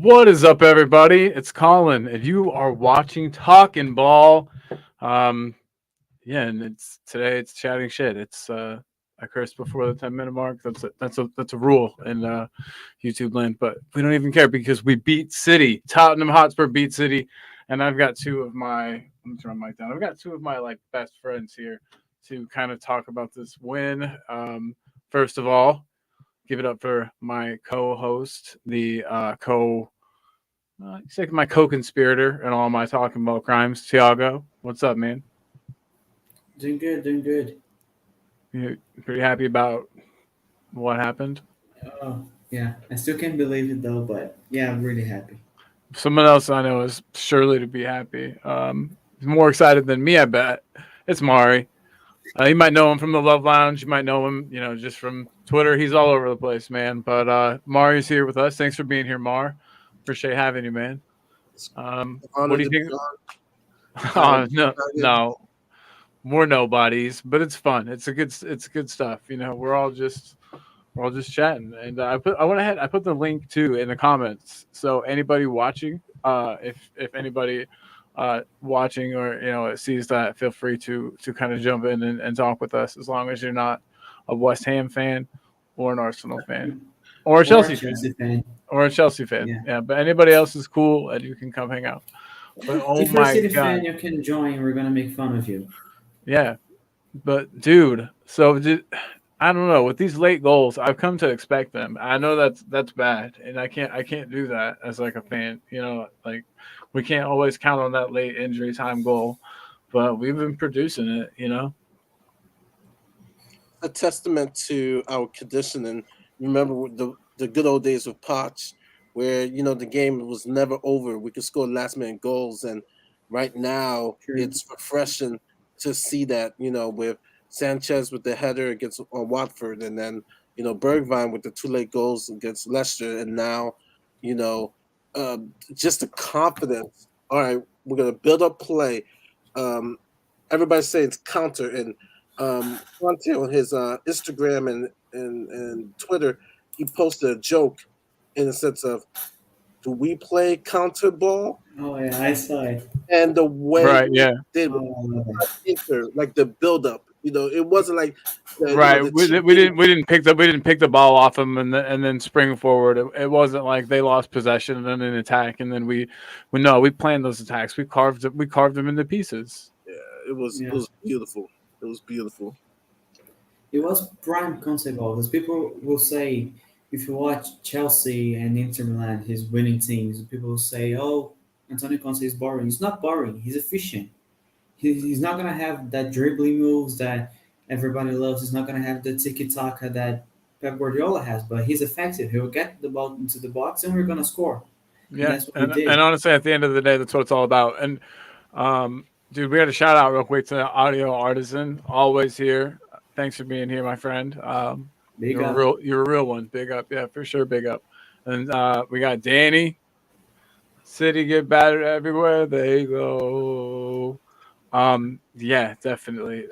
What is up, everybody? It's Colin, and you are watching Talking Ball. Um, yeah, and it's today. It's chatting shit. I cursed before the 10-minute mark. That's a rule in YouTube land, but we don't even care because we beat City. Tottenham Hotspur beat City, and I've got two of my. Let me turn my mic down. I've got two of my like best friends here to kind of talk about this win. First of all, give it up for my co-host, the he's like my co-conspirator in all my talking about crimes. Tiago, what's up, man? Doing good, doing good. You pretty happy about what happened? Oh, yeah. I still can't believe it though, but yeah, I'm really happy. Someone else I know is surely to be happy. More excited than me, I bet. It's Mari. You might know him from the Love Lounge. You might know him, just from Twitter. He's all over the place, man. But Mari's here with us. Thanks for being here, Mar. Appreciate having you, man. It's What honored do you to be think? on. Honored Oh to no, be on. no, we're nobodies, but it's fun. It's good stuff. We're all just chatting, and I went ahead. I put the link too in the comments, so anybody watching, if anybody watching or sees that, feel free to kind of jump in and talk with us as long as you're not a West Ham fan or an Arsenal fan or a Or a Chelsea fan Chelsea fan. or a Chelsea fan. Yeah. Yeah, but anybody else is cool, and you can come hang out. But oh If you're a my City god, fan, you can join. We're gonna make fun of you. yeah. But dude, I don't know. With these late goals, I've come to expect them. I know that's bad, and I can't do that as like a fan. Like we can't always count on that late injury time goal, but we've been producing it. A testament to our conditioning. Remember the good old days with Poch, where the game was never over. We could score last minute goals, and right now True. it's refreshing to see that. With Sanchez with the header against Watford, and then Bergvine with the two late goals against Leicester, and now you know just the confidence. All right, we're gonna build up play. Um, Everybody's saying it's counter, and Conte on his Instagram and Twitter, he posted a joke in the sense of, "Do we play counter ball?" Oh yeah, I saw it. And the way Right? Yeah. they Oh, I love it. enter, like the build up, it wasn't like Right. the We, cheap di- we game. didn't we didn't pick the ball off them and then spring forward. It wasn't like they lost possession and then an attack and then we no we planned those attacks. We carved them into pieces. Yeah, it Yeah. was beautiful. It was beautiful. It was prime concept goal. Because people will say, if you watch Chelsea and Inter Milan, his winning teams, people will say, "Oh, Antonio Conte is boring." He's not boring. He's efficient. He's not gonna have that dribbling moves that everybody loves. He's not gonna have the tiki taka that Pep Guardiola has, but he's effective. He'll get the ball into the box and we're gonna score, and Yeah, that's what we and did. honestly, at the end of the day, that's what it's all about. And dude, we got a shout out real quick to the audio artisan, always here. Thanks for being here, my friend. Big up. You're a real one. Big up, yeah, for sure, big up. And we got Danny. City get battered everywhere they go. Yeah, definitely.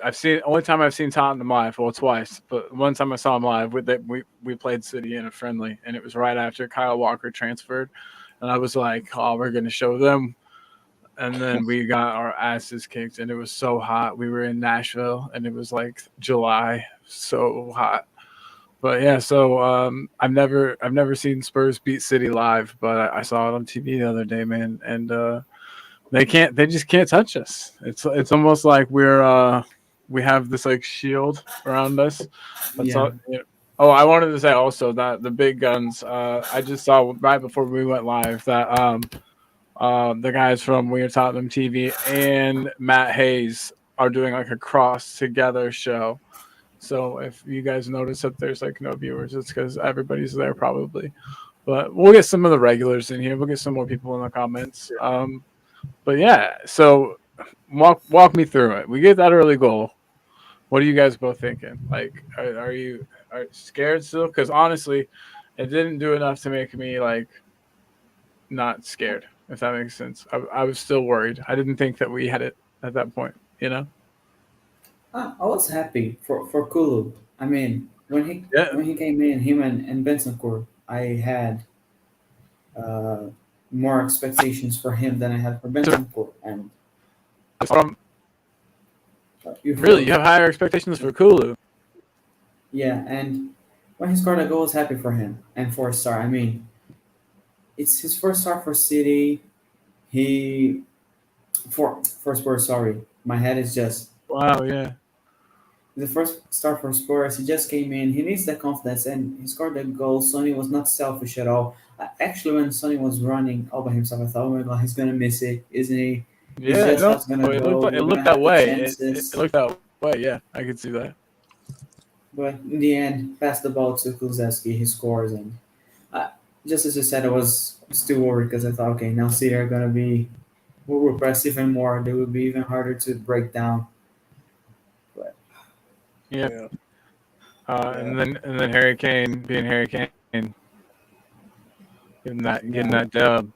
Only time I've seen Tottenham live, well, twice, but one time I saw him live. We played City in a friendly, and it was right after Kyle Walker transferred, and I was like, "Oh, we're gonna show them." And then we got our asses kicked, and it was so hot. We were in Nashville, and it was like July, so hot. But yeah, so I've never seen Spurs beat City live, but I saw it on TV the other day, man, and they just can't touch us. It's almost like we have this like shield around us. That's Yeah. all. Oh, I wanted to say also that the big guns. I just saw right before we went live that the guys from Weird Tottenham TV and Matt Hayes are doing like a cross together show. So if you guys notice that there's like no viewers, it's because everybody's there probably. But we'll get some of the regulars in here. We'll get some more people in the comments. But yeah, so walk me through it. We get that early goal. What are you guys both thinking? Like, are scared still? Because honestly, it didn't do enough to make me like not scared. If that makes sense, I was still worried. I didn't think that we had it at that point. I was happy for Kulu. I mean, Yeah. when he came in, him and Bensoncourt, I had more expectations for him than I had for Bentancur. And Um, you really, feel, you have higher expectations for Kulu. yeah, and when he scored a goal, I was happy for him. And 4 star, I mean, it's his first start for City. He for Spurs. Sorry, my head is just Wow, yeah. the first start for Spurs. He just came in. He needs that confidence, and he scored the goal. Sonny was not selfish at all. Actually, when Sonny was running all by himself, I thought, "Oh my God, he's gonna miss it, isn't he? It's Yeah, just how no, it's gonna it go. looked like, it We're gonna looked that have the way. It chances." looked that way. Yeah, I could see that. But in the end, passed the ball to Kulusevski. He scores, and uh, just as you said, I was still worried because I thought, okay, now City are gonna be will press even more. They will be even harder to break down. But Yeah. Yeah. And then Harry Kane being Harry Kane, getting yeah, that dub.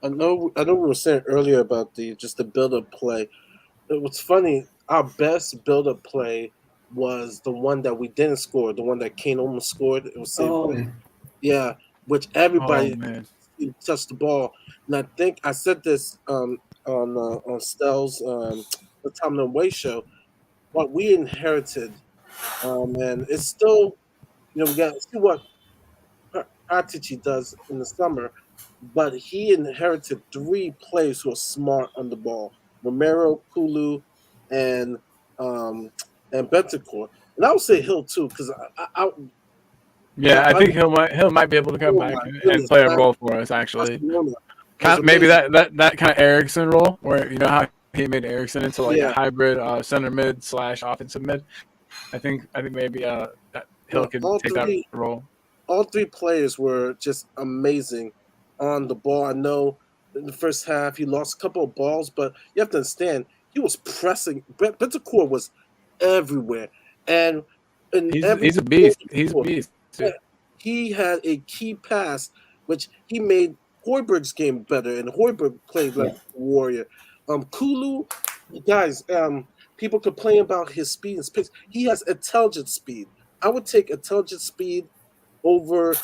I know we were saying earlier about the build up play. It was funny. Our best build up play was the one that we didn't score, the one that Kane almost scored. It was saved oh, by, yeah, which Oh everybody man. touched the ball. And I think I said this on Stell's the Tom and Way show. What we inherited, and it's still, we got to see what Atici does in the summer, but he inherited three players who are smart on the ball: Romero, Kulu, and um, and Bentancur. And I would say Hill too, because Yeah, I I think he might be able to come oh back my and goodness, play a that role for us. Actually, Barcelona was kind of, maybe amazing. that kind of Ericsson role, where you know how he made Ericsson into like a Yeah, hybrid center mid slash offensive mid. I think maybe that Hill no, could take that role. all three players were just amazing on the ball. I know in the first half he lost a couple of balls, but you have to understand he was pressing. Bentancur was everywhere, and in every He's a ball beast. he He's a scored, beast. yeah, he had a key pass which he made Hoiberg's game better, and Hoiberg played like yeah, a warrior. Kulu, guys, people complain about his speed and pace. He has intelligent speed. I would take intelligent speed over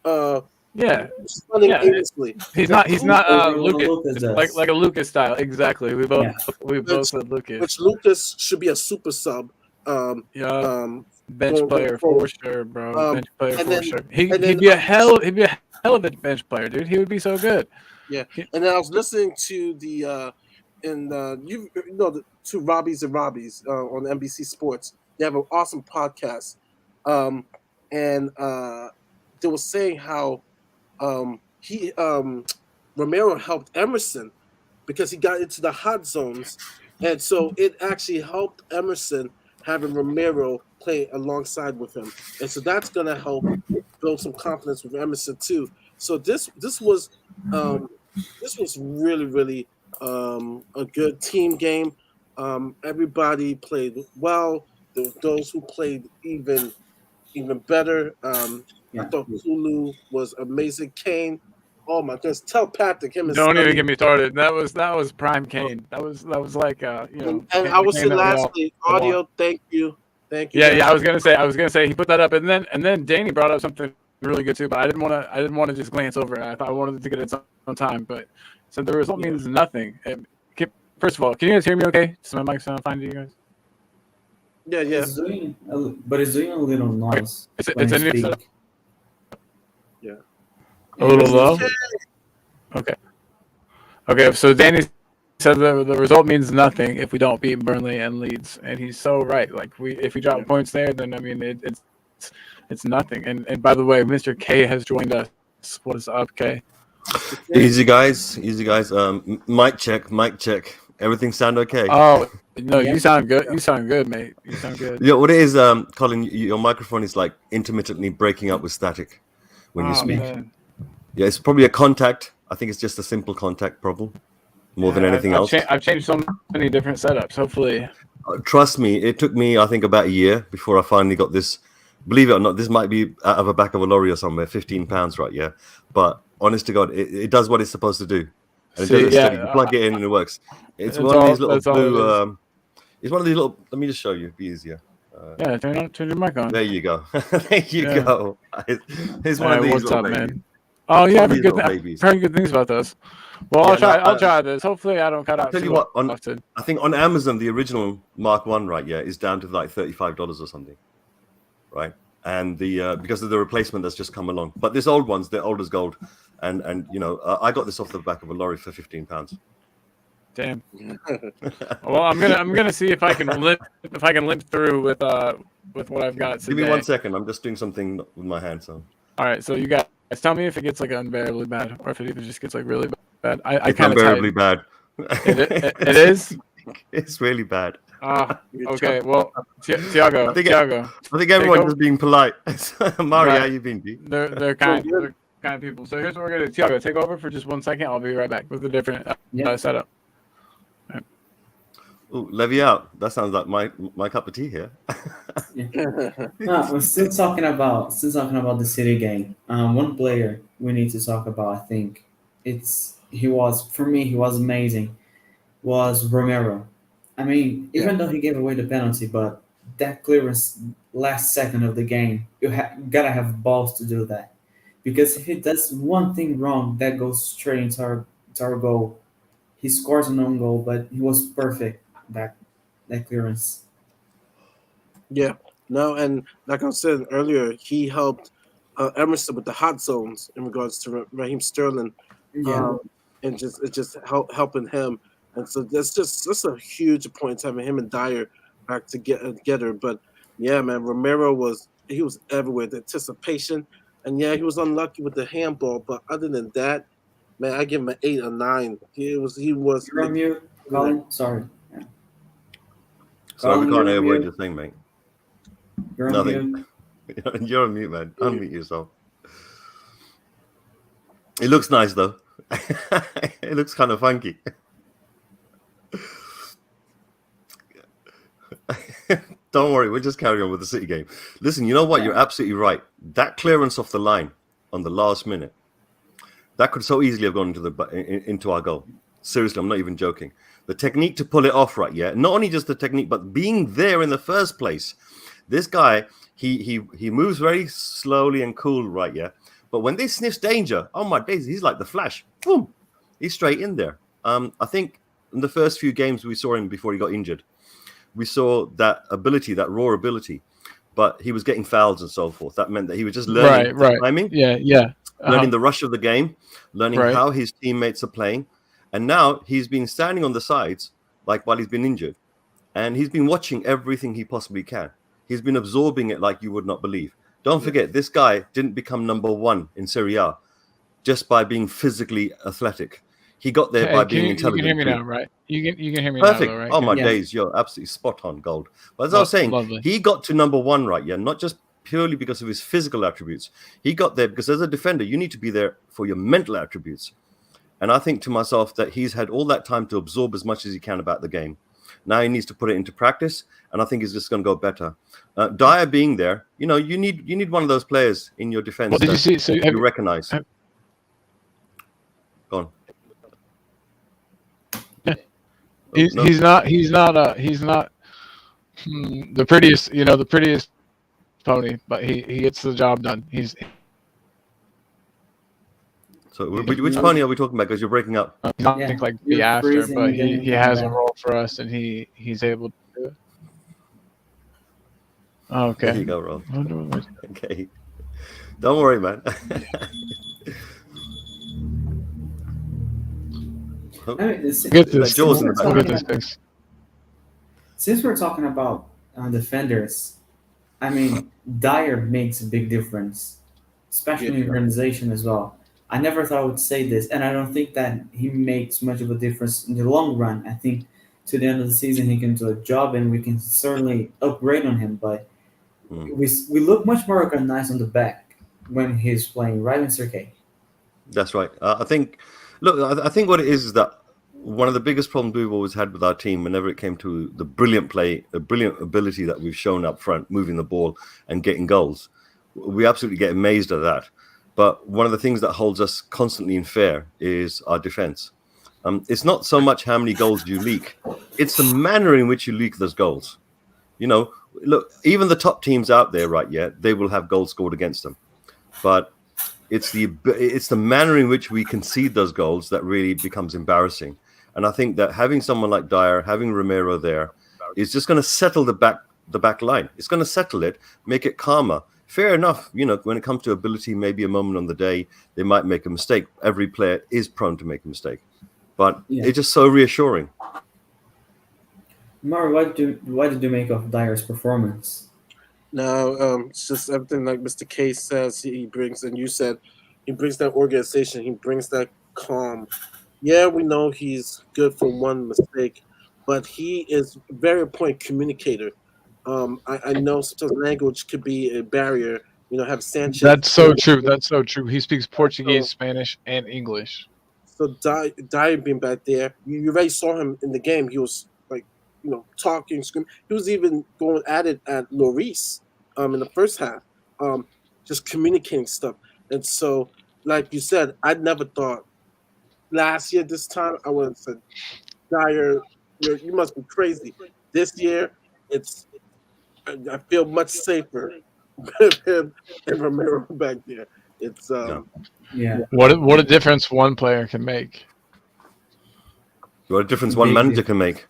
uh Yeah, running yeah. aimlessly. He's Now not. He's Kulu, not over what Lucas. Lucas Like does. a Lucas style. Exactly. Yeah, We both which said Lucas. which Lucas should be a super sub um Yeah. um Bench going player for forward. sure, bro. Um Bench player and for then sure. and then He'd be a hell of a bench player, dude. He would be so good. yeah, He, and then I was listening to the you know the two Robbies and Robbies on NBC Sports. They have an awesome podcast, um, and they were saying how he Romero helped Emerson because he got into the hot zones, and so it actually helped Emerson having Romero play alongside with him, and so that's gonna help build some confidence with Emerson too. So um, this was really a good team game. Everybody played well. Those who played even better. I yeah. thought Kulu was amazing. Kane, oh my goodness, telepathic him and don't even Sonny. get me started. That was prime Kane. That was like And I the would Kane say that we all lastly, want. audio. Thank you Yeah, yeah. guys. I was gonna say he put that up, and then Danny brought up something really good too. But I didn't want to just glance over it. I thought I wanted to get its own time. But so the result Yeah, means nothing. First of all, can you guys hear me? Okay, so my mic's sound fine to you guys. yeah. But it's doing a little Okay, noise when it's I a new setup. speak. Yeah. A Yeah, little It's low. okay. Okay. Okay. So Danny said the result means nothing if we don't beat Burnley and Leeds, and he's so right. Like if we drop Yeah. points there, then I mean it's nothing. And by the way, Mr. K has joined us. What is up, K? Mr. K. Easy guys, easy guys. Mic check, mic check. Everything sound okay? Oh no, you yeah. sound good. You sound good, mate. You sound good. Yeah, what it is, Colin, your microphone is like intermittently breaking up with static when you Oh Yeah. speak. man, Yeah, it's probably a contact. I think it's just a simple contact problem more than yeah. I've anything I've, else. cha- I've changed so many different setups. Hopefully, Trust me, it took me, I think, about a year before I finally got this. Believe it or not, this might be out of the back of a lorry or somewhere, £15, right? Yeah. But honest to God, it does what it's supposed to do. And it does see, it steady. You yeah, plug it in and it works. It's that's one of all. these little That's all it blue, is. it's one of these little, let me just show you, it'd be easier. Yeah, turn your mic on. There you go. There you Yeah. go. It's one Hey, of these what's little up, babies. man? Oh yeah, These little babies. I've heard good things about those. Well, I'll try this. Hopefully, I don't cut out Tell you too what, often. I think on Amazon the original Mark One, right? Yeah, is down to like $35 or something, right? And the because of the replacement that's just come along. But this old one's they're old as gold, and you know I got this off the back of a lorry for £15. Damn. Well, I'm gonna see if I can limp through with what I've got today. Give me 1 second. I'm just doing something with my hand. So. All right, so you guys tell me if it gets like unbearably bad, or if it even just gets like really bad. I It's kind of unbearably bad. It is. It's really bad. Okay. Well, Tiago. I think everyone's just being polite. Mario, Right. how you been, B? They're kind of people. So here's what we're gonna do. Tiago, take over for just 1 second. I'll be right back with a different setup. Ooh, levy out. That sounds like my cup of tea here. We're still talking about the City game. One player we need to talk about. I think he was amazing. Was Romero. I mean, even though he gave away the penalty, but that clearance last second of the game, you gotta have balls to do that. Because if he does one thing wrong, that goes straight into our goal. He scores an own goal, but he was perfect that clearance. Yeah, no, and like I said earlier, he helped Emerson with the hot zones in regards to Raheem Sterling, and just helping him. And so that's a huge point having him and Dyer back together. But yeah, man, Romero was everywhere. The anticipation, and yeah, he was unlucky with the handball. But other than that, man, I give him an 8 or 9. He was. You're on mute, Colin. Sorry. Yeah. Sorry, we Colin, can't you're hear on what mute. you're saying, mate. You're on Nothing. mute. You're on mute, man. Unmute yourself. It looks nice though. It looks kind of funky. Don't worry, we'll just carry on with the City game. Listen, you know what? You're absolutely right. That clearance off the line on the last minute, that could so easily have gone into our goal. Seriously, I'm not even joking. The technique to pull it off, right? Yeah, not only just the technique, but being there in the first place. This guy, he moves very slowly and cool, right? Yeah, but when they sniffs danger, oh my days, he's like the Flash. Boom, he's straight in there. I think in the first few games we saw him before he got injured, we saw that ability, that raw ability, but he was getting fouls and so forth. That meant that he was just learning timing, learning the rush of the game, learning how his teammates are playing. And now he's been standing on the sides, like while he's been injured, and he's been watching everything he possibly can. He's been absorbing it like you would not believe. Don't forget, this guy didn't become number 1 in Serie A just by being physically athletic. He got there by being intelligent. You can hear me now, right? You can hear me Perfect. now, though, right? Oh my days, you're absolutely spot on, Gold. But as I was saying, he got to number 1, right? Yeah, not just purely because of his physical attributes. He got there because as a defender, you need to be there for your mental attributes. And I think to myself that he's had all that time to absorb as much as he can about the game. Now he needs to put it into practice, and I think he's just going to go better. Dyer being there, you know, you need one of those players in your defense that you recognize. Go on. He's not the prettiest pony, but he gets the job done. So which pony are we talking about? Because you're breaking up. I think like the after, but he has a role for us, and he's able to do it. Okay. There you go, Rob. Okay. Don't worry, man. Since we're talking about defenders, I mean, Dyer makes a big difference, especially in organization as well. I never thought I would say this, and I don't think that he makes much of a difference in the long run. I think to the end of the season he can do a job, and we can certainly upgrade on him. But we look much more organized on the back when he's playing, right, Mr. K? That's right. I think what it is that one of the biggest problems we've always had with our team, whenever it came to the brilliant play, the brilliant ability that we've shown up front, moving the ball and getting goals, we absolutely get amazed at that. But one of the things that holds us constantly in fear is our defense. It's not so much how many goals you leak. It's the manner in which you leak those goals. You know, look, even the top teams out there, right, yeah, they will have goals scored against them. But it's the manner in which we concede those goals that really becomes embarrassing. And I think that having someone like Dyer, having Romero there, is just going to settle the back line. It's going to settle it, make it calmer. Fair enough, when it comes to ability, maybe a moment on the day they might make a mistake. Every player is prone to make a mistake, but it's just so reassuring. Mar, what did you make of Dyer's performance? Now, it's just everything like Mr. K says he brings, and you said he brings that organization, he brings that calm. Yeah, we know he's good for one mistake, but he is a very important communicator. I know sometimes language could be a barrier. Have Sanchez. That's so true. That's so true. He speaks Portuguese, Spanish, and English. So Dyer being back there, you already saw him in the game. He was like, talking, screaming. He was even going at it at Lloris in the first half, just communicating stuff. And so, like you said, I never thought last year this time I would have said, Dyer, you must be crazy. This year, I feel much safer with him and Romero back there. It's What a difference one player can make. What a difference one manager can make.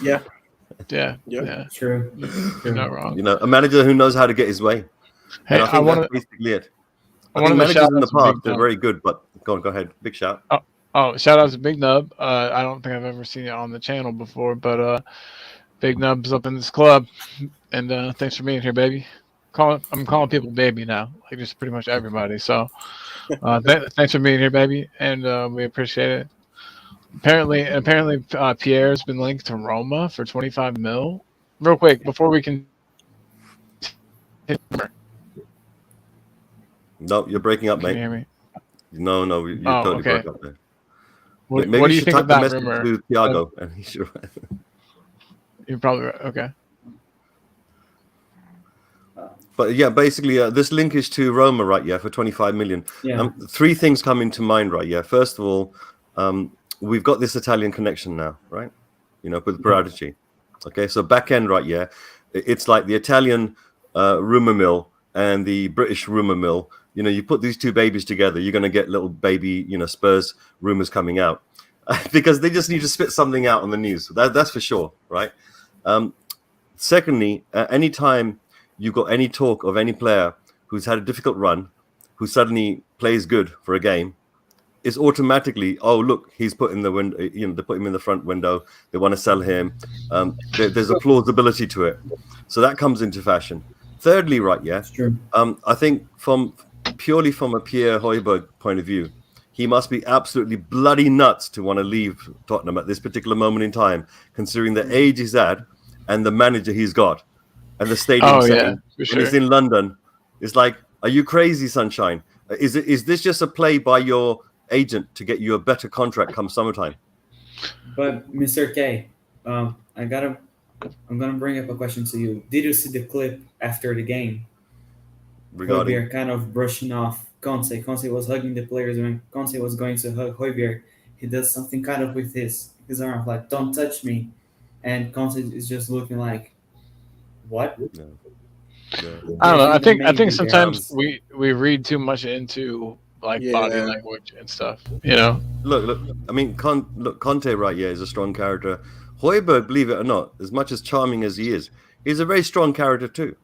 Yeah. True. You're not wrong. A manager who knows how to get his way. Hey, I think that's basically it. I think managers in the past they're very good, but go ahead. Big shout. Oh, shout out to Big Nub. I don't think I've ever seen it on the channel before, but Big Nub's up in this club, and thanks for being here, baby. I'm calling people baby now, like just pretty much everybody. So thanks for being here, baby, and we appreciate it. Apparently, Pierre's been linked to Roma for 25 mil. Real quick, before we can. No, you're breaking up, mate. Can you hear me? No, you're totally broke up there. What Maybe do you think of that rumor? To Thiago, and he should. You're probably right. Okay. But yeah, basically, this linkage to Roma, right? Yeah, for 25 million. Yeah. Three things come into mind, right? Yeah. First of all, we've got this Italian connection now, right? With Paratici. Okay, so back end, right? Yeah, it's like the Italian rumor mill and the British rumor mill. You put these two babies together, you're going to get little baby, Spurs rumors coming out because they just need to spit something out on the news. That's for sure, right? Secondly, anytime you've got any talk of any player who's had a difficult run, who suddenly plays good for a game, it's automatically, oh, look, he's put in the window, they put him in the front window. They want to sell him. There's a plausibility to it. So that comes into fashion. Thirdly, right, yeah, true. I think purely from a Pierre Højbjerg point of view, he must be absolutely bloody nuts to want to leave Tottenham at this particular moment in time, considering the age he's at and the manager he's got. And the stadium setting, when he's in London, it's like, are you crazy, sunshine? Is this just a play by your agent to get you a better contract come summertime? But Mr. K, I'm gonna bring up a question to you. Did you see the clip after the game? Regarding Højbjerg kind of brushing off Conte. Conte was hugging the players when Conte was going to hug Højbjerg. He does something kind of with his arm, like, don't touch me. And Conte is just looking like, what? Yeah. I don't know. I think sometimes we read too much into body language and stuff. Look. I mean, Conte, right? Yeah, is a strong character. Højbjerg, believe it or not, as much as charming as he is, he's a very strong character too.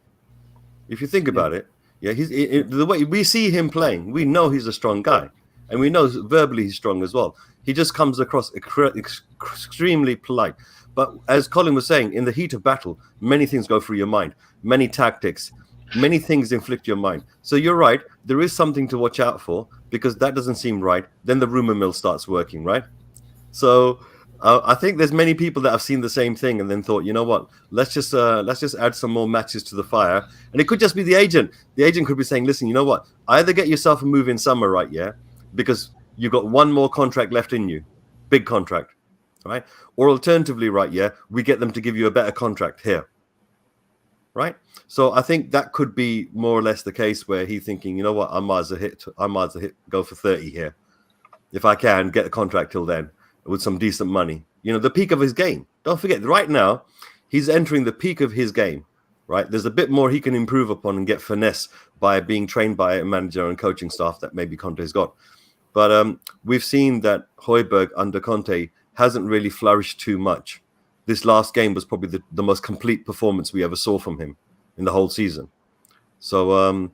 If you think about it, yeah, the way we see him playing, we know he's a strong guy, and we know verbally he's strong as well. He just comes across extremely polite. But as Colin was saying, in the heat of battle, many things go through your mind, many tactics, many things inflict your mind. So you're right, there is something to watch out for, because that doesn't seem right. Then the rumor mill starts working, right? So I think there's many people that have seen the same thing and then thought, you know what, let's just add some more matches to the fire. And it could just be the agent. The agent could be saying, listen, you know what, either get yourself a move in summer, right? Yeah, because you've got one more contract left in you, big contract. Right? Or alternatively, right, yeah, we get them to give you a better contract here. Right? So I think that could be more or less the case where he's thinking, you know what, I might as well go for 30 here. If I can get a contract till then with some decent money. The peak of his game. Don't forget, right now, he's entering the peak of his game. right? There's a bit more he can improve upon and get finesse by being trained by a manager and coaching staff that maybe Conte's got. But we've seen that Højbjerg under Conte hasn't really flourished too much. This last game was probably the most complete performance we ever saw from him in the whole season. So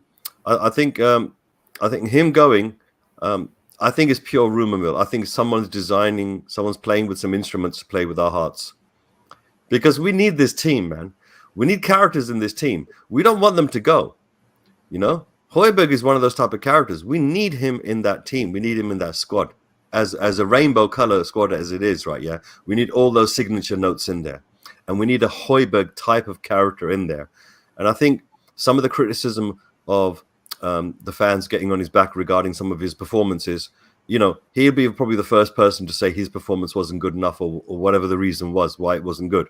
I think him going, I think it's pure rumor mill. I think someone's playing with some instruments to play with our hearts. Because we need this team, man. We need characters in this team. We don't want them to go. You know? Højbjerg is one of those type of characters. We need him in that team. We need him in that squad. As a rainbow color squad as it is, right? Yeah. We need all those signature notes in there. And we need a Højbjerg type of character in there. And I think some of the criticism of the fans getting on his back regarding some of his performances, you know, he'll be probably the first person to say his performance wasn't good enough or whatever the reason was why it wasn't good.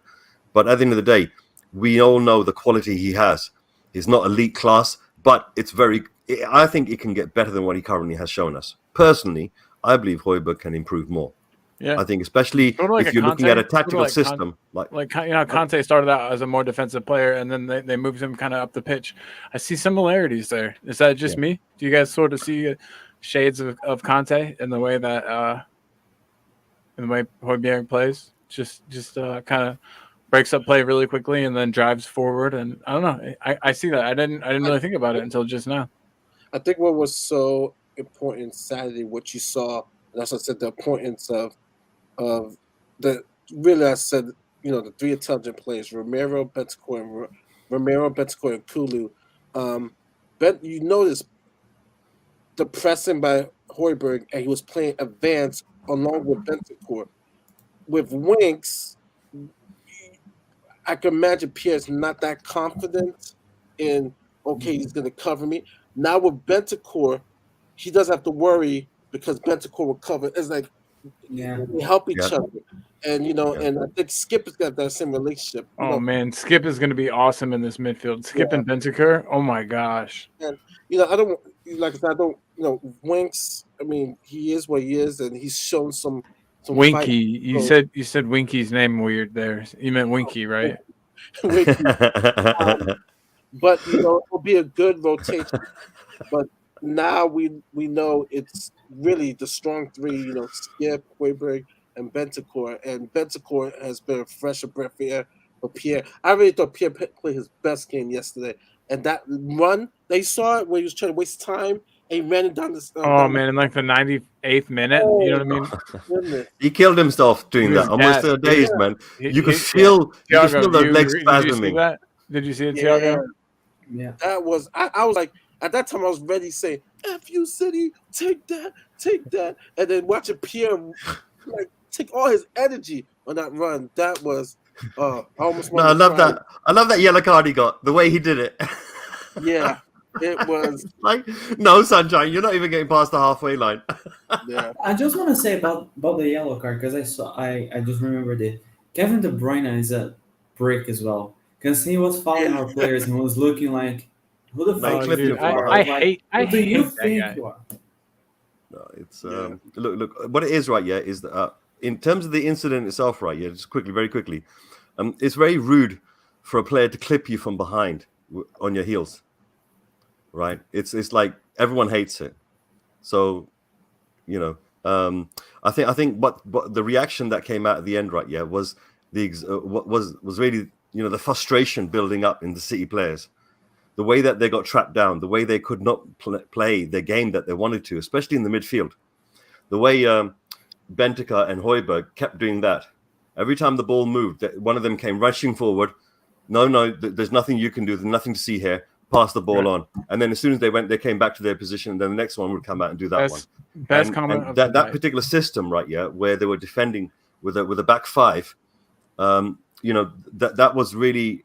But at the end of the day, we all know the quality he has. He's not elite class, but I think it can get better than what he currently has shown us. Personally, I believe Højbjerg can improve more. Yeah, I think especially if you're looking at a tactical system. Conte started out as a more defensive player, and then they moved him kind of up the pitch. I see similarities there. Is that just me? Do you guys sort of see shades of Conte in the way that Højbjerg plays? Just kind of breaks up play really quickly and then drives forward. And I don't know. I see that. I didn't really think about it until just now. I think what was so important Saturday, what you saw, and that's what I said, the importance of the really, I said, you know, the three intelligent players, Romero, Bentancur, and Kulu. You notice the pressing by Højbjerg, and he was playing advance along with Bentancur. With Winks, I can imagine Pierre's not that confident in, okay, he's going to cover me. Now with Bentancur, he doesn't have to worry because Bentancur will cover. It's like, we help each other. And, you know, and I think Skip has got that same relationship. Man, Skip is going to be awesome in this midfield. Skip and Bentancur, oh my gosh. And, you know, I don't, you know, Winks, I mean, he is what he is, and he's shown some Winky. You said Winky's name weird there. You meant Winky, right? Winky. But, you know, it'll be a good rotation. But now we know it's really the strong three, you know, Skip, Højbjerg, and Bentancur. And Bentancur has been a fresher breath of air for Pierre. I really thought Pierre played his best game yesterday. And that run, they saw it where he was trying to waste time, and he ran it down the man, in like the 98th minute, you know what I mean? He killed himself doing that almost 2 days, man. You could feel the legs spasming. Did you see it, Thiago? Yeah. That was, I was like, at that time I was ready to say, F you City, take that. And then watching Pierre like take all his energy on that run. That was I almost I love that. I love that yellow card he got, the way he did it. Yeah. It was like, no, Sunshine, you're not even getting past the halfway line. Yeah. I just want to say about the yellow card because I just remembered it. Kevin De Bruyne is a brick as well because he was following our players and was looking like, who the fuck Dude, you are? I hate do you that think guy. you are? No, it's look. What it is, right? Yeah, is that in terms of the incident itself, right? Yeah, just very quickly. It's very rude for a player to clip you from behind on your heels, right? It's like everyone hates it. So, you know, I think what the reaction that came out at the end, right? Yeah, was what was really, you know, the frustration building up in the City players. The way that they got trapped down, the way they could not play the game that they wanted to, especially in the midfield. The way Bentancur and Højbjerg kept doing that. Every time the ball moved, one of them came rushing forward. No, there's nothing you can do. There's nothing to see here. Pass the ball on. And then as soon as they came back to their position, and then the next one would come out and do that one. Best comment and that particular system, right, yeah, where they were defending with a back five, you know, that was really...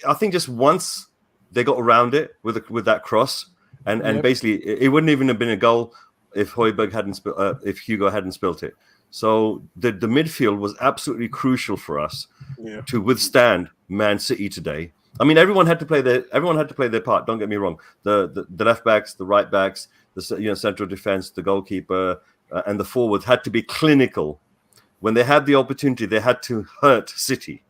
I think just once they got around it with that cross, and basically it wouldn't even have been a goal if Højbjerg if Hugo hadn't spilt it. So the midfield was absolutely crucial for us to withstand Man City today. I mean, everyone had to play their part. Don't get me wrong. The left backs, the right backs, the central defense, the goalkeeper, and the forwards had to be clinical. When they had the opportunity, they had to hurt City.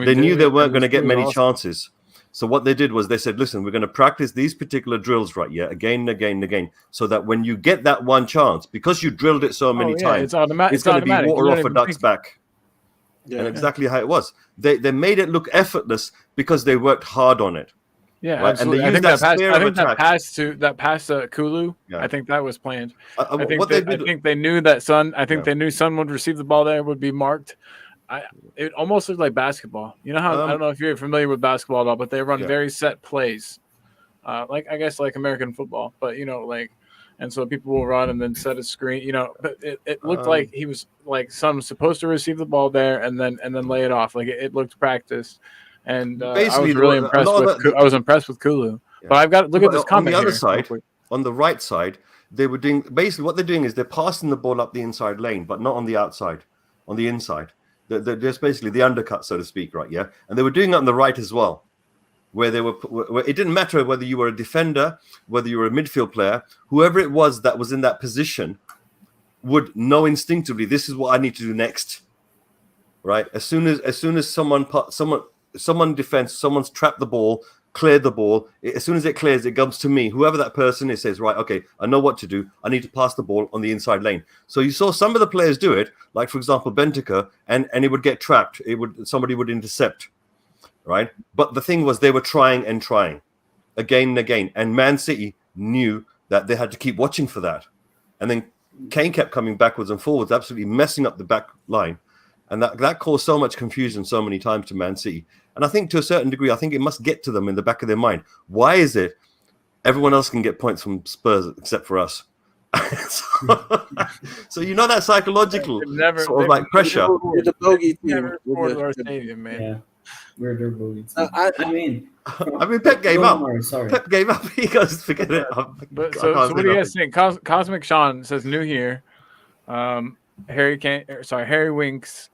They knew they weren't going to get many awesome. chances. So what they did was they said, listen, we're going to practice these particular drills right here again and again and again, so that when you get that one chance, because you drilled it so many times, it's automatic. it's going to be water off a duck's back. Yeah. And exactly how it was. They made it look effortless because they worked hard on it. Yeah, right? absolutely. And they used that pass to Kulu. Yeah. I think that was planned. I think they knew that Son. I think they knew Son would receive the ball there, would be marked. It almost looked like basketball. You know how I don't know if you're familiar with basketball at all, but they run very set plays, like I guess like American football. But and so people will run and then set a screen. But it looked like he was like Son was supposed to receive the ball there and then lay it off. Like it looked practiced. And I was really impressed with Kulu. Yeah. But I've got look at this comment on the other side. On the right side, they were doing basically what they're doing is they're passing the ball up the inside lane, but not on the outside, on the inside. They're just basically the undercut, so to speak, right? Yeah, and they were doing it on the right as well, where it didn't matter whether you were a defender, whether you were a midfield player, whoever it was that was in that position would know instinctively this is what I need to do next, right? As soon as someone defends, someone's trapped the ball, cleared the ball. As soon as it clears, it comes to me. Whoever that person is says, right, okay, I know what to do. I need to pass the ball on the inside lane. So you saw some of the players do it, like, for example, Benteke, and it would get trapped. Somebody would intercept, right? But the thing was they were trying again and again. And Man City knew that they had to keep watching for that. And then Kane kept coming backwards and forwards, absolutely messing up the back line. And that caused so much confusion so many times to Man City. And I think to a certain degree, I think it must get to them in the back of their mind. Why is it everyone else can get points from Spurs except for us? so that psychological sort of like pressure. We're the bogey team. Never scored our stadium, man. Yeah, we're the bogey team. I mean, Pep gave up. Pep gave up. He goes, forget it. But so what do you guys think? Cosmic Sean says new here. Harry Winks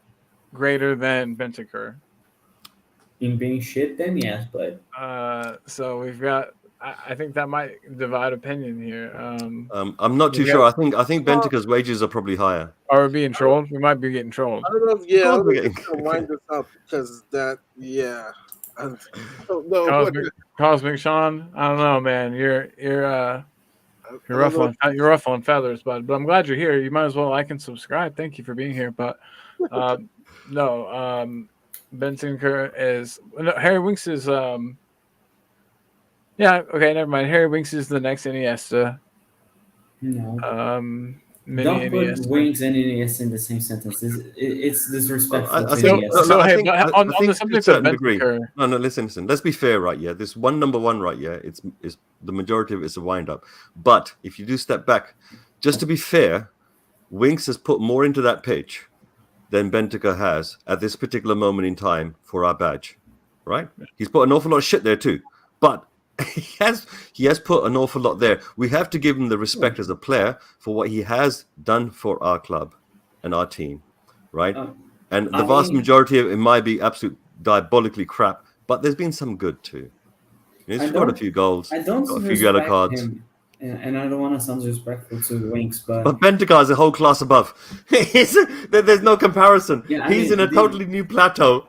greater than Bentancur. In being shit, then yes, but so we've got. I think that might divide opinion here. I'm not too sure. I think Bentancur's wages are probably higher. Are we being trolled? We might be getting trolled. I don't know. Yeah, I'm going to wind this up because that. Yeah. Cosmic Sean. I don't know, man. You're ruffling feathers, but I'm glad you're here. You might as well like and subscribe. Thank you for being here. But Bentancur is Harry Winks is never mind. Harry Winks is the next Iniesta. No. Don't put Winks and Iniesta in the same sentence. It's disrespectful. On the subject of Bentancur. No, listen. Let's be fair, right? Yeah, this number one, right? Yeah, it's the majority of it's a wind up. But if you do step back, just to be fair, Winks has put more into that pitch than Bentancur has at this particular moment in time for our badge, right? He's put an awful lot of shit there too, but he has put an awful lot there. We have to give him the respect as a player for what he has done for our club and our team, right? And the vast majority of it might be absolute diabolically crap, but there's been some good too. He's got a few goals, got a few yellow cards. And I don't want to sound disrespectful to Winks, but Bentancur is a whole class above. There's no comparison. Yeah, he's in a totally new plateau.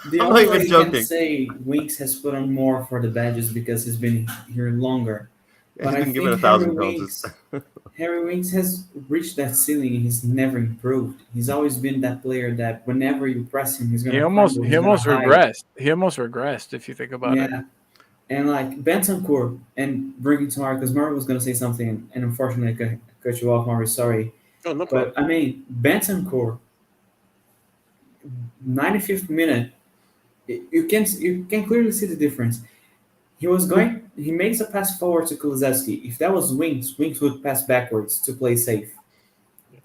The I'm only not way even you joking. can say Winks has put on more for the badges because he's been here longer. Yeah, but he's been given 1,000 goals. Harry Winks has reached that ceiling and he's never improved. He's always been that player that whenever you press him, he's going to. He almost regressed. He almost regressed if you think about it. And like Bentancur and bringing to Murray, because Murray was going to say something, and unfortunately I cut you off, Murray. Sorry. Oh, no problem. But I mean, Bentancur, 95th minute, you can clearly see the difference. He makes a pass forward to Kulusevski. If that was Winks would pass backwards to play safe.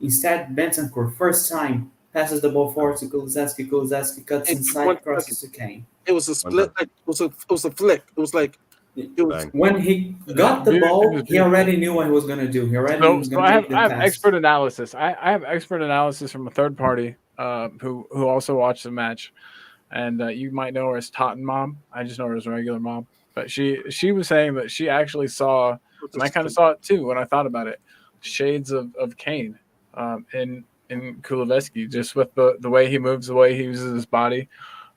Instead, Bentancur, first time, passes the ball forward to Kulusevski. Kulusevski cuts inside, crosses to Kane. It was a split. It was a flick. It was like when he got the ball, he already knew what he was going to do. He already was going to make the pass. I have expert analysis. I have expert analysis from a third party who also watched the match, and you might know her as Totten Mom. I just know her as regular Mom, but she was saying that she actually saw, and I kind of saw it too when I thought about it, shades of Kane in Kulusevski, just with the way he moves, the way he uses his body.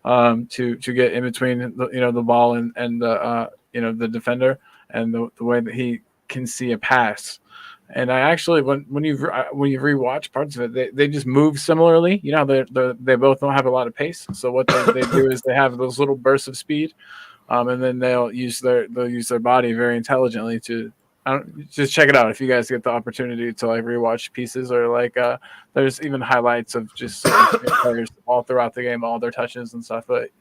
to get in between the ball and the the defender, and the way that he can see a pass. And I actually, when you rewatch parts of it, they just move similarly. They both don't have a lot of pace. So what they do is they have those little bursts of speed, and then they'll use their body very intelligently to. Just check it out if you guys get the opportunity to like rewatch pieces, or like there's even highlights of just certain players all throughout the game, all their touches and stuff. But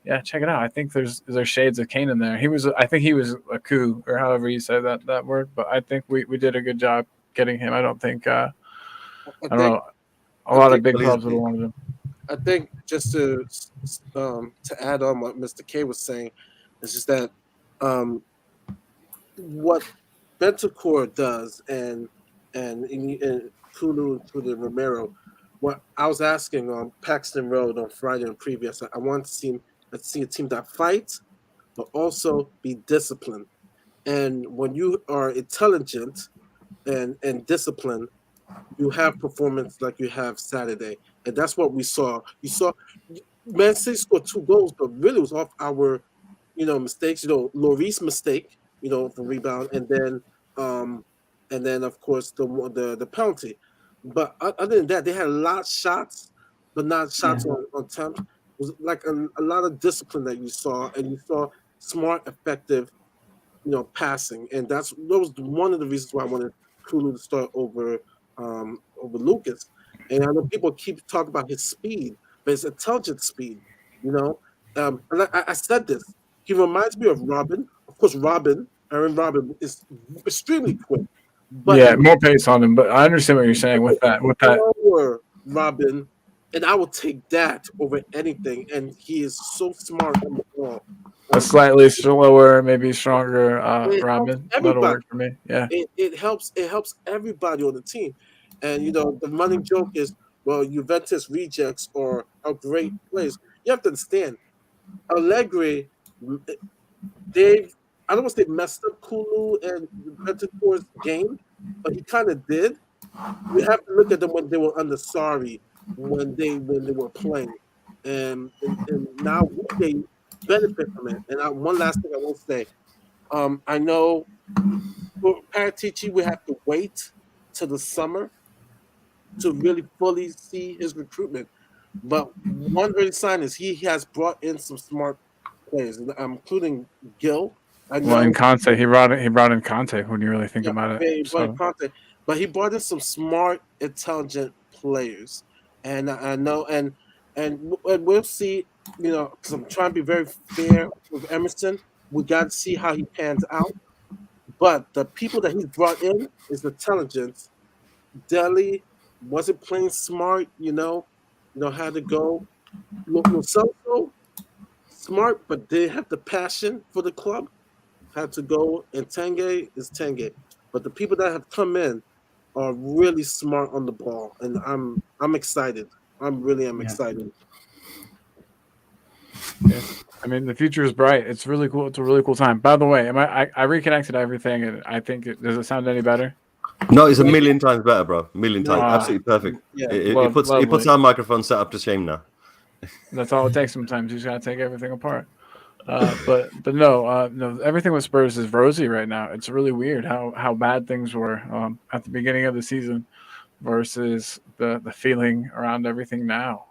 yeah, check it out. I think there's shades of Kane in there. I think he was a coup, or however you say that word. But I think we did a good job getting him. I don't think I don't know. A lot of big clubs would have wanted him. I think just to add on what Mr. K was saying, is just that what Bentancur does and Kulu to the Romero. What I was asking on Paxton Road on Friday and previous, I want to see a team that fights, but also be disciplined. And when you are intelligent and disciplined, you have performance like you have Saturday, and that's what we saw. You saw Man City scored 2 goals, but really it was off our mistakes. Lloris mistake, the rebound, and then of course the penalty. But other than that, they had a lot of shots, but not shots on attempt. It was like a lot of discipline that you saw, and you saw smart, effective, passing, and that was one of the reasons why I wanted Kulu to start over Lucas. And I know people keep talking about his speed, but his intelligent speed, And I said this. He reminds me of Robin. Of course, Aaron Robin is extremely quick. But more pace on him. But I understand what you're saying with that. Slower Robin, and I will take that over anything. And he is so smart on the ball. A slightly slower, maybe stronger Robin. That'll work for me. Yeah. It helps everybody on the team. And the running joke is, well, Juventus rejects are great players. You have to understand, Allegri, I don't want to say messed up Kulu and Bentancur's game, but he kind of did. You have to look at them when they were under Sarri, when they were playing, and now they benefit from it. And one last thing I will say, I know for Paratici we have to wait till the summer to really fully see his recruitment. But one very sign is he has brought in some smart players, including Gil. In Conte, he brought in Conte when you really think about it. Conte, but he brought in some smart, intelligent players, and I know, and we'll see. Because I'm trying to be very fair with Emerson. We got to see how he pans out. But the people that he's brought in is intelligence. Deli wasn't playing smart, how to go. Lo Celso, smart, but they have the passion for the club. Had to go, and Tanguy is Tanguy. But the people that have come in are really smart on the ball, and I'm excited. I really am excited. Yeah. I mean, the future is bright. It's really cool. It's a really cool time. By the way, I reconnected everything, and I think does it sound any better? No, it's a million times better, bro. A million times. Absolutely perfect. Yeah. It puts our microphone set up to shame now. That's all it takes sometimes. You just got to take everything apart. But no, everything with Spurs is rosy right now. It's really weird how bad things were at the beginning of the season versus the feeling around everything now.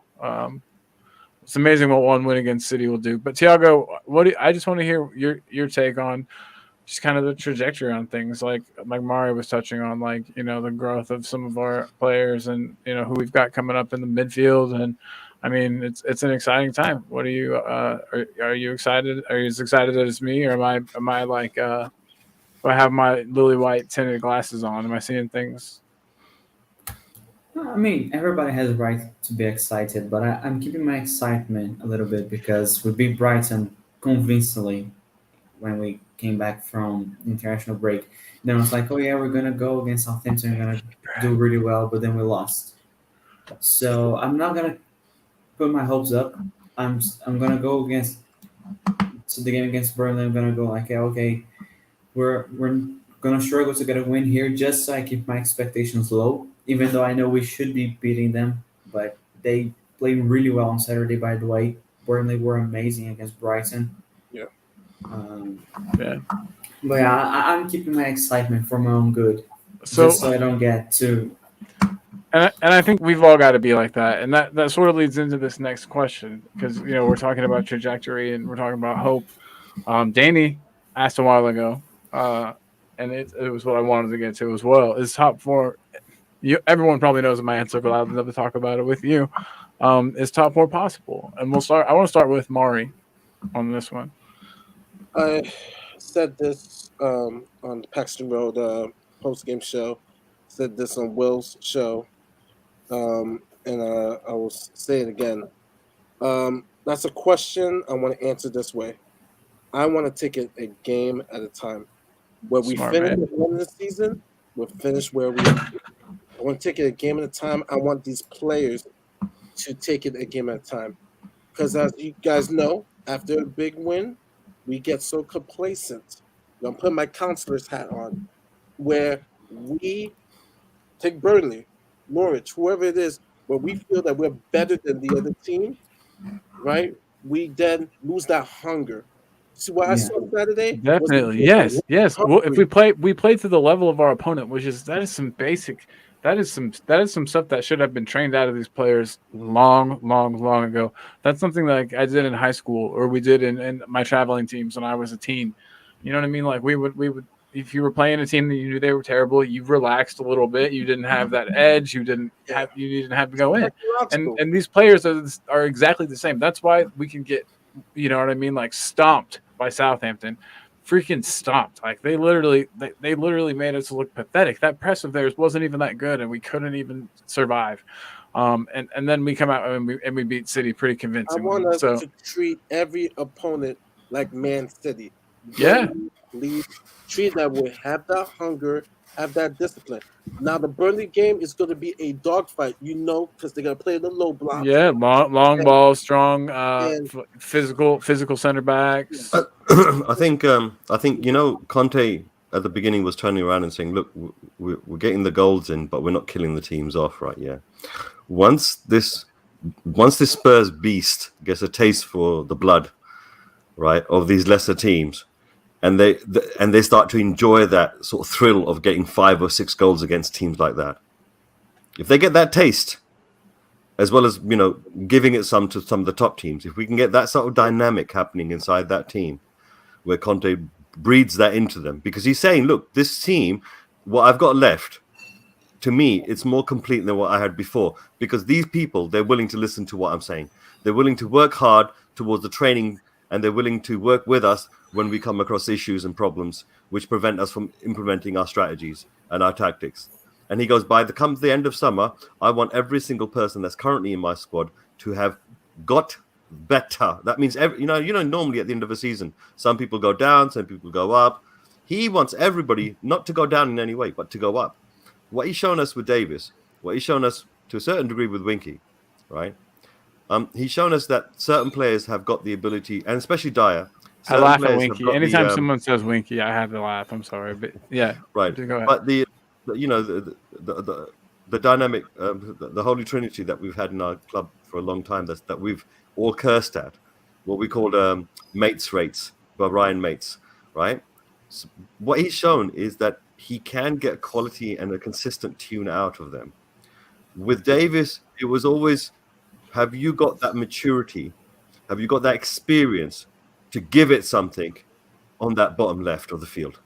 It's amazing what one win against City will do. But Thiago, I just want to hear your take on just kind of the trajectory on things, like Mario was touching on, the growth of some of our players and who we've got coming up in the midfield. And I mean, it's an exciting time. What are you are you excited? Are you as excited as me, or am I like do I have my lily white tinted glasses on? Am I seeing things? I mean, everybody has a right to be excited, but I'm keeping my excitement a little bit because we beat Brighton convincingly when we came back from the international break. Then I was like, oh yeah, we're gonna go against Southampton, we're gonna do really well, but then we lost. So I'm not gonna put my hopes up. I'm gonna go against the game against Burnley. I'm gonna go like, okay, we're gonna struggle to get a win here, just so I keep my expectations low. Even though I know we should be beating them, but they played really well on Saturday, by the way. Burnley were amazing against Brighton. Yeah. Yeah. But yeah, I'm keeping my excitement for my own good, So, just so I don't get too. and I think we've all got to be like that, and that sort of leads into this next question because we're talking about trajectory and we're talking about hope. Danny asked a while ago, and it was what I wanted to get to as well. Is top four? Everyone probably knows my answer, but I'd love to talk about it with you. Is top four possible? And we'll start. I want to start with Mari on this one. I said this on the Paxton Road post game show. Said this on Will's show, and I will say it again. That's a question I want to answer this way. I want to take it a game at a time. Where we Smart finish man. at the end of the season, we'll finish where we are. I want to take it a game at a time. I want these players to take it a game at a time. Because as you guys know, after a big win, we get so complacent. I'm putting my counselor's hat on, where we take Burnley, Norwich, whoever it is, where we feel that we're better than the other team, right? We then lose that hunger. See what I Yeah. saw Saturday? Was Definitely, the yes, yes. Well, if hungry. we play to the level of our opponent, that is some basic, that is some stuff that should have been trained out of these players long ago. That's something like I did in high school, or we did in my traveling teams when I was a teen. You know what I mean? Like we would if you were playing a team that you knew they were terrible, you relaxed a little bit. You didn't have that edge. You didn't have to go in. And these players are exactly the same. That's why we can get, you know what I mean, like stomped by Southampton, freaking stomped. Like they literally made us look pathetic. That press of theirs wasn't even that good, and we couldn't even survive. And then we come out and we beat City pretty I convincingly. want us So to treat every opponent like Man City. yeah, Burnley, treat that we have that hunger, have that discipline. Now the Burnley game is going to be a dogfight, because they're going to play the low blocks. yeah, long And- ball, strong, and- physical center backs. I think Conte at the beginning was turning around and saying, "Look, we're getting the goals in, but we're not killing the teams off, right?" Yeah. Once this Spurs beast gets a taste for the blood, right, of these lesser teams, and they start to enjoy that sort of thrill of getting 5 or 6 goals against teams like that. If they get that taste, as well as giving it some to some of the top teams, if we can get that sort of dynamic happening inside that team, where Conte breeds that into them, because he's saying, look, this team, what I've got left, to me, it's more complete than what I had before, because these people, they're willing to listen to what I'm saying. They're willing to work hard towards the training, and they're willing to work with us when we come across issues and problems which prevent us from implementing our strategies and our tactics. And he goes, comes the end of summer, I want every single person that's currently in my squad to have got better. That means normally at the end of a season, some people go down, some people go up. He wants everybody not to go down in any way, but to go up. What he's shown us with Davis, what he's shown us to a certain degree with Winky, right? He's shown us that certain players have got the ability, and especially Dyer. I laugh at Winky. Anytime someone says Winky, I have to laugh. I'm sorry, but yeah, right. Go ahead. But the dynamic, the holy trinity that we've had in our club for a long time, that we've all cursed at, what we call mates rates by Ryan Mates, right? So what he's shown is that he can get quality and a consistent tune out of them. With Davis, it was always, have you got that maturity? Have you got that experience to give it something on that bottom left of the field,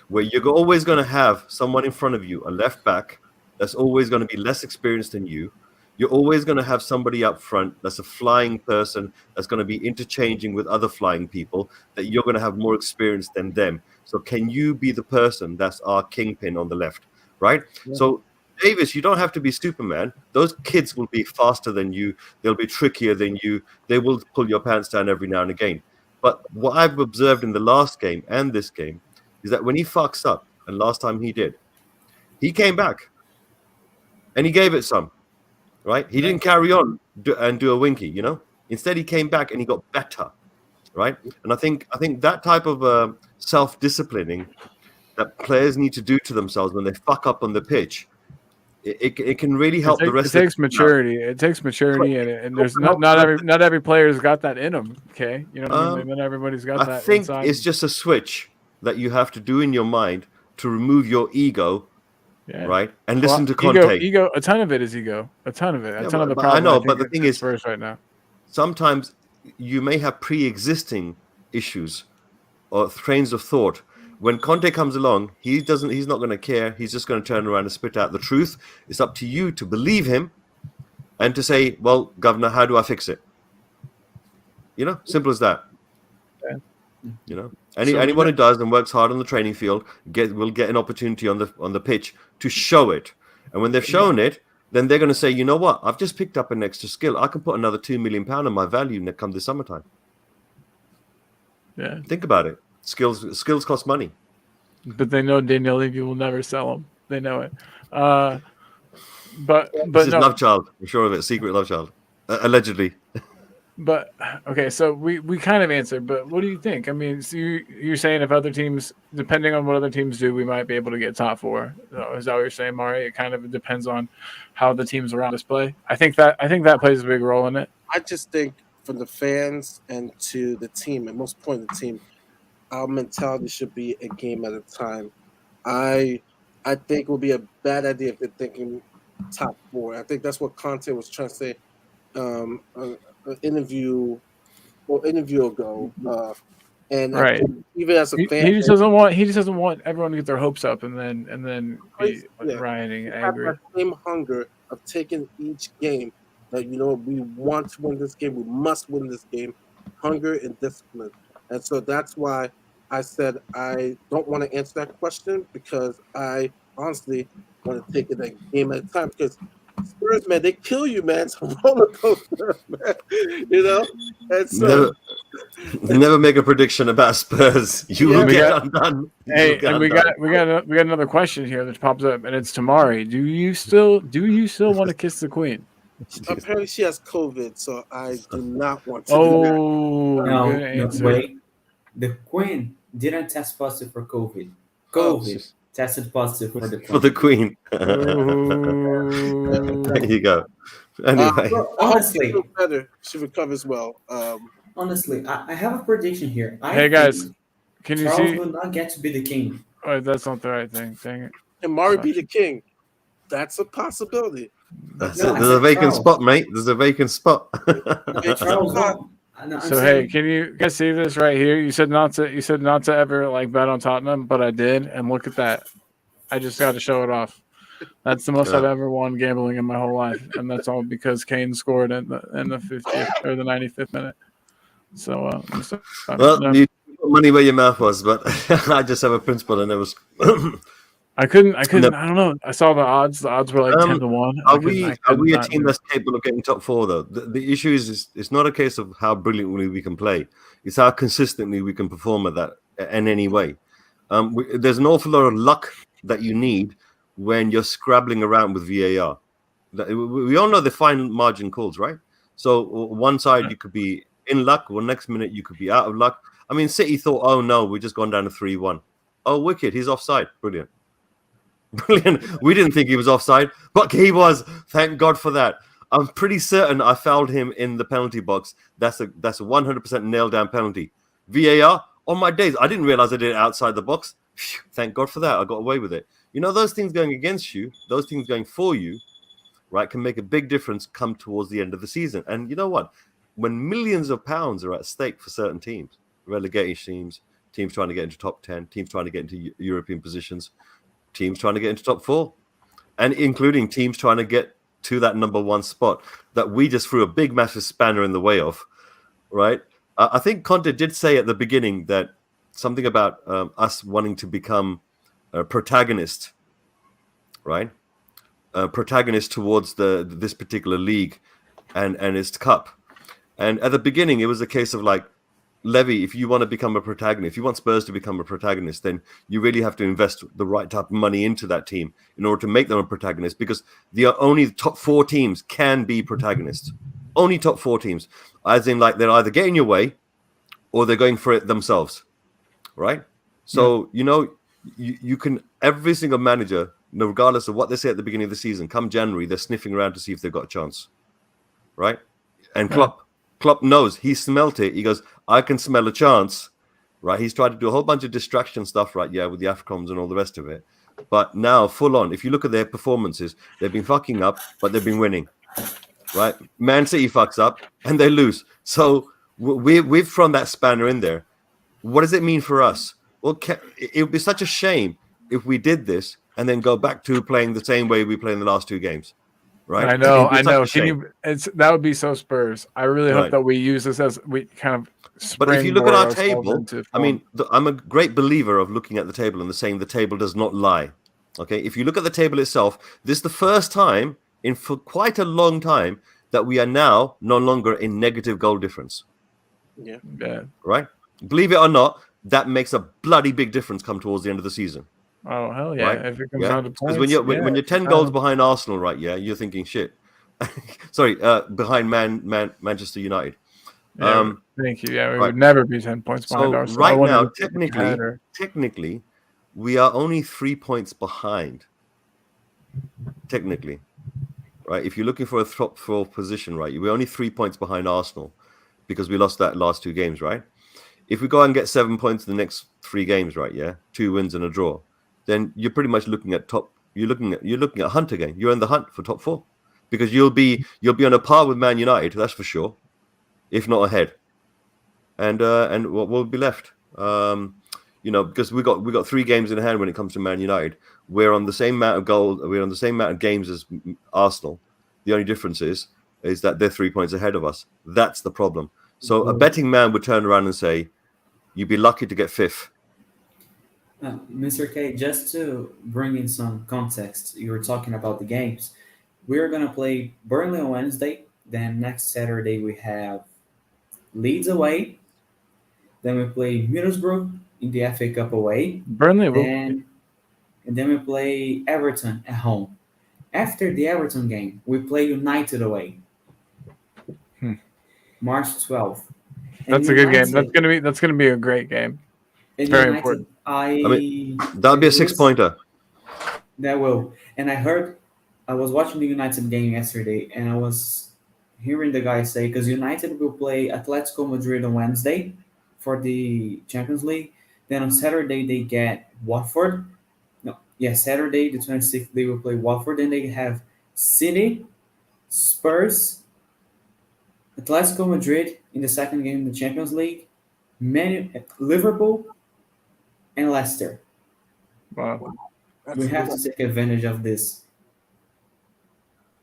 where you're always going to have someone in front of you, a left back, that's always going to be less experienced than you. You're always going to have somebody up front that's a flying person that's going to be interchanging with other flying people, that you're going to have more experience than them. So can you be the person that's our kingpin on the left, right? Yeah. So Davis, you don't have to be Superman. Those kids will be faster than you. They'll be trickier than you. They will pull your pants down every now and again. But what I've observed in the last game and this game is that when he fucks up, and last time he did, he came back and he gave it some, right? He didn't carry on and do a Winky, Instead, he came back and he got better, right? And I think that type of self-disciplining that players need to do to themselves when they fuck up on the pitch it can really help the It rest. takes maturity. It takes maturity, and there's not every player's got that in them. Okay, you know what I mean. Not everybody's got I that. think inside. it's just a switch that you have to do in your mind to remove your ego, right? And listen to Conte. Ego. A ton of it is ego. A ton of it. A ton of the but problem. I know, but the thing is, Spurs right now. Sometimes you may have pre-existing issues or trains of thought. When Conte comes along, he's not going to care. He's just going to turn around and spit out the truth. It's up to you to believe him and to say, well, Governor, how do I fix it? Simple as that. Yeah. Anyone who does and works hard on the training field will get an opportunity on the pitch to show it. And when they've shown it, then they're going to say, you know what? I've just picked up an extra skill. I can put another £2 million on my value come this summertime. Yeah. Think about it. Skills cost money. But they know Daniel Levy will never sell them. They know it. But this is love child. I'm sure of it. Secret love child. Allegedly. But okay, so we kind of answered. But what do you think? I mean, so you're saying if other teams, depending on what other teams do, we might be able to get top four. Is that what you're saying, Mari? It kind of depends on how the teams around us play. I think that plays a big role in it. I just think from the fans and to the team, and most important the team, our mentality should be a game at a time. I think it would be a bad idea if they're thinking top four. I think that's what Conte was trying to say an interview ago. And right, even as a fan, he just doesn't want everyone to get their hopes up and then be rioting, angry. Have that same hunger of taking each game. That we want to win this game. We must win this game. Hunger and discipline. And so that's why I said I don't want to answer that question, because I honestly want to take it a game at a time. Because Spurs, man, they kill you, man. It's a roller coaster, man. And so never make a prediction about Spurs. You will get undone. Hey, and we got another question here that pops up, and it's Tamari. Do you still want to kiss the Queen? Apparently she has COVID, so I do not want to. No, wait. The Queen didn't test positive for COVID. COVID tested positive for the Queen. For the Queen. There you go. Anyway, honestly, she recovers well. Honestly, I have a prediction here. Hey guys, can you Charles see? will not get to be the king. Oh, that's not the right thing. Dang it. Can Mari be the king? That's a possibility. There's a vacant spot, mate. There's a vacant spot. Charles, hey, can you guys see this right here? You said not to ever bet on Tottenham, but I did, and look at that. I just got to show it off. That's the most I've ever won gambling in my whole life, and that's all because Kane scored in the 50th or the 95th minute. So, you put money where your mouth was, but I just have a principle, and it was. I couldn't. I don't know. I saw the odds. The odds were like 10-1. Are we a team that's capable of getting top four, though? The issue is it's not a case of how brilliantly we can play. It's how consistently we can perform at that in any way. There's an awful lot of luck that you need when you're scrabbling around with VAR. We all know the fine margin calls, right? So one side you could be in luck, or next minute you could be out of luck. I mean, City thought, oh no, we just gone down to 3-1. Oh, wicked, he's offside. Brilliant. We didn't think he was offside, but he was. Thank God for that. I'm pretty certain I fouled him in the penalty box. That's a 100% nailed down penalty. VAR, on my days, I didn't realize I did it outside the box. Phew, thank God for that. I got away with it. Those things going against you, those things going for you, right, can make a big difference come towards the end of the season. And you know what? When millions of pounds are at stake for certain teams, relegating teams trying to get into top 10, teams trying to get into European positions, teams trying to get into top 4, and including teams trying to get to that number 1 spot that we just threw a big, massive spanner in the way of, right? I think Conte did say at the beginning that something about us wanting to become a protagonist, right? Protagonist towards this particular league and its cup. And at the beginning, it was a case of like, Levy, if you want to become a protagonist, if you want Spurs to become a protagonist, then you really have to invest the right type of money into that team in order to make them a protagonist, because only the top 4 teams can be protagonists. Only top 4 teams. As in, like, they're either getting your way or they're going for it themselves, right? So, you can, every single manager regardless of what they say at the beginning of the season, come January, they're sniffing around to see if they've got a chance, right? And Klopp knows, he smelt it. He goes, I can smell a chance, right? He's tried to do a whole bunch of distraction stuff, right? Yeah, with the AFCONs and all the rest of it. But now, full on, if you look at their performances, they've been fucking up, but they've been winning, right? Man City fucks up and they lose. So we've thrown that spanner in there. What does it mean for us? Well, it would be such a shame if we did this and then go back to playing the same way we played in the last two games, right? I know. Shame. That would be so Spurs. I really hope that we use this as we kind of. But if you look at our table, I mean, I'm a great believer of looking at the table and saying the table does not lie. Okay, if you look at the table itself, this is the first time for quite a long time that we are now no longer in negative goal difference. Yeah. Right? Believe it or not, that makes a bloody big difference come towards the end of the season. Oh, hell yeah. Right? If it comes down to points. Because when you're 10 goals behind Arsenal, right, yeah, you're thinking shit. Sorry, behind Manchester United. Yeah, thank you. Yeah, we would never be 10 points behind Arsenal. Right now, technically, we are only 3 points behind. Technically. Right? If you're looking for a top 4 position, right, we're only 3 points behind Arsenal because we lost that last 2 games, right? If we go and get 7 points in the next 3 games, right, yeah, 2 wins and a draw, then you're pretty much looking at you're looking at hunt again. You're in the hunt for top 4 because you'll be on a par with Man United, that's for sure, if not ahead. And what will be left? Because we got 3 games in hand when it comes to Man United. We're on the same amount of goals. We're on the same amount of games as Arsenal. The only difference is that they're 3 points ahead of us. That's the problem. So a betting man would turn around and say, "You'd be lucky to get 5th." Mr. K, just to bring in some context, you were talking about the games. We're going to play Burnley on Wednesday. Then next Saturday we have Leeds away. Then we play Middlesbrough in the FA Cup away. Burnley will. And then we play Everton at home. After the Everton game, we play United away. March 12th. That's a good game. That's gonna be a great game. It's very important. That'll be a 6-pointer. That will. And I was watching the United game yesterday, and I was hearing the guy say, because United will play Atletico Madrid on Wednesday for the Champions League. Then on Saturday they get Watford. Saturday the 26th they will play Watford. Then they have City, Spurs, Atletico Madrid in the second game in the Champions League, Liverpool, and Leicester. Wow. We have to take advantage of this.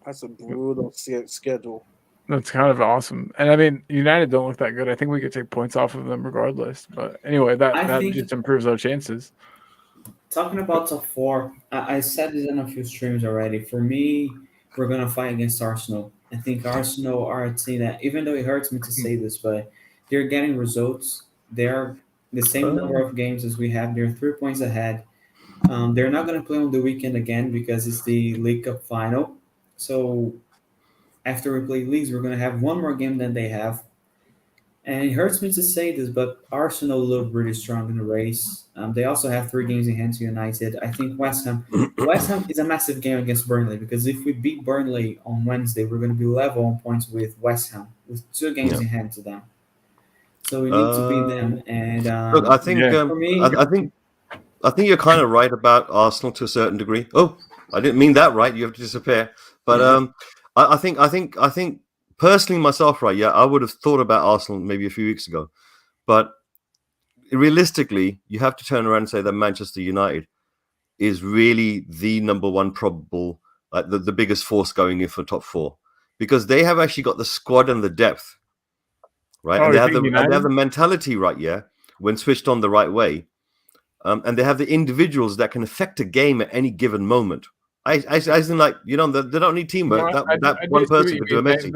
That's a brutal schedule. That's kind of awesome. And I mean, United don't look that good. I think we could take points off of them regardless. But anyway, that just improves our chances. Talking about top 4, I said this in a few streams already. For me, we're going to fight against Arsenal. I think Arsenal are a team that, even though it hurts me to say this, but they're getting results. They're the same number of games as we have. They're 3 points ahead. They're not going to play on the weekend again because it's the League Cup final. So after we play leagues, we're going to have one more game than they have. And it hurts me to say this, but Arsenal look really strong in the race. They also have 3 games in hand to United. I think West Ham is a massive game against Burnley because if we beat Burnley on Wednesday, we're going to be level on points with West Ham with 2 games in hand to them. So we need to beat them. And look, I think for me, I think you're kind of right about Arsenal to a certain degree. Oh, I didn't mean that right. You have to disappear. But I think personally myself, right? Yeah, I would have thought about Arsenal maybe a few weeks ago, but realistically, you have to turn around and say that Manchester United is really the number one probable, like the biggest force going in for top 4 because they have actually got the squad and the depth, right? And they have the mentality, right? Yeah, when switched on the right way, and they have the individuals that can affect a game at any given moment. I think like they don't need teamwork. That one person could do amazing.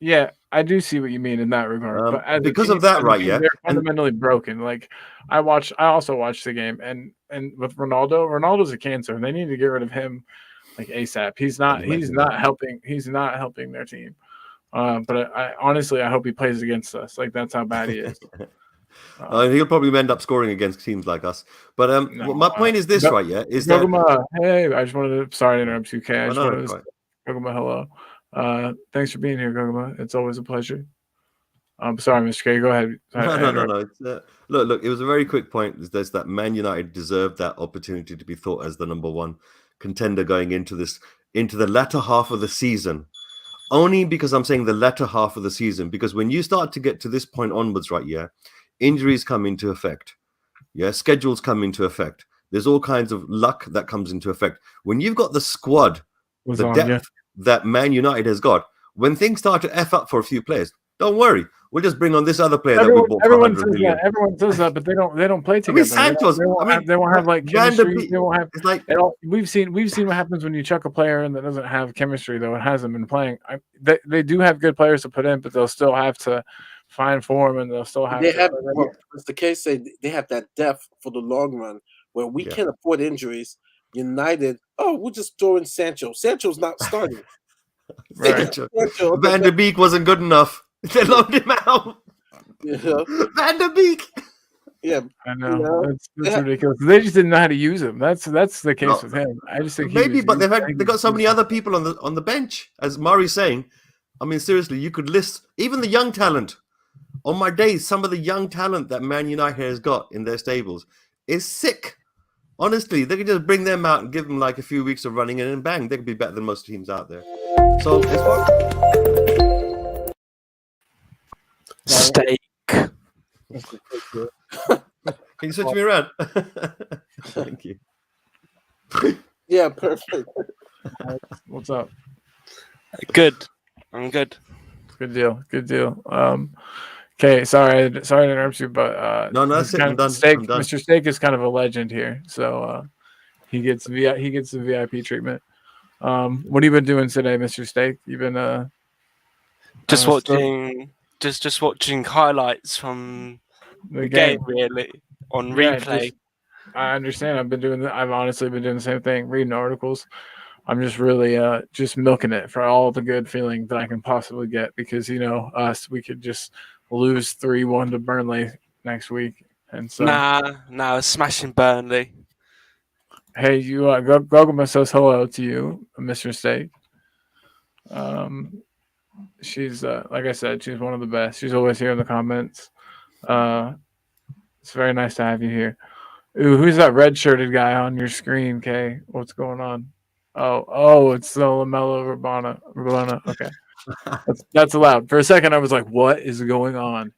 Yeah, I do see what you mean in that regard. But because of that, right? Yeah, they're fundamentally broken. Like I also watched the game, and with Ronaldo's a cancer, and they need to get rid of him like ASAP. He's not helping their team. But I honestly, I hope he plays against us. Like that's how bad he is. He'll probably end up scoring against teams like us. But my point is this, right? Yeah, is that hey, I just wanted to. Sorry to interrupt you, Kay. I just wanted to. Right. Goguma, hello. Thanks for being here, Goguma. It's always a pleasure. I'm sorry, Mr. K. Go ahead. No. It's, look. It was a very quick point. There's that Man United deserved that opportunity to be thought as the number one contender going into the latter half of the season. Only because I'm saying the latter half of the season, because when you start to get to this point onwards, right? Yeah, injuries come into effect. Yeah, schedules come into effect. There's all kinds of luck that comes into effect. When you've got the squad, depth that Man United has got, when things start to F up for a few players, don't worry. We'll just bring on this other player that we bought for 100 million. Everyone says that, but they don't play together. I mean, Santos. They won't have like chemistry. They won't have. It's like we've seen what happens when you chuck a player in that doesn't have chemistry, though it hasn't been playing. They do have good players to put in, but they'll still have to find form, and they'll still have. It's the case. They have that depth for the long run, where we can't afford injuries. United, we'll just throw in Sancho. Sancho's not starting. Right. Van der Beek wasn't good enough. They loaned him out. Van der Beek. Yeah, I know. That's ridiculous. They just didn't know how to use him. That's the case with him. I just think maybe, but they got so many other people on the bench, as Murray's saying. I mean, seriously, you could list even the young talent. On my days, some of the young talent that Man United has got in their stables is sick. Honestly, they could just bring them out and give them like a few weeks of running, and then bang, they could be better than most teams out there. So it's fun. Steak. Can you switch me around? Thank you. Yeah, perfect. What's up? Good. I'm good. Good deal. Okay, sorry to interrupt you, but no, that's it. I'm done. Mr. Steak is kind of a legend here, so he gets the VIP treatment. What have you been doing today, Mr. Steak? You've been just watching highlights from the game, really, on replay. I understand. I've honestly been doing the same thing, reading articles. I'm just really just milking it for all the good feeling that I can possibly get, because us, we could just lose 3-1 to Burnley next week, and so smashing Burnley. Hey, you Goguma says hello to you, Mr. Steak. She's like I said, she's one of the best. She's always here in the comments. It's very nice to have you here. Ooh, who's that red-shirted guy on your screen, Kay? What's going on? Oh, it's the Lamelo Rabona. Okay. That's allowed. For a second, I was like, what is going on?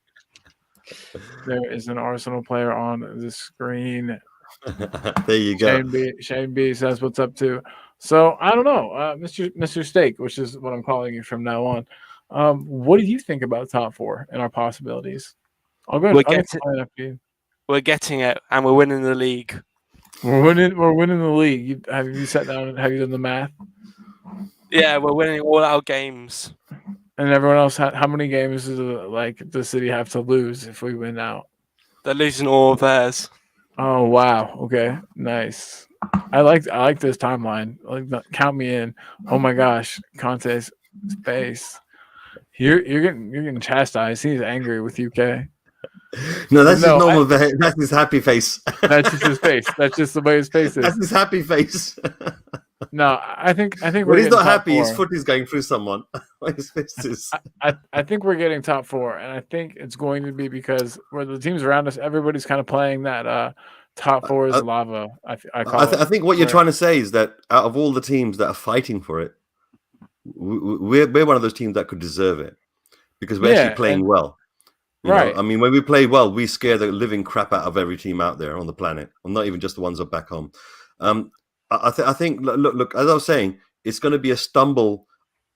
There is an Arsenal player on the screen. There you go. Shane B says, what's up, too? So, I don't know. Mr. Steak, which is what I'm calling you from now on. What do you think about top four and our possibilities? We're getting it, and we're winning the league. We're winning the league. Have you sat down and have you done the math? Yeah, we're winning all our games. And everyone else, how many games does the City have to lose if we win out? They're losing all of theirs. Oh wow! Okay, nice. I like this timeline. Count me in. Oh my gosh, Conte's face. You're getting chastised. He's angry with UK. No, that's his normal. That's his happy face. That's just his face. That's just the way his face is. That's his happy face. No, I think when he's not happy, his foot is going through someone. His fist is. I think we're getting top four, and I think it's going to be because where the teams around us, everybody's kind of playing that top four is lava. I think what you're trying to say is that out of all the teams that are fighting for it, we're one of those teams that could deserve it because we're actually playing well. You know, I mean, when we play well, we scare the living crap out of every team out there on the planet, and not even just the ones up back home. I think. Look. As I was saying, it's going to be a stumble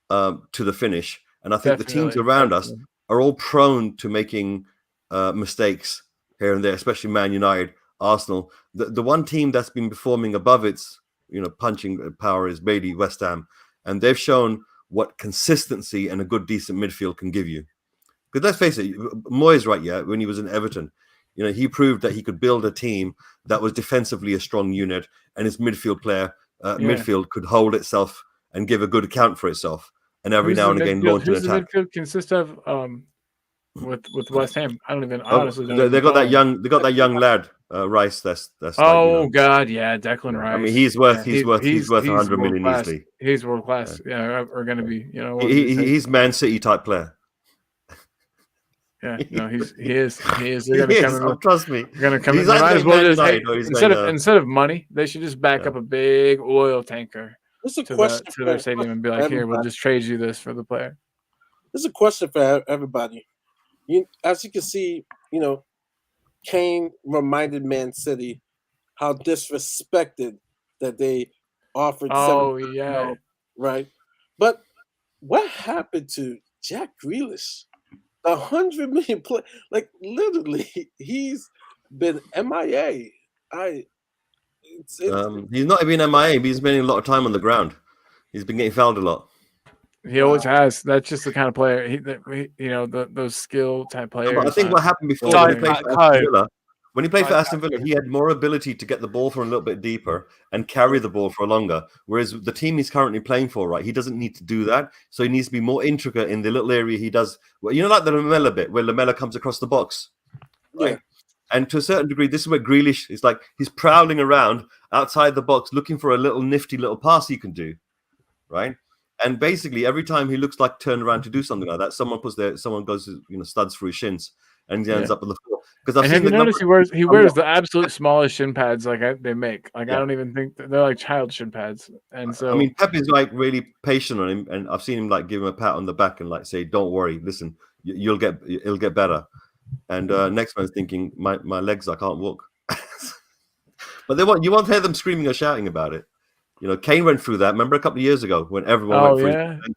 to the finish, and I think the teams around us are all prone to making mistakes here and there, especially Man United, Arsenal. The one team that's been performing above its punching power is maybe West Ham, and they've shown what consistency and a good, decent midfield can give you. Because let's face it, Moyes, right? Yeah, when he was in Everton, he proved that he could build a team that was defensively a strong unit, and his midfield midfield could hold itself and give a good account for itself. And every now and again, launch an attack. Midfield consist of with West Ham. I don't even Oh, honestly don't they even got follow that him. young. They got that young lad, Rice. That's Oh God, yeah, Declan Rice. I mean, he's worth Yeah, he's worth 100 world million class. easily. He's world class. Yeah, or going to be. One of these days. He's Man City type player. Yeah, no, he is. They're He going to come is. in with. Trust me. They're going to come in. He's They might either as going well Man just United or he's going. instead of money, they should just back up a big oil tanker This is a to question their stadium and be like, here, we'll just trade you this for the player. This is a question for everybody. As you can see, Kane reminded Man City how disrespected that they offered. Oh, 7 yeah. right. But what happened to Jack Grealish? 100 million play, like literally, he's been MIA. He's not even MIA, but he's spending a lot of time on the ground. He's been getting fouled a lot. He always has. That's just the kind of player. Those skill type players. But I think what happened before when he played for Aston Villa, he had more ability to get the ball for a little bit deeper and carry the ball for longer. Whereas the team he's currently playing for, right, he doesn't need to do that. So he needs to be more intricate in the little area he does. Well, like the Lamella bit where Lamella comes across the box, right? Yeah. And to a certain degree, this is where Grealish is like he's prowling around outside the box looking for a little nifty little pass he can do, right? And basically, every time he looks like turned around to do something like that, someone goes, studs through his shins, and he ends up on the floor. Because have you noticed he wears the absolute smallest shin pads they make. Like I don't even think they're like child shin pads. And so I mean, Pep is like really patient on him, and I've seen him like give him a pat on the back and like say, "Don't worry, listen, it'll get better." And next man's thinking, "My legs, I can't walk." But you won't hear them screaming or shouting about it. Kane went through that. Remember a couple of years ago when everyone went through.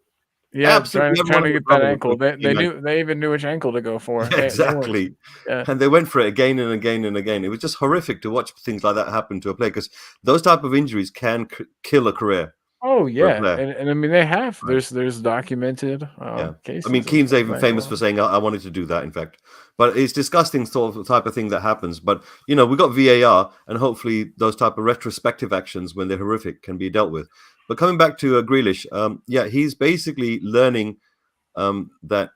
Yeah, trying to get that ankle. They even knew which ankle to go for. Exactly. And they went for it again and again and again. It was just horrific to watch things like that happen to a player because those type of injuries can kill a career. Oh yeah, and I mean they have. There's documented cases. I mean, Keane's even famous for saying, "I wanted to do that." In fact, but it's disgusting sort of type of thing that happens. But we got VAR, and hopefully those type of retrospective actions when they're horrific can be dealt with. But coming back to Grealish, he's basically learning that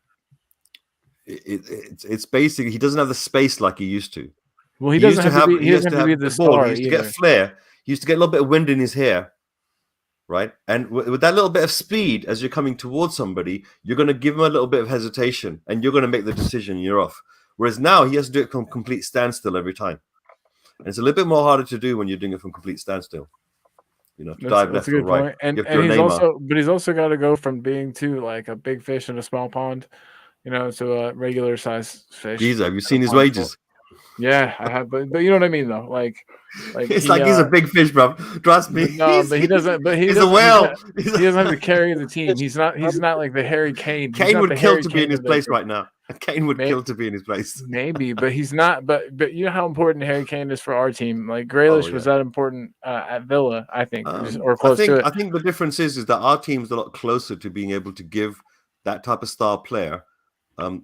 it's basically he doesn't have the space like he used to. Well, he doesn't have to be the star. He used to get flair. He used to get a little bit of wind in his hair. Right, and with that little bit of speed, as you're coming towards somebody, you're going to give him a little bit of hesitation, and you're going to make the decision. You're off. Whereas now he has to do it from complete standstill every time, and it's a little bit more harder to do when you're doing it from complete standstill. Dive left or right. And he's also got to go from being like a big fish in a small pond, to a regular size fish. Jesus, have you seen his wages? Yeah, I have, but you know what I mean though, like it's he's a big fish, bro. Trust me. No, but he doesn't. But he's a whale. He doesn't have to carry the team. He's not like the Harry Kane. Kane would kill to be in his place right now. Kane would kill to be in his place. Maybe, but he's not. But you know how important Harry Kane is for our team. Like Grealish was that important at Villa, I think, or close to it. I think the difference is that our team's a lot closer to being able to give that type of star player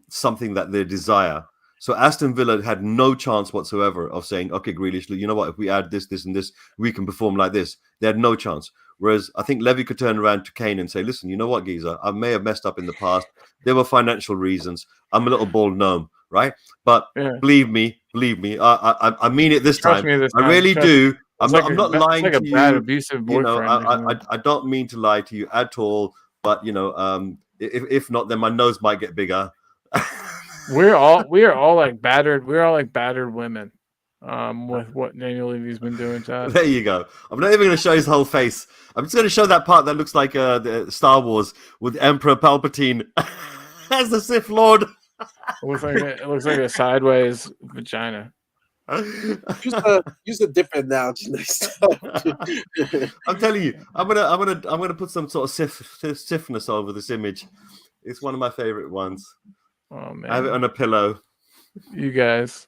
something that they desire. So Aston Villa had no chance whatsoever of saying, okay, Grealish, you know what? If we add this, this, and this, we can perform like this. They had no chance. Whereas I think Levy could turn around to Kane and say, listen, you know what, geezer? I may have messed up in the past. There were financial reasons. I'm a little bald gnome, right? But believe me, I mean it this time. I really do. I'm not lying to you. Bad, abusive boyfriend. I don't mean to lie to you at all. But, if not, then my nose might get bigger. We are all like battered women with what Daniel Levy's been doing to us. There you go. I'm not even going to show his whole face. I'm just going to show that part that looks like the Star Wars with Emperor Palpatine as the Sith Lord. It looks like a sideways vagina. Use a different analogy next time. I'm telling you, I'm gonna put some sort of stiffness over this image. It's one of my favorite ones. Oh man, I have it on a pillow. You guys,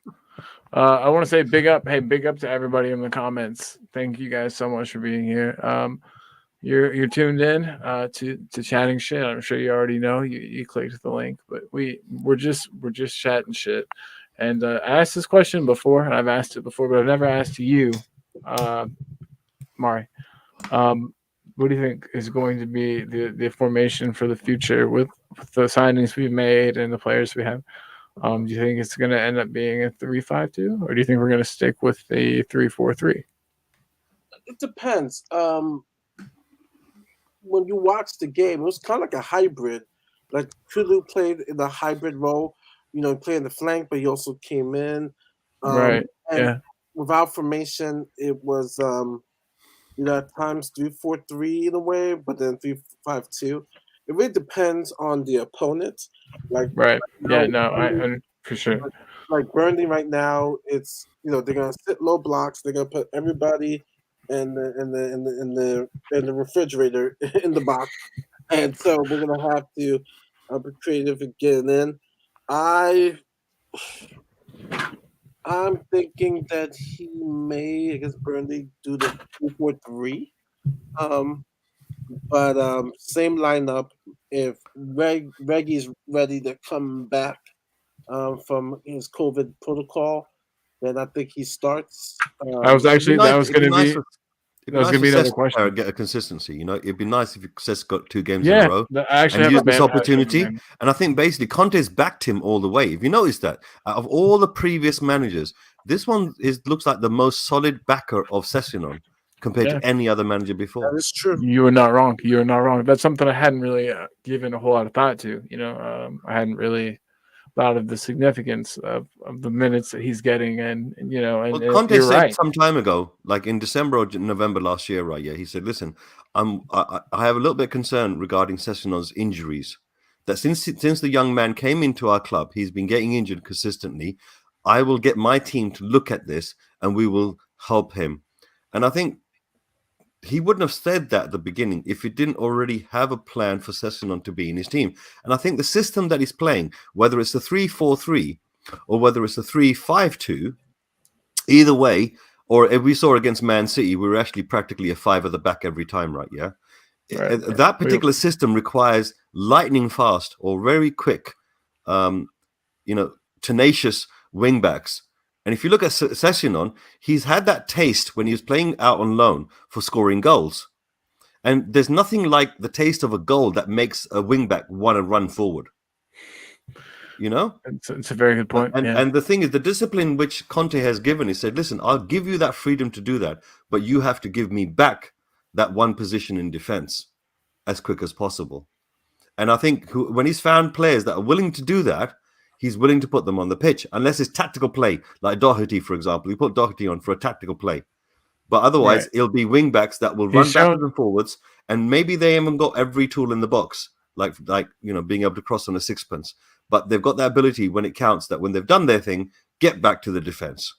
I want to say big up to everybody in the comments. Thank you guys so much for being here. You're tuned in to chatting shit. I'm sure you already know. You clicked the link, but we're just chatting shit. And I asked this question before, and I've asked it before, but I've never asked you, Mari. What do you think is going to be the formation for the future with the signings we've made and the players we have? Do you think it's going to end up being a 3-5-2, or do you think we're going to stick with the 3-4-3? It depends. When you watch the game, it was kind of like a hybrid. Like Kulu played in a hybrid role. You know, he played in the flank, but he also came in. Right. And Yeah. without formation, it was at times 3-4-3 in a way, but then 3-5-2. It really depends on the opponent. Like Right. now, Yeah. No. I for sure. like Burnley right now, it's they're gonna sit low blocks. They're gonna put everybody in the refrigerator in the box, and so we're gonna have to be creative and get it in. I'm thinking that he may against Burnley do the 3-4-3. But same lineup. If Reggie's ready to come back from his COVID protocol, then I think he starts. I was actually that was It'd be going to nice be for that was going to be another Cesc question. to get a consistency. You know, it'd be nice if Cesc got 2 games in Yeah. a row I actually and have a use this band patch of opportunity. him. And I think basically Conte's backed him all the way. If you notice that, out of all the previous managers, this one looks like the most solid backer of Sessignon compared Yeah. to any other manager before. That is true. You are not wrong. You are not wrong. That's something I hadn't really given a whole lot of thought to. I hadn't really thought of the significance of the minutes that he's getting, and Well, and Conte you're said right. some time ago, like in December or November last year, right? Yeah, he said, "Listen, I have a little bit of concern regarding Session's injuries. That since the young man came into our club, he's been getting injured consistently. I will get my team to look at this, and we will help him." And I think he wouldn't have said that at the beginning if he didn't already have a plan for Sessignon to be in his team. And I think the system that he's playing, whether it's a 3-4-3 or whether it's a 3-5-2, either way, or if we saw against Man City, we were actually practically a 5 at the back every time, right? Yeah. Right. That particular system requires lightning fast or very quick, tenacious wing backs. And if you look at Sessignon, he's had that taste when he was playing out on loan for scoring goals. And there's nothing like the taste of a goal that makes a wingback want to run forward. You know? It's a very good point. And the thing is, the discipline which Conte has given, he said, listen, I'll give you that freedom to do that, but you have to give me back that one position in defense as quick as possible. And I think when he's found players that are willing to do that, he's willing to put them on the pitch, unless it's tactical play, like Doherty, for example. He put Doherty on for a tactical play. But otherwise, Right. It'll be wing backs that will run backwards and forwards, and maybe they haven't got every tool in the box, like being able to cross on a sixpence. But they've got that ability when it counts, that when they've done their thing, get back to the defense.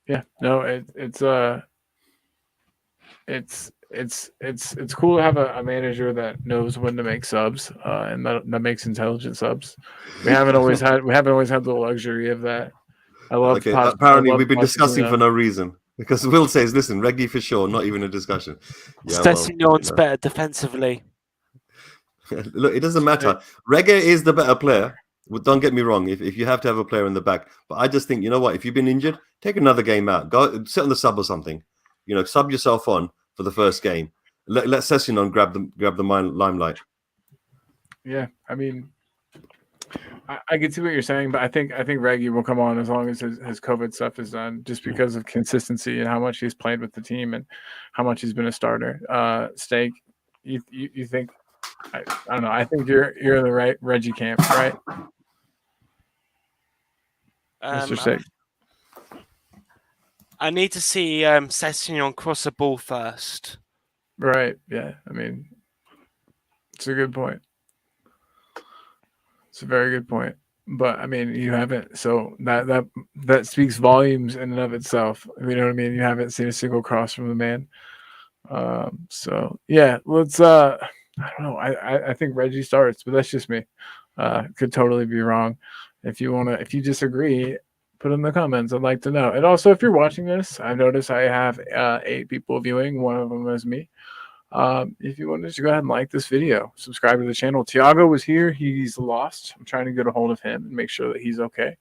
Yeah. No, it's cool to have a manager that knows when to make subs, and that makes intelligent subs. We haven't always had the luxury of that. I love. Okay, apparently we've been discussing for no reason, because Will says, "Listen, Reggie for sure, not even a discussion." Yeah, Sessegnon's better defensively. Look, it doesn't matter. Reggie is the better player. Don't get me wrong. If you have to have a player in the back, but I just think, you know what? If you've been injured, take another game out. Go sit on the sub or something. Sub yourself on for the first game. Let Sessignon grab the limelight. Yeah, I mean, I can see what you're saying, but I think Reggie will come on as long as his COVID stuff is done, just because of consistency and how much he's played with the team and how much he's been a starter. Steak, you think? I don't know. I think you're in the right Reggie camp, right, Mr. Steak? I need to see Sessignon cross the ball first. Right. Yeah. I mean, it's a good point. It's a very good point. But I mean, you haven't. So that speaks volumes in and of itself. You know what I mean? You haven't seen a single cross from the man. So yeah, let's. I don't know. I think Reggie starts, but that's just me. Could totally be wrong. If you disagree, put in the comments. I'd like to know. And also, if you're watching this, I've noticed I have 8 people viewing. One of them is me. If you want to just go ahead and like this video, subscribe to the channel. Tiago was here. He's lost. I'm trying to get a hold of him and make sure that he's okay.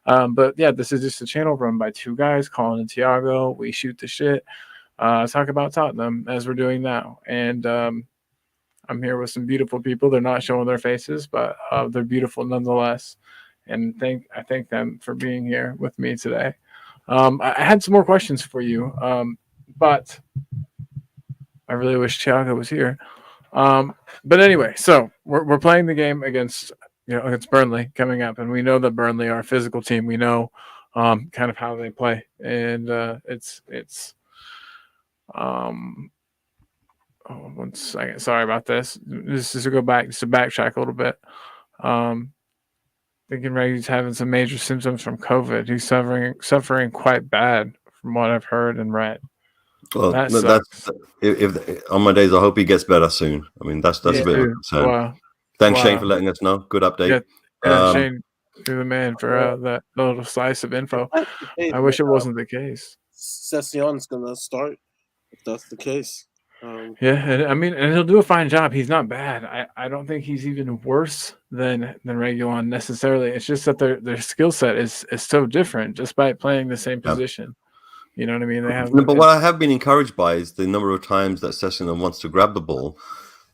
But yeah, this is just a channel run by 2 guys, Colin and Tiago. We shoot the shit. Talk about Tottenham as we're doing now. And I'm here with some beautiful people. They're not showing their faces, but they're beautiful nonetheless. And I thank them for being here with me today. I had some more questions for you, but I really wish Thiago was here. But anyway, so we're playing the game against Burnley coming up, and we know that Burnley are a physical team. We know kind of how they play, and it's oh, 1 second. Sorry about this. This is to go back, just to backtrack a little bit. Thinking Reggie's having some major symptoms from COVID. He's suffering quite bad from what I've heard and read. Well, That no, sucks. if on my days, I hope he gets better soon. I mean, that's a bit of a concern. Wow. Thanks, Shane, Wow. for letting us know. Good update. Shane, you're the man for that little slice of info. I wish it wasn't the case. Session's gonna start if that's the case. Yeah, and I mean, and he'll do a fine job. He's not bad. I don't think he's even worse than Reguilon necessarily. It's just that their skill set is so different, despite playing the same position. You know what I mean? They have. No, but what I have been encouraged by is the number of times that Session wants to grab the ball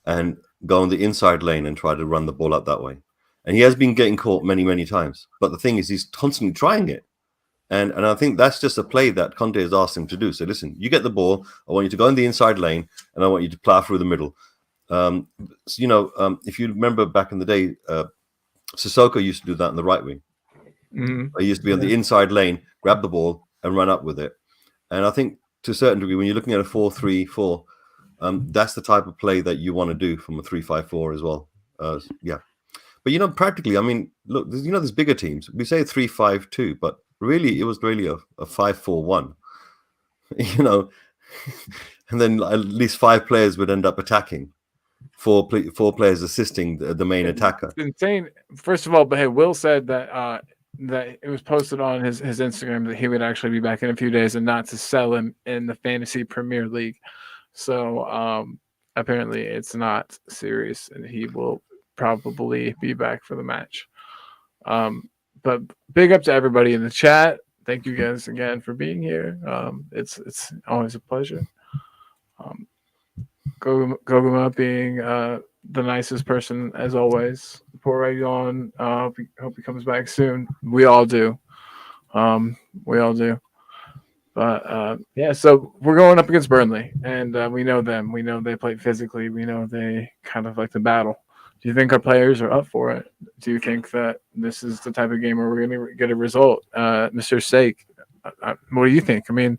and go on the inside lane and try to run the ball up that way. And he has been getting caught many, many times. But the thing is, he's constantly trying it. And I think that's just a play that Conte has asked him to do. So listen, you get the ball. I want you to go in the inside lane, and I want you to plow through the middle. If you remember back in the day, Sissoko used to do that in the right wing. Mm-hmm. He used to be on the inside lane, grab the ball, and run up with it. And I think to a certain degree, when you're looking at a 4-3-4, that's the type of play that you want to do from a 3-5-4 as well. But practically, I mean, look, there's bigger teams. We say 3-5-2, but really, it was really a 5-4-1. And then at least 5 players would end up attacking, 4 players assisting the main attacker. It's insane. First of all, but hey, Will said that that it was posted on his Instagram that he would actually be back in a few days and not to sell him in the Fantasy Premier League. So apparently it's not serious, and he will probably be back for the match. But big up to everybody in the chat. Thank you guys again for being here. It's always a pleasure. Goguma being the nicest person as always. Poor Rayon. Hope he comes back soon. We all do. We all do. But so we're going up against Burnley, and we know them. We know they play physically. We know they kind of like to battle. Do you think our players are up for it? Do you think that this is the type of game where we're going to get a result? Mr. Sake, what do you think? I mean,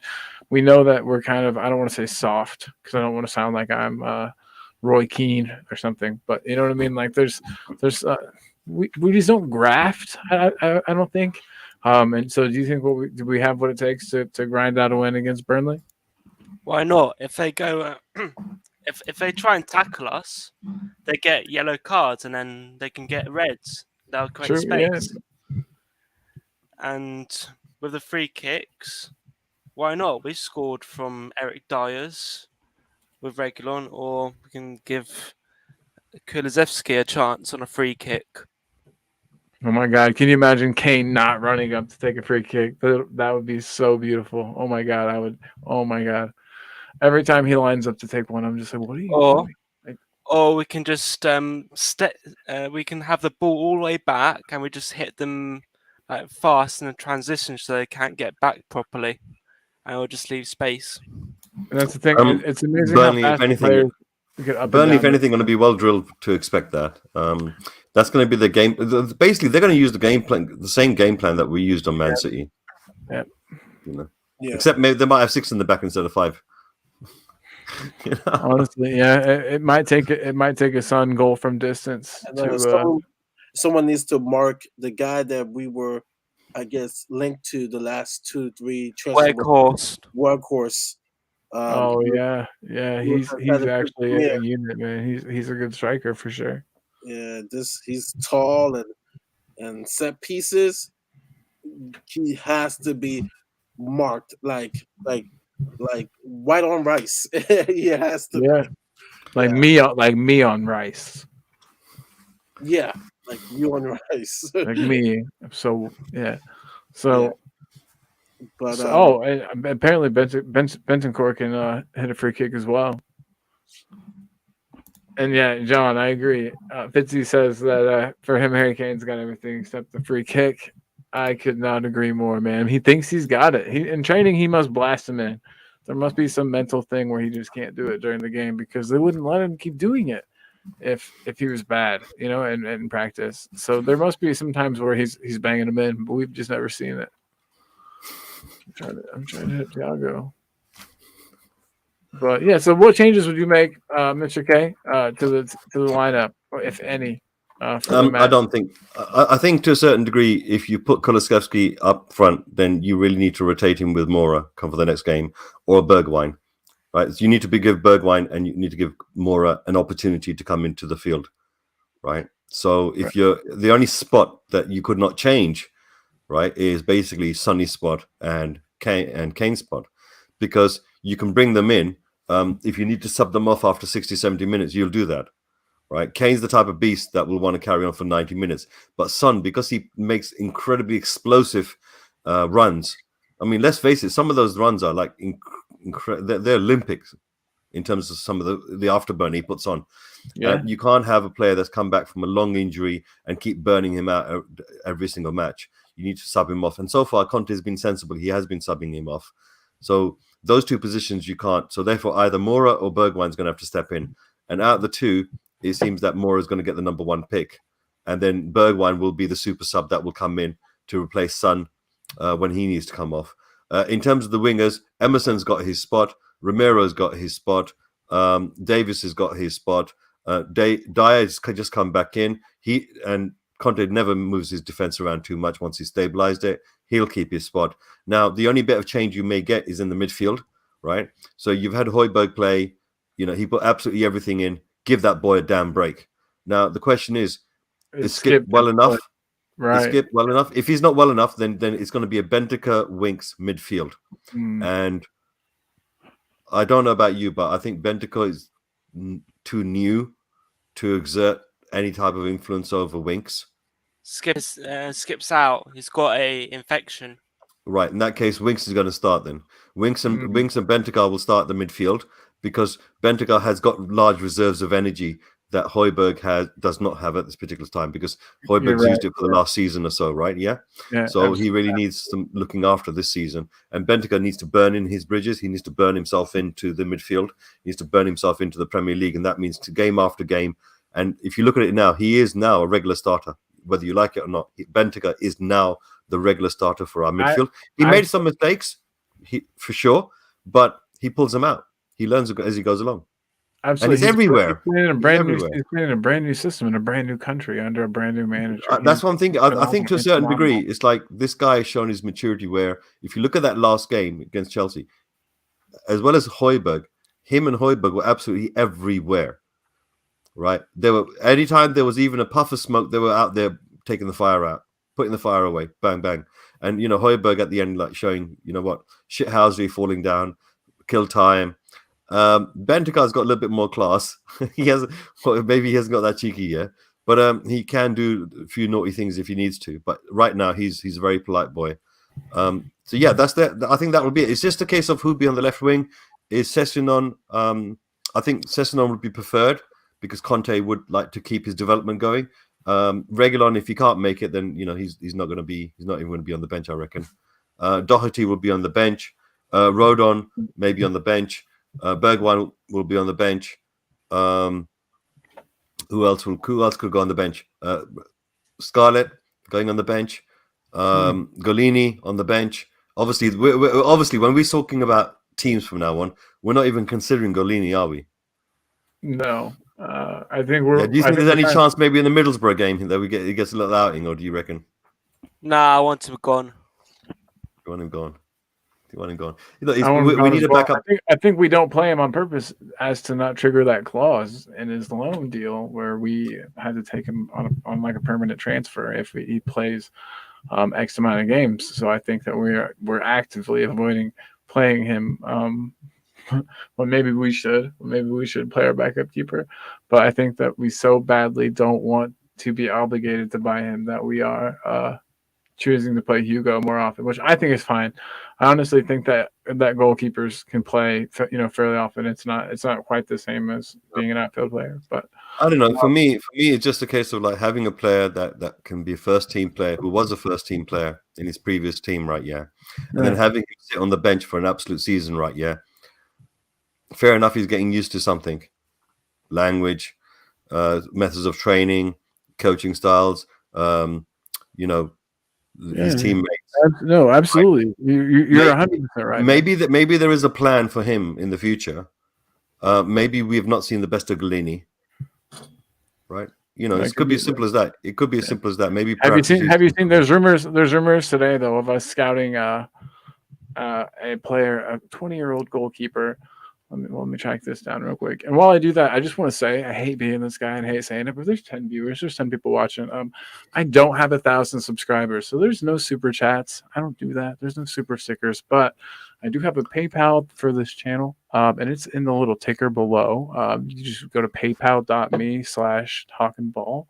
we know that we're kind of, I don't want to say soft because I don't want to sound like I'm Roy Keane or something, but you know what I mean? Like we just don't graft, I don't think. And so do you think do we have what it takes to grind out a win against Burnley? Why not? If they go... If they try and tackle us, they get yellow cards and then they can get reds. They'll create space. Yeah. And with the free kicks, why not? We scored from Eric Dyer's with Reguilon, or we can give Kulusevski a chance on a free kick. Oh my God! Can you imagine Kane not running up to take a free kick? That would be so beautiful. Oh my God! Oh my God! Every time he lines up to take one, I'm just like, what are you doing? Or we can just we can have the ball all the way back and we just hit them like fast in the transition so they can't get back properly, and we'll just leave space. And that's the thing. It's amazing Burnley, how fast if anything, players get up Burnley, and down. if anything, going to be well drilled to expect that. That's going to be the game. Basically, they're going to use the same game plan that we used on Man City. Yeah. Except maybe they might have 6 in the back instead of 5. Honestly, yeah, it might take a Son goal from distance. Someone needs to mark the guy that we were, I guess, linked to the last 2-3 Workhorse. He's actually a unit, man. He's a good striker for sure. Yeah, he's tall and set pieces. He has to be marked like white on rice. He has to. Yeah, like me on rice. Yeah, like you on rice. Like me. So yeah. So. Yeah. But and apparently Benton Court can hit a free kick as well. And yeah, John, I agree. Fitzy says that for him, Harry Kane's got everything except the free kick. I could not agree more, man. He thinks he's got it. In training, he must blast him in. There must be some mental thing where he just can't do it during the game because they wouldn't let him keep doing it if he was bad, in practice. So there must be some times where he's banging him in, but we've just never seen it. I'm trying to hit Thiago. But yeah, so what changes would you make, Mr. K, to the lineup, or if any, for the match? I don't think. I think to a certain degree, if you put Kulusevski up front, then you really need to rotate him with Mora come for the next game, or Bergwijn, right? So you need to give Bergwijn and you need to give Mora an opportunity to come into the field, right? So if you're the only spot that you could not change, right, is basically Sonny's spot and Kane's spot, because you can bring them in. If you need to sub them off after 60, 70 minutes, you'll do that. Right, Kane's the type of beast that will want to carry on for 90 minutes. But Son, because he makes incredibly explosive runs, I mean, let's face it, some of those runs are like they're Olympics in terms of some of the afterburn he puts on. Yeah, you can't have a player that's come back from a long injury and keep burning him out every single match. You need to sub him off. And so far, Conte has been sensible. He has been subbing him off. So those two positions you can't. So therefore, either Mora or Bergwijn's going to have to step in. And out of the two, it seems that Mora is going to get the number one pick. And then Bergwijn will be the super sub that will come in to replace Son when he needs to come off. In terms of the wingers, Emerson's got his spot. Romero's got his spot. Davis has got his spot. Diaz could just come back in. And Conte never moves his defense around too much once he's stabilized it. He'll keep his spot. Now, the only bit of change you may get is in the midfield, right? So you've had Højbjerg play. He put absolutely everything in. Give that boy a damn break. Now, the question is Skip well enough? Right. Is Skip well enough? If he's not well enough, then it's going to be a Benteke, Winks midfield. And I don't know about you, but I think Benteke is too new to exert any type of influence over Winks. Skip's out. He's got a infection. Right. In that case, Winks is going to start then. Winks and Benteke will start the midfield because Benteke has got large reserves of energy that Højbjerg does not have at this particular time because Højbjerg's used it for the last season or so, right? Yeah. So absolutely. He really needs some looking after this season. And Benteke needs to burn in his bridges. He needs to burn himself into the midfield. He needs to burn himself into the Premier League. And that means to game after game. And if you look at it now, he is now a regular starter, whether you like it or not. Benteke is now the regular starter for our midfield. He made some mistakes, for sure, but he pulls them out. He learns as he goes along. Absolutely. And he's everywhere. He's playing in a brand new system in a brand new country under a brand new manager. That's what I'm thinking. I think to a certain degree, it's like this guy has shown his maturity where if you look at that last game against Chelsea, as well as Højbjerg, him and Højbjerg were absolutely everywhere. Right? Anytime there was even a puff of smoke, they were out there taking the fire out, putting the fire away, bang, bang. And, Højbjerg at the end, like showing, shithousery falling down, kill time. Benteke's got a little bit more class. Maybe he hasn't got that cheeky yet, but he can do a few naughty things if he needs to. But right now, he's a very polite boy. So yeah, I think that will be it. It's just a case of who'd be on the left wing. Is Sessegnon? I think Sessegnon would be preferred because Conte would like to keep his development going. Reguilon, if he can't make it, then he's not even going to be on the bench, I reckon. Doherty will be on the bench. Rodon maybe on the bench. Bergwijn will be on the bench. Who else could go on the bench? Scarlett going on the bench. Golini on the bench. Obviously, when we're talking about teams from now on, we're not even considering Golini, are we? No. I think we're. Do you think there's any chance maybe in the Middlesbrough game that he gets a little outing, or do you reckon? Nah, I want him gone. You want him gone? We need a backup. I think we don't play him on purpose as to not trigger that clause in his loan deal where we had to take him on like a permanent transfer if he plays X amount of games. So I think that we're actively avoiding playing him. Well, maybe we should play our backup keeper, but I think that we so badly don't want to be obligated to buy him that we are choosing to play Hugo more often, which I think is fine. I honestly think that goalkeepers can play, fairly often. It's not quite the same as being an outfield player, but I don't know. For me, it's just a case of like having a player that can be a first team player who was a first team player in his previous team, right? Yeah, and then having him sit on the bench for an absolute season, right? Yeah, fair enough. He's getting used to something, language, methods of training, coaching styles. His teammates. No, absolutely. You're 100% right. Maybe there is a plan for him in the future. Maybe we have not seen the best of Galini. Right, it could be as simple as that. It could be as simple as that. Maybe. Have you seen? There's rumors today though of us scouting a player, a 20-year-old goalkeeper. Let me track this down real quick. And while I do that, I just want to say I hate being this guy and hate saying it, but there's 10 viewers, there's 10 people watching. I don't have 1,000 subscribers, so there's no super chats. I don't do that. There's no super stickers, but I do have a PayPal for this channel, and it's in the little ticker below. You just go to paypal.me/talkandball.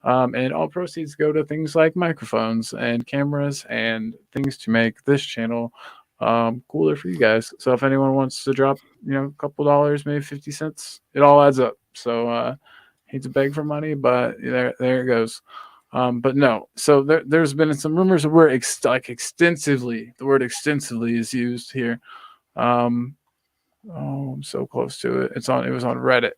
And all proceeds go to things like microphones and cameras and things to make this channel cooler for you guys. So if anyone wants to drop, a couple dollars, maybe 50 cents, it all adds up. So hate to beg for money, but there it goes. But no, so there's been some rumors of where extensively, the word extensively is used here. I'm so close to it. It was on Reddit.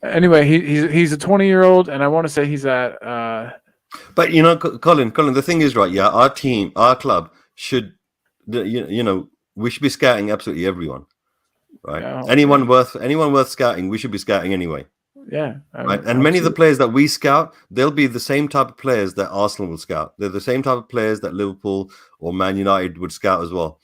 Anyway, he's a 20-year-old, and I want to say he's at. But Colin, the thing is, right? Yeah, our team, our club should, we should be scouting absolutely everyone, right? Yeah, anyone worth scouting, we should be scouting anyway. Yeah, right. And many of the players that we scout, they'll be the same type of players that Arsenal will scout. They're the same type of players that Liverpool or Man United would scout as well.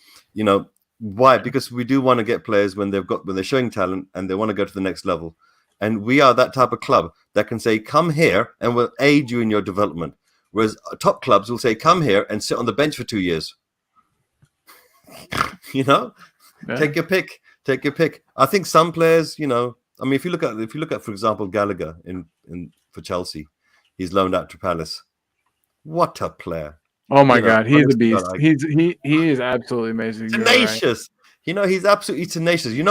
Why? Because we do want to get players when they're showing talent and they want to go to the next level. And we are that type of club that can say, come here and we'll aid you in your development. Whereas top clubs will say, come here and sit on the bench for 2 years. Take your pick. I think some players, if you look at, for example, Gallagher for Chelsea, he's loaned out to Palace. What a player. Oh my God, he's a beast. He is absolutely amazing. Tenacious. He's absolutely tenacious. You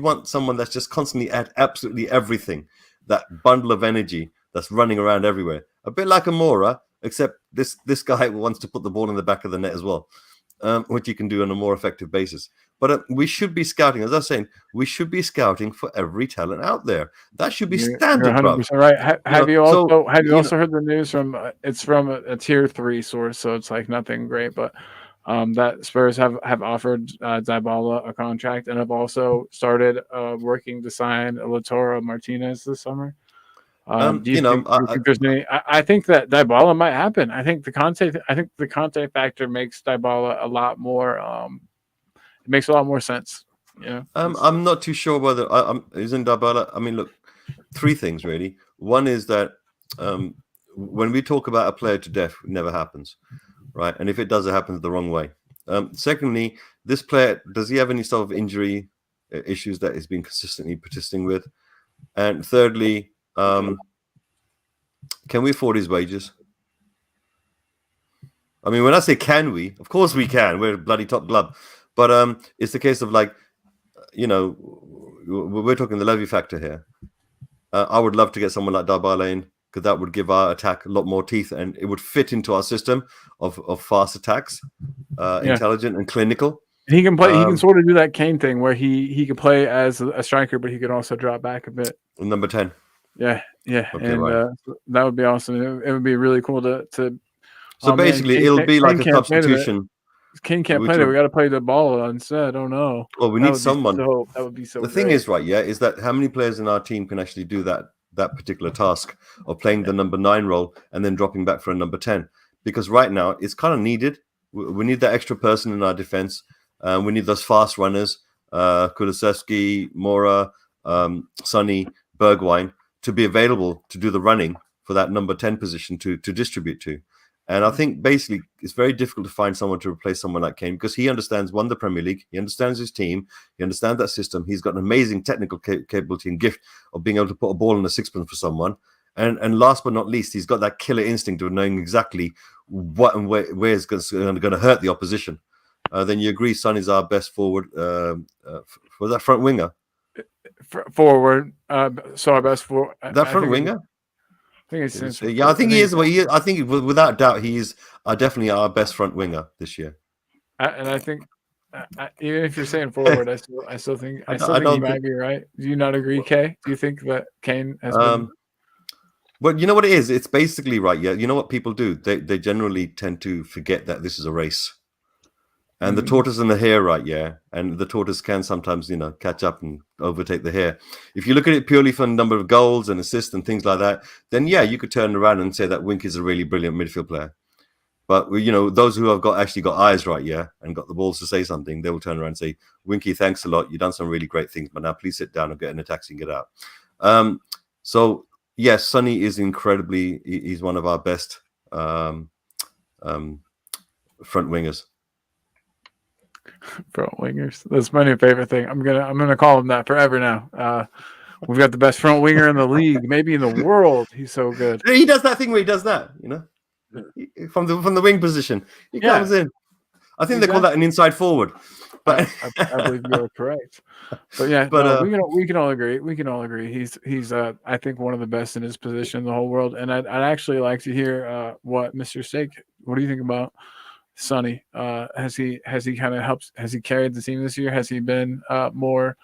want someone that's just constantly at absolutely everything. That bundle of energy that's running around everywhere. A bit like Amora, except this guy wants to put the ball in the back of the net as well, which he can do on a more effective basis. But we should be scouting, as I was saying, we should be scouting for every talent out there. That should be standard. You're 100% right. Have you also heard the news from? It's from a tier 3 source, so it's like nothing great, but. That Spurs have offered Dybala a contract and have also started working to sign Lautaro Martinez this summer. Do you think there's any? I think that Dybala might happen. I think the Conte factor makes Dybala a lot more. It makes a lot more sense. I'm not too sure whether isn't Dybala. I mean, look, 3 things really. One is that when we talk about a player to death, it never happens. Right, and if it does, it happens the wrong way. Secondly, this player, does he have any sort of injury issues that he's been consistently persisting with? And thirdly, can we afford his wages? I mean, when I say can we, of course we can. We're a bloody top club. But it's the case of we're talking the levy factor here. I would love to get someone like Dybala in, because that would give our attack a lot more teeth, and it would fit into our system of fast attacks, intelligent and clinical. He can play. He can sort of do that Kane thing where he can play as a striker, but he can also drop back a bit. Number 10. Yeah, okay, and right. That would be awesome. It would be really cool to. So basically, it'll be like a substitution. Kane can't play it. We got to play the ball instead. Oh no. Well, we need someone. That would be so. The thing is, right? Yeah, is that how many players in our team can actually do that particular task of playing the number 9 role and then dropping back for a number 10? Because right now it's kind of needed. We need that extra person in our defense. We need those fast runners, Kulusevski, Mora, Sonny, Bergwijn, to be available to do the running for that number 10 position to distribute to. And I think basically it's very difficult to find someone to replace someone like Kane because he understands, one, the Premier League, he understands his team, he understands that system. He's got an amazing technical capability and gift of being able to put a ball in a sixpence for someone. And last but not least, he's got that killer instinct of knowing exactly what and where is going to hurt the opposition. Then you agree Sonny's our best forward. Was that front winger? Forward. So our best forward. That front winger? I think it's yeah, I think he is. Well, I think without doubt he is definitely our best front winger this year. And I think even if you're saying forward, I still think you might be right. Do you not agree, Kay? Do you think that Kane has been? Well, you know what it is. It's basically right. Yeah, you know what people do. They generally tend to forget that this is a race, and the tortoise and the hare, right? Yeah, and the tortoise can sometimes catch up and overtake the hare. If you look at it purely for the number of goals and assists and things like that, then yeah, you could turn around and say that Wink is a really brilliant midfield player. But those who have actually got eyes, right, yeah, and got the balls to say something, they will turn around and say, "Winky, thanks a lot. You've done some really great things, but now please sit down and get in a taxi and get out." So yes, Sonny is incredibly. He's one of our best front wingers. Front wingers. That's my new favorite thing. I'm gonna call him that forever now. We've got the best front winger in the league, maybe in the world. He's so good. He does that thing where he does that, from the wing position. He comes in. I think they call that an inside forward. But I believe you are correct. But yeah, we can all agree. We can all agree. He's I think one of the best in his position in the whole world. And I'd actually like to hear what Mr. Steak. What do you think about Sonny? Has he kind of helped? Has he carried the team this year? Has he been more?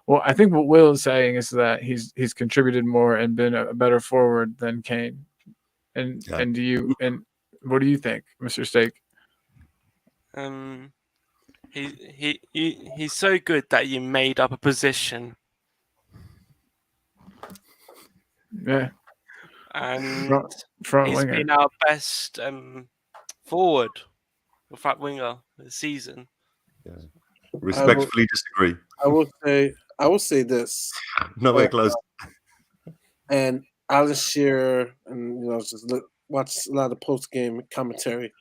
Well, I think what Will is saying is that he's contributed more and been a better forward than Kane. And what do you think, Mr. Steak? He's so good that you made up a position. Yeah. And front he's winger. been our best forward or front winger this season. Yeah. Respectfully disagree. I will say this. Nowhere close. And Alan Shearer and just watch a lot of post game commentary.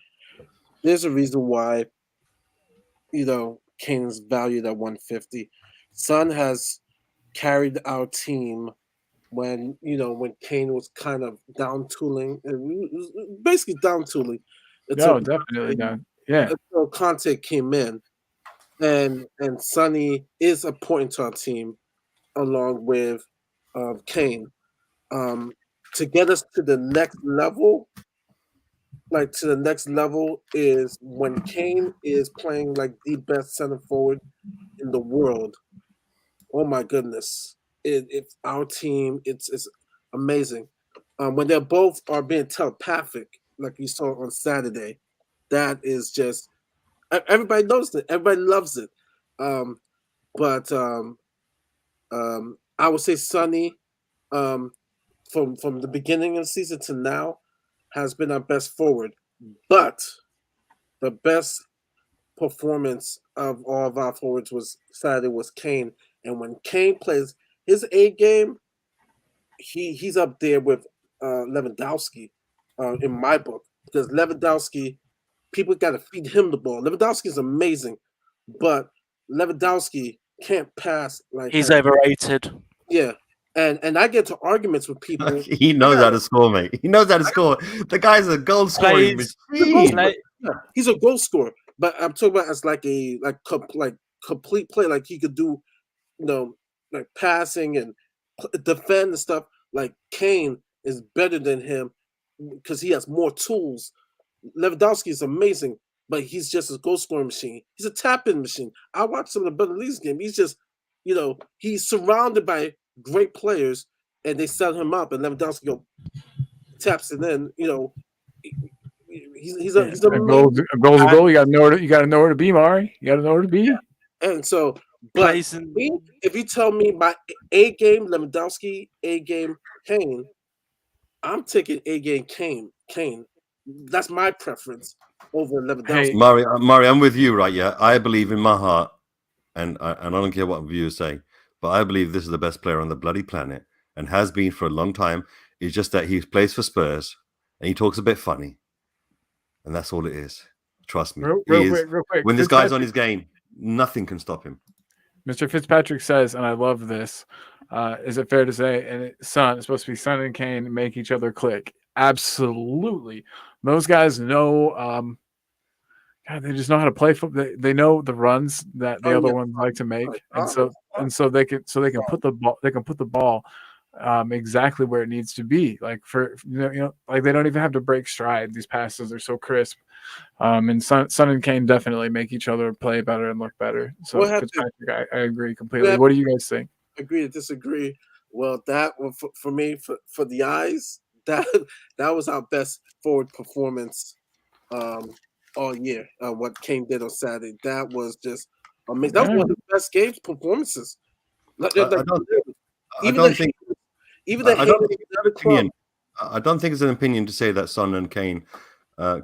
There's a reason why Kane is valued at 150. Son has carried our team when Kane was kind of down tooling, basically down tooling. No, definitely down. Yeah. Until Conte came in, and Sonny is important to our team, along with Kane, to get us to the next level. Like to the next level is when Kane is playing like the best center forward in the world. Oh my goodness! It's our team. It's amazing. When they both are being telepathic, like you saw on Saturday, that is just everybody knows it. Everybody loves it. But I would say Sonny, from the beginning of the season to now, has been our best forward, but the best performance of all of our forwards was Saturday was Kane. And when Kane plays his A game, he's up there with Lewandowski in my book, because Lewandowski, people got to feed him the ball. Lewandowski is amazing, but Lewandowski can't pass like he's overrated. Yeah. And I get to arguments with people. He knows how to score, mate. He knows how to score. The guy's a goal scoring machine. He's a goal scorer, but I'm talking about as like complete play. Like he could do, like passing and defend and stuff. Like Kane is better than him because he has more tools. Lewandowski is amazing, but he's just a goal scoring machine. He's a tap-in machine. I watched some of the Bundesliga game. He's just, he's surrounded by great players, and they set him up, and Lewandowski taps it in. He's a goal's a goal. You got to know where to be, Mari. You got to know where to be. Yeah. And so, but if you tell me my A game Lewandowski, A game Kane, I'm taking A game Kane. That's my preference over Lewandowski. Hey, Mari, I'm with you, right? Yeah, I believe in my heart, and I don't care what viewers say, but I believe this is the best player on the bloody planet and has been for a long time. It's just that he plays for Spurs and he talks a bit funny. and that's all it is. Trust me. Real quick. When this guy's on his game, nothing can stop him. Mr. Fitzpatrick says, and I love this. Is it fair to say, and it's supposed to be Son and Kane make each other click? Absolutely. Those guys know. God, they just know how to play football. They know the runs that the other ones like to make, and so they can put the ball. They can put the ball exactly where it needs to be. Like like they don't even have to break stride. These passes are so crisp. And Son and Kane definitely make each other play better and look better. So Fitzpatrick, I agree completely. What do you guys think? Agree to disagree. Well, that for me, for the eyes, that was our best forward performance all year. What Kane did on Saturday, that was just amazing. That was one of the best games performances. I don't think it's an opinion to say that Son and Kane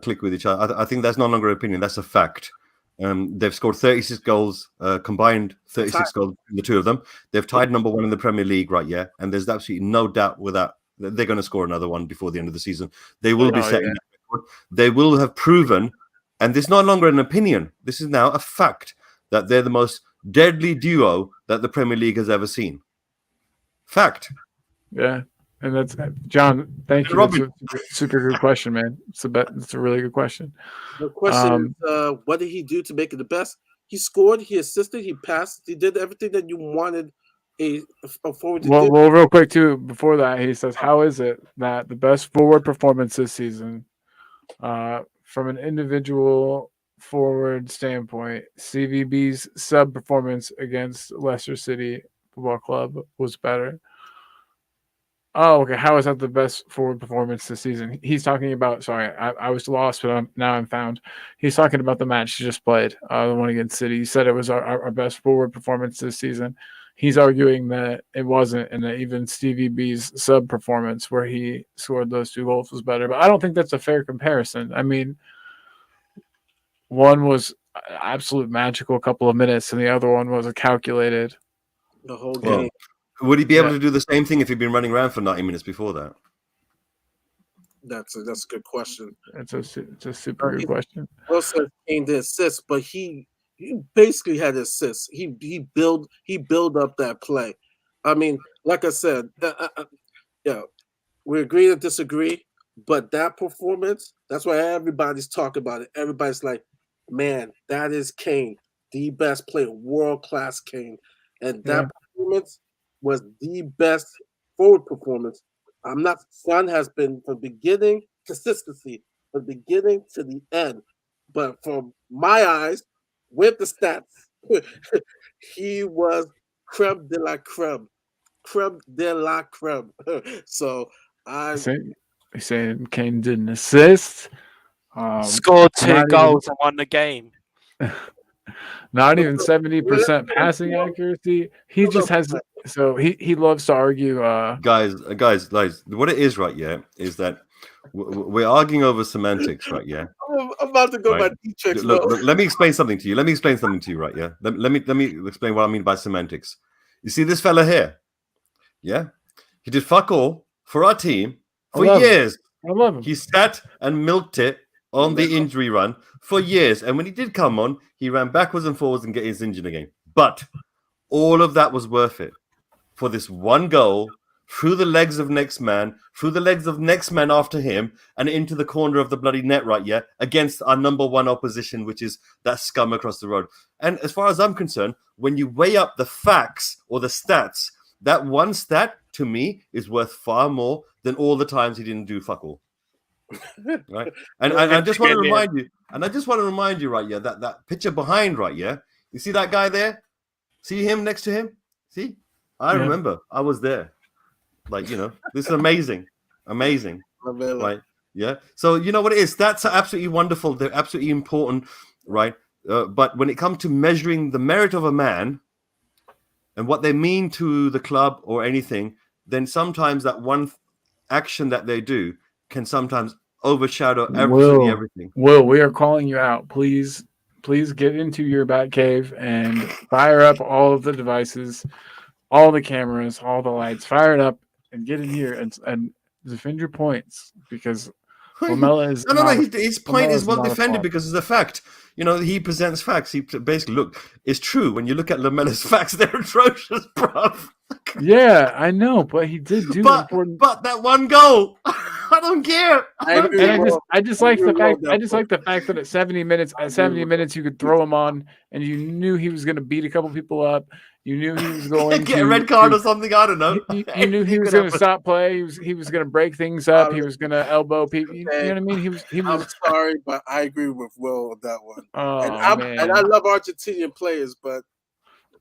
click with each other. I think that's no longer an opinion. That's a fact. They've scored 36 goals, combined 36 goals between the two of them. They've tied number one in the Premier League, right? Yeah, and there's absolutely no doubt that they're going to score another one before the end of the season. They will be setting that record. They will have proven, and this is no longer an opinion. This is now a fact that they're the most deadly duo that the Premier League has ever seen. Fact. Yeah. And that's John. Thank you. Robin. That's a super good question, man. It's a really good question. The question is, what did he do to make it the best? He scored. He assisted. He passed. He did everything that you wanted a forward to do. Well, real quick too. Before that, he says, "How is it that the best forward performance this season, from an individual forward standpoint, CVB's sub performance against Leicester City Football Club was better?" Oh, okay. How is that the best forward performance this season? He's talking about. Sorry, I was lost, but now I'm found. He's talking about the match he just played, the one against City. He said it was our best forward performance this season. He's arguing that it wasn't, and that even Stevie B's sub performance, where he scored those 2 goals, was better. But I don't think that's a fair comparison. I mean, one was absolute magical couple of minutes, and the other one was a calculated the whole game. Would he be able to do the same thing if he'd been running around for 90 minutes before that? That's a good question. It's a super good question. Also, Kane did assist, but he basically had assists. He build up that play. I mean, like I said, we agree to disagree, but that performance, that's why everybody's talking about it. Everybody's like, man, that is Kane, the best player, world-class Kane. And that performance was the best forward performance. Son has been from beginning consistency, from beginning to the end. But from my eyes, with the stats, he was creme de la creme. Creme de la creme. So He's saying Kane didn't assist. Scored 2 goals and won the game. Not even 70% passing accuracy. He just has. So he loves to argue. Guys, what it is, right? Yeah, is that we're arguing over semantics, right? Yeah. I'm about to go by D-checks. Look, let me explain something to you. Right? Yeah. Let me explain what I mean by semantics. You see this fella here? Yeah. He did fuck all for our team for years. I love him. He sat and milked it on the injury run for years, and when he did come on, he ran backwards and forwards and get his injured again. But all of that was worth it for this one goal through the legs of next man, through the legs of next man after him, and into the corner of the bloody net, right? Yeah, against our number one opposition, which is that scum across the road. And as far as I'm concerned, when you weigh up the facts or the stats, that one stat to me is worth far more than all the times he didn't do fuck all. Right, and I just want to remind you, right? Yeah, that picture behind, right? Yeah, you see that guy there? See him next to him? See, I remember I was there. Like, this is amazing, right? Yeah. So you know what it is? Stats are absolutely wonderful. They're absolutely important, right? But when it comes to measuring the merit of a man and what they mean to the club or anything, then sometimes that one action that they do can sometimes overshadow absolutely everything. Will, we are calling you out. Please get into your bat cave and fire up all of the devices, all the cameras, all the lights. Fire it up and get in here and defend your points, because Lamella is no. His point is well not a defended fraud. because it's a fact. He presents facts. He basically, look, it's true. When you look at Lamella's facts, they're atrocious, bruv. Yeah, I know, but he did do important. But that one goal, I don't care. I just like the fact that at 70 minutes you could throw him on, and you knew he was going to beat a couple people up. You knew he was going get to a red card or something. I don't know. You knew he was going to stop play. He was going to break things up. He was going to elbow people. You know what I mean? He was. I'm sorry, but I agree with Will on that one. Oh, and I love Argentinian players, but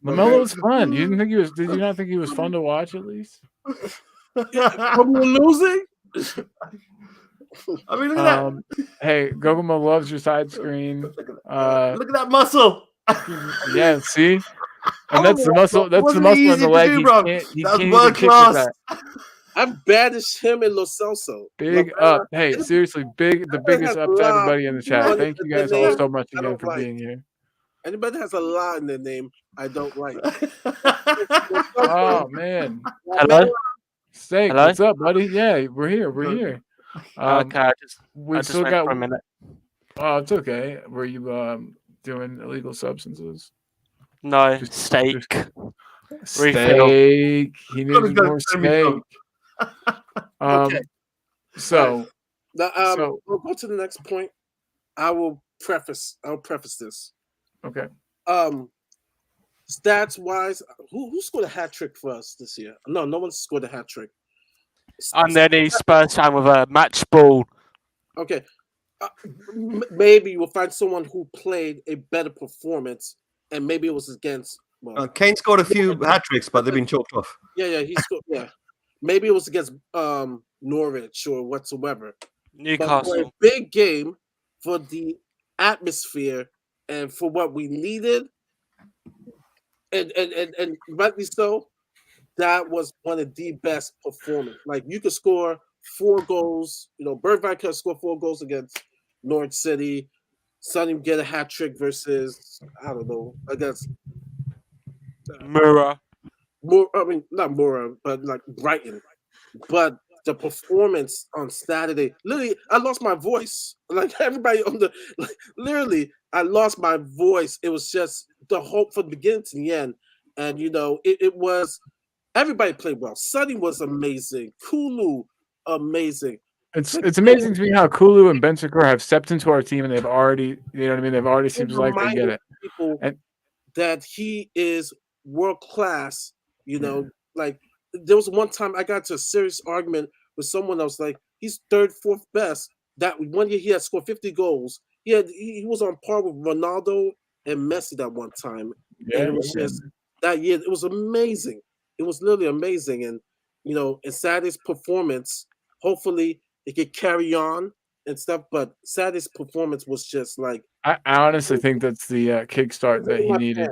Lamella was fun. You didn't think he was? Did you not think he was fun to watch at least? When we're losing. I mean, look at that. Hey, Goguma loves your side screen. Look at that muscle. Yeah, see, and that's the muscle. That's the muscle in the leg. He can't world class. I've banished him in Lo Celso. Big up. Hey, seriously, the biggest up to everybody in the chat. Thank you guys all so much again for being here. Anybody that has a lot in their name, I don't like. Oh man. Hello. Steak, what's up, buddy? Yeah, we're here. Okay, we still got for a minute. Oh, it's okay. Were you doing illegal substances? No, steak. Steak. He needs more steak. Okay. So we'll go to the next point. I'll preface this. Okay. Stats wise, who scored a hat trick for us this year? No one scored a hat trick. I'm the only Spurs fan with a match ball. Okay. Maybe we'll find someone who played a better performance, and maybe it was against. Well, Kane scored a few hat tricks, but they've been chalked off. Yeah, he scored. Yeah, maybe it was against Norwich or whatsoever. Newcastle. But for a big game, for the atmosphere and for what we needed, and rightly so, that was one of the best performances. Like, you could score 4 goals. Bergwijn could score 4 goals against Norwich City. Sonny get a hat trick versus, I don't know, against Mura. Not Mura, but like Brighton. But the performance on Saturday, literally, I lost my voice. Like, everybody literally, I lost my voice. It was just the hope from the beginning to the end. And, it was, everybody played well. Sonny was amazing. Kulu, amazing. It's amazing to me how Kulu and Bentancur have stepped into our team, and they've already, they've already seems like they get it. And that he is world class. Like, there was one time I got to a serious argument with someone else. Like, he's 3rd, 4th best. That one year he had scored 50 goals. He was on par with Ronaldo and Messi that one time. Yeah, and it was just that year. It was amazing. It was literally amazing. And in Saturday's performance, hopefully it could carry on and stuff. But Saturday's performance was just like, I honestly think that's the kickstart that he needed.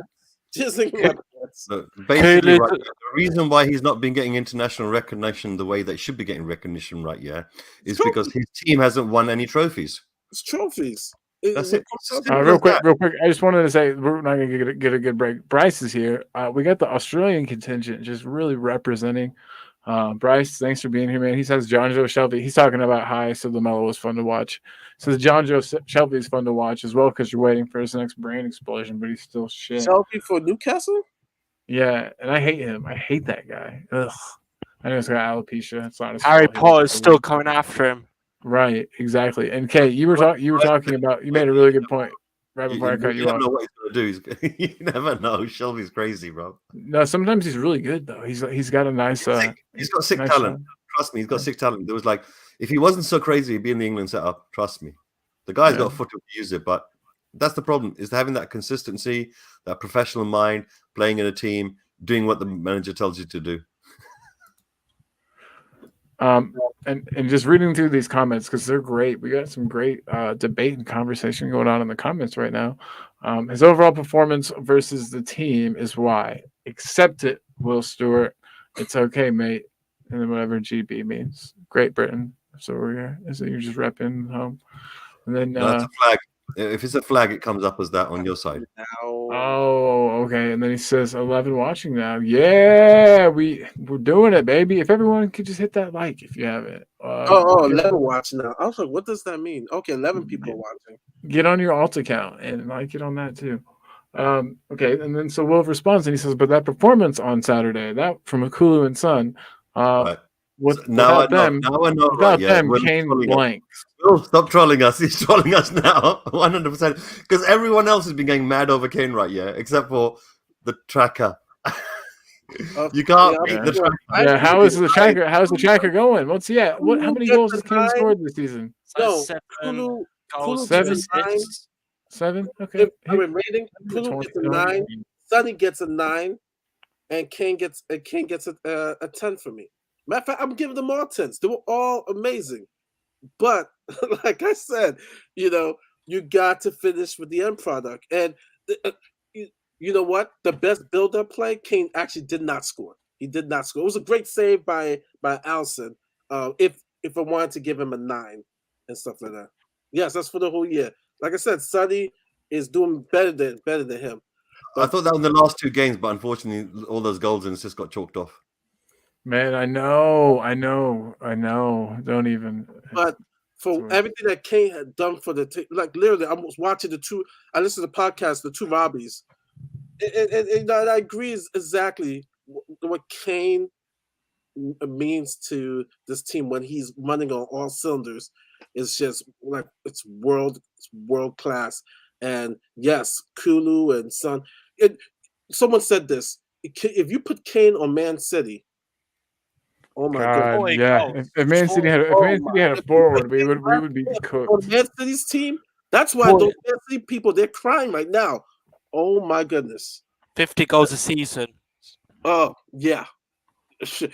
Just think about So basically, right, the reason why he's not been getting international recognition the way they should be getting recognition is because his team hasn't won any trophies. It's trophies. That's it. Real quick. I just wanted to say we're not going to get a good break. Bryce is here. We got the Australian contingent just really representing. Bryce, thanks for being here, man. He says John Joe Shelby. He's talking about hi, so the Mellow was fun to watch. Says John Joe Shelby is fun to watch as well because you're waiting for his next brain explosion, but he's still shit. Shelby for Newcastle? Yeah, and I hate him. I hate that guy. Ugh. I know he's got alopecia. It's not his Harry fault. Potter's still coming after him. Right, exactly. And Kate, you were talking about. You made a really good point right before I cut you off. You never know what he's gonna do. You never know. Shelby's crazy, bro. No, sometimes he's really good though. He's got a nice. He's got sick talent. Trust me, he's got sick talent. There was like, if he wasn't so crazy, he'd be in the England setup. Trust me, the guy's got a foot to use it. But that's the problem: is having that consistency, that professional mind, playing in a team, doing what the manager tells you to do. And just reading through these comments because they're great. We got some great debate and conversation going on in the comments right now. His overall performance versus the team is why. Accept it, Will Stewart. It's okay, mate. And then whatever GB means. Great Britain. So we're here. Is it you're just repping home? And then That's a flag. If it's a flag, it comes up as that on your side. Now, Oh, okay. And then he says 11 watching now. Yeah, we're doing it, baby. If everyone could just hit that like if you have it. 11 watching now. I was like, what does that mean? Okay, 11 people are watching. Get on your alt account and like it on that too. Okay, and then so Will responds and he says, but that performance on Saturday, that from Akulu and Son, Right. without them, without them, Kane blanks. Will, stop trolling us. He's trolling us now, 100%. Because everyone else has been going mad over Kane, right? Yeah, except for the tracker. You can't beat the tracker. Yeah, how is the tracker? How's the tracker going? What's he at? What? How many goals has Kane scored this season? No, 7 Kulu goals, seven? 2 assists. 7. Okay. Rating. Kulu gets a 9. Sonny gets a 9, and Kane gets a 10 for me. Matter of fact, I'm giving them all 10s. They were all amazing. But like I said, you got to finish with the end product. And you know what? The best build-up play, Kane actually did not score. He did not score. It was a great save by Allison. If I wanted to give him a 9 and stuff like that. Yes, that's for the whole year. Like I said, Sonny is doing better than him. I thought that was the last 2 games, but unfortunately, all those goals and just got chalked off. Man, I know. Don't even. But for everything that Kane had done for the team, like literally, I was watching I listened to the podcast, the 2 Robbies, and I agree exactly what Kane means to this team when he's running on all cylinders. It's just like it's world class. And yes, Kulu and Son. Someone said this: if you put Kane on Man City, oh my God! Yeah. If Man City had a forward, we would be cooked. On Man City's team, that's why those Man City people, they're crying right now. Oh my goodness! 50 goals a season. Oh yeah. Can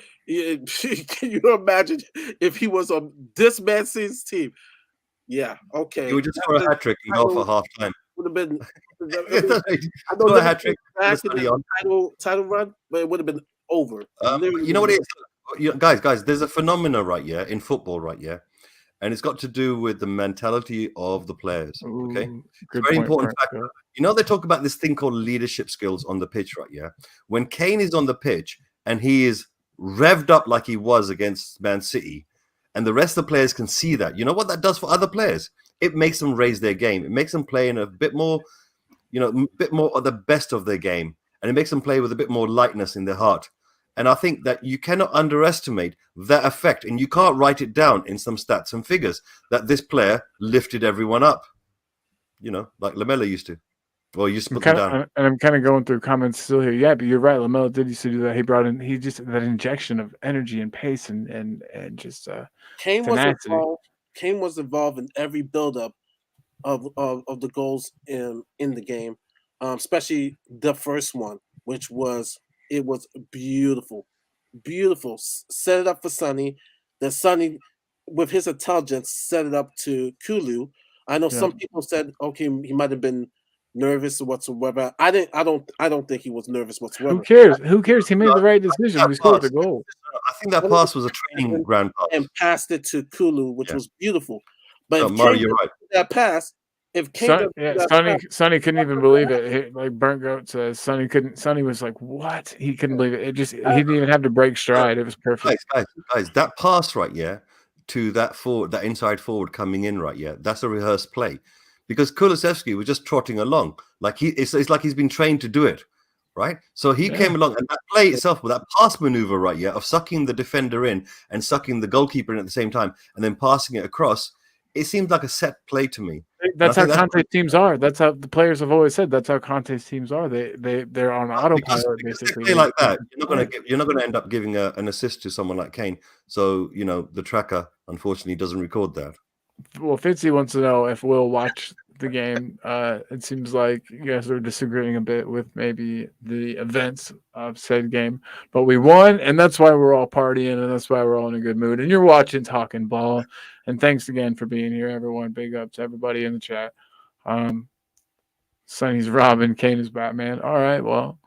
you imagine if he was on this Man City's team? Yeah, okay. He would just score a hat trick and go for half time. Would have been. I know a hat trick. Title run, but it would have been over. You know what it is, guys. There's a phenomena right here in football, right here, and it's got to do with the mentality of the players. Okay, it's a very important factor. They talk about this thing called leadership skills on the pitch, right? Yeah, when Kane is on the pitch and he is revved up like he was against Man City, and the rest of the players can see that. You know what that does for other players? It makes them raise their game. It makes them play in a bit more, of the best of their game, and it makes them play with a bit more lightness in their heart. And I think that you cannot underestimate that effect, and you can't write it down in some stats and figures that this player lifted everyone up, like Lamela used to. Well, you put them down. And I'm kind of going through comments still here. Yeah, but you're right. Lamela did used to do that. He brought in, that injection of energy and pace and just Kane was involved in every buildup of the goals in the game, especially the first one, which was beautiful. Set it up for Sonny. Then Sonny, with his intelligence, set it up to Kulu. I know some people said, okay, he might have been nervous or whatsoever. I don't think he was nervous whatsoever. Who cares? He made the right decision. We scored the goal. I think that pass was a training ground pass. And passed it to Kulu, which was beautiful. But if Mario, you're right. That pass, if Kane Sonny couldn't even believe it. Like Burnt Goat says, Sonny was like, what? He couldn't believe it. He didn't even have to break stride. It was perfect. Guys, that pass right, yeah, to that inside forward coming in right, yeah, that's a rehearsed play. Because Kulusevski was just trotting along. Like it's like he's been trained to do it, right? So he came along, and that play itself, with that pass maneuver, right, yeah, of sucking the defender in and sucking the goalkeeper in at the same time, and then passing it across, it seems like a set play to me. That's how Conte's teams are. That's how the players have always said. That's how Conte's teams are. They're on autopilot basically. Play like that, you're not going to end up giving an assist to someone like Kane. So the tracker unfortunately doesn't record that. Well, Fitzy wants to know if we'll watch the game. It seems like you guys are disagreeing a bit with maybe the events of said game, but we won, and that's why we're all partying, and that's why we're all in a good mood. And you're watching Talking Ball, and thanks again for being here, everyone. Big up to everybody in the chat. Sonny's Robin, Kane is Batman. All right, well,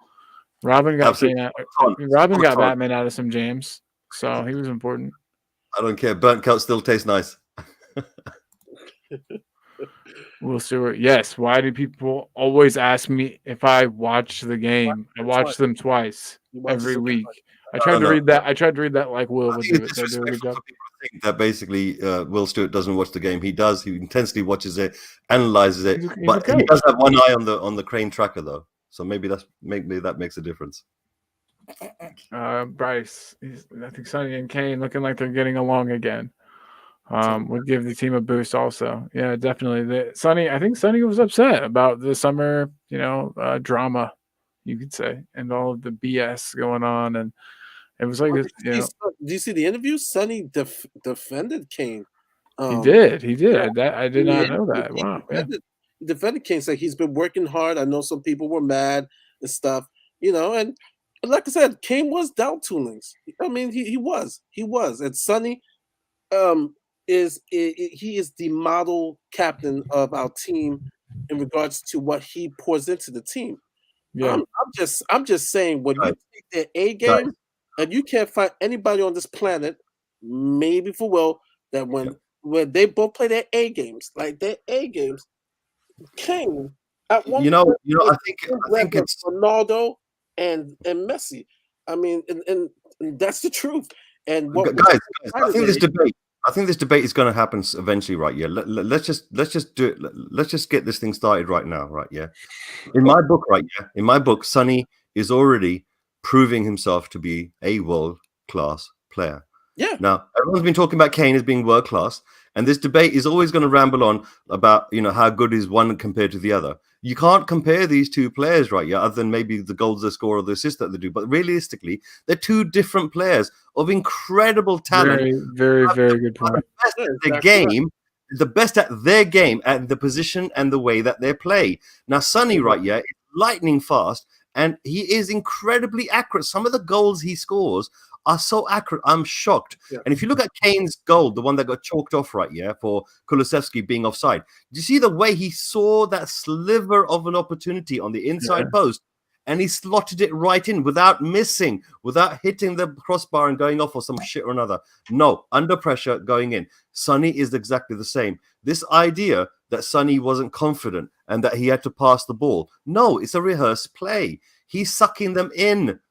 Robin got Batman out of some jams, so he was important. I don't care. Burnt coat still tastes nice. Will Stewart. Yes. Why do people always ask me if I watch the game? I watch them twice every week. I tried to read that. I tried to read that like Will I would think do it's it. Did I do a good disrespectful job? for people to think that basically Will Stewart doesn't watch the game. He does. He intensely watches it, analyzes it, He's a but he coach. does have one eye on the crane tracker though. So maybe that makes a difference. Bryce. I think Sonny and Kane looking like they're getting along again. Would give the team a boost also. Yeah, definitely. I think Sonny was upset about the summer, drama, you could say, and all of the BS going on. And it was like, Do you see the interview? Sonny defended Kane. he did. He did. Yeah. I did not know that. Wow. Yeah. He defended Kane. Said he's been working hard. I know some people were mad and stuff, and like I said, Kane was down toolings. I mean, he was. And Sonny, he is the model captain of our team in regards to what he pours into the team. Yeah. I'm just saying when you take their A game and you can't find anybody on this planet, maybe for Will, that when they both play their A games, Kane at one point I think it's Ronaldo and Messi. I mean, and that's the truth. And guys, I think this debate is going to happen eventually, right? Yeah. Let's just do it. Let's just get this thing started right now, right? Yeah. In my book, right? Yeah. In my book, Sonny is already proving himself to be a world-class player. Yeah. Now, everyone's been talking about Kane as being world-class, and this debate is always going to ramble on about, how good is one compared to the other. You can't compare these two players, right? Yeah, other than maybe the goals they score or the assists that they do. But realistically, they're two different players of incredible talent. Very, very, very good point. The best at their game, at the position and the way that they play. Now, Sonny, right, yeah, is lightning fast, and he is incredibly accurate. Some of the goals he scores are so accurate. I'm shocked. Yeah. And if you look at Kane's goal, the one that got chalked off, right, yeah, for Kulusevski being offside, do you see the way he saw that sliver of an opportunity on the inside post, and he slotted it right in without missing, without hitting the crossbar and going off or some shit or another? No, under pressure, going in. Sonny is exactly the same. This idea that Sonny wasn't confident and that he had to pass the ball, no, it's a rehearsed play. He's sucking them in.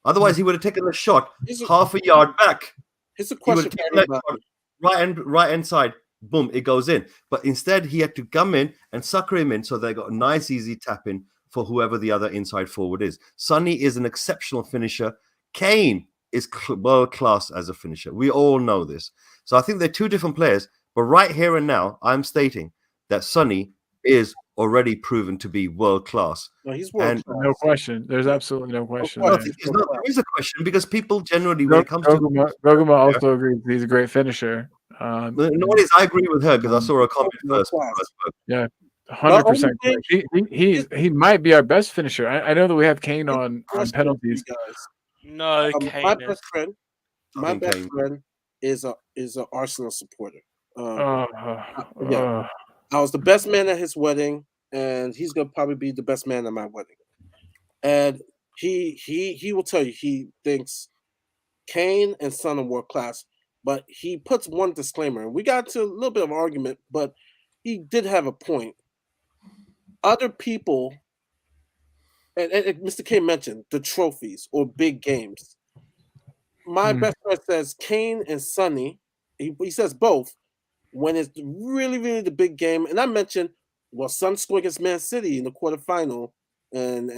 Otherwise, he would have taken the shot half a yard back. Here's a question right hand side, boom, it goes in. But instead, he had to come in and sucker him in, so they got a nice, easy tap in for whoever the other inside forward is. Sonny is an exceptional finisher. Kane is world class as a finisher. We all know this. So I think they're two different players. But right here and now, I'm stating that Sonny is already proven to be world class. No, he's world class. No question. There's absolutely no question. There is a question because people generally, when it comes Goguma also agrees he's a great finisher. I agree with her because I saw a comment first. Yeah, 100%. He might be our best finisher. I know that we have Kane on penalties. No, Kane. My best friend is an Arsenal supporter. I was the best man at his wedding, and he's gonna probably be the best man at my wedding. And he will tell you he thinks Kane and Son are world class, but he puts one disclaimer. And we got to a little bit of an argument, but he did have a point. Other people, and Mr. Kane mentioned the trophies or big games. My best friend says Kane and Sonny. He says both. When it's really, really the big game, and I mentioned, Son scored against Man City in the quarterfinal, and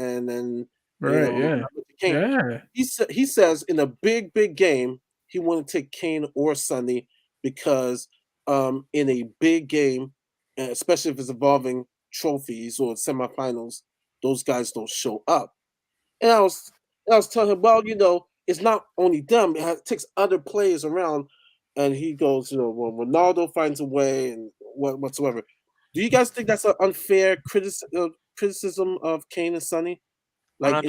Kane. He says in a big game he wouldn't take Kane or Sonny because in a big game, especially if it's involving trophies or semifinals, those guys don't show up. And I was telling him, well, it's not only them; it takes other players around. And he goes, well, Ronaldo finds a way and whatsoever. Do you guys think that's an unfair criticism of Kane and Sonny? Like,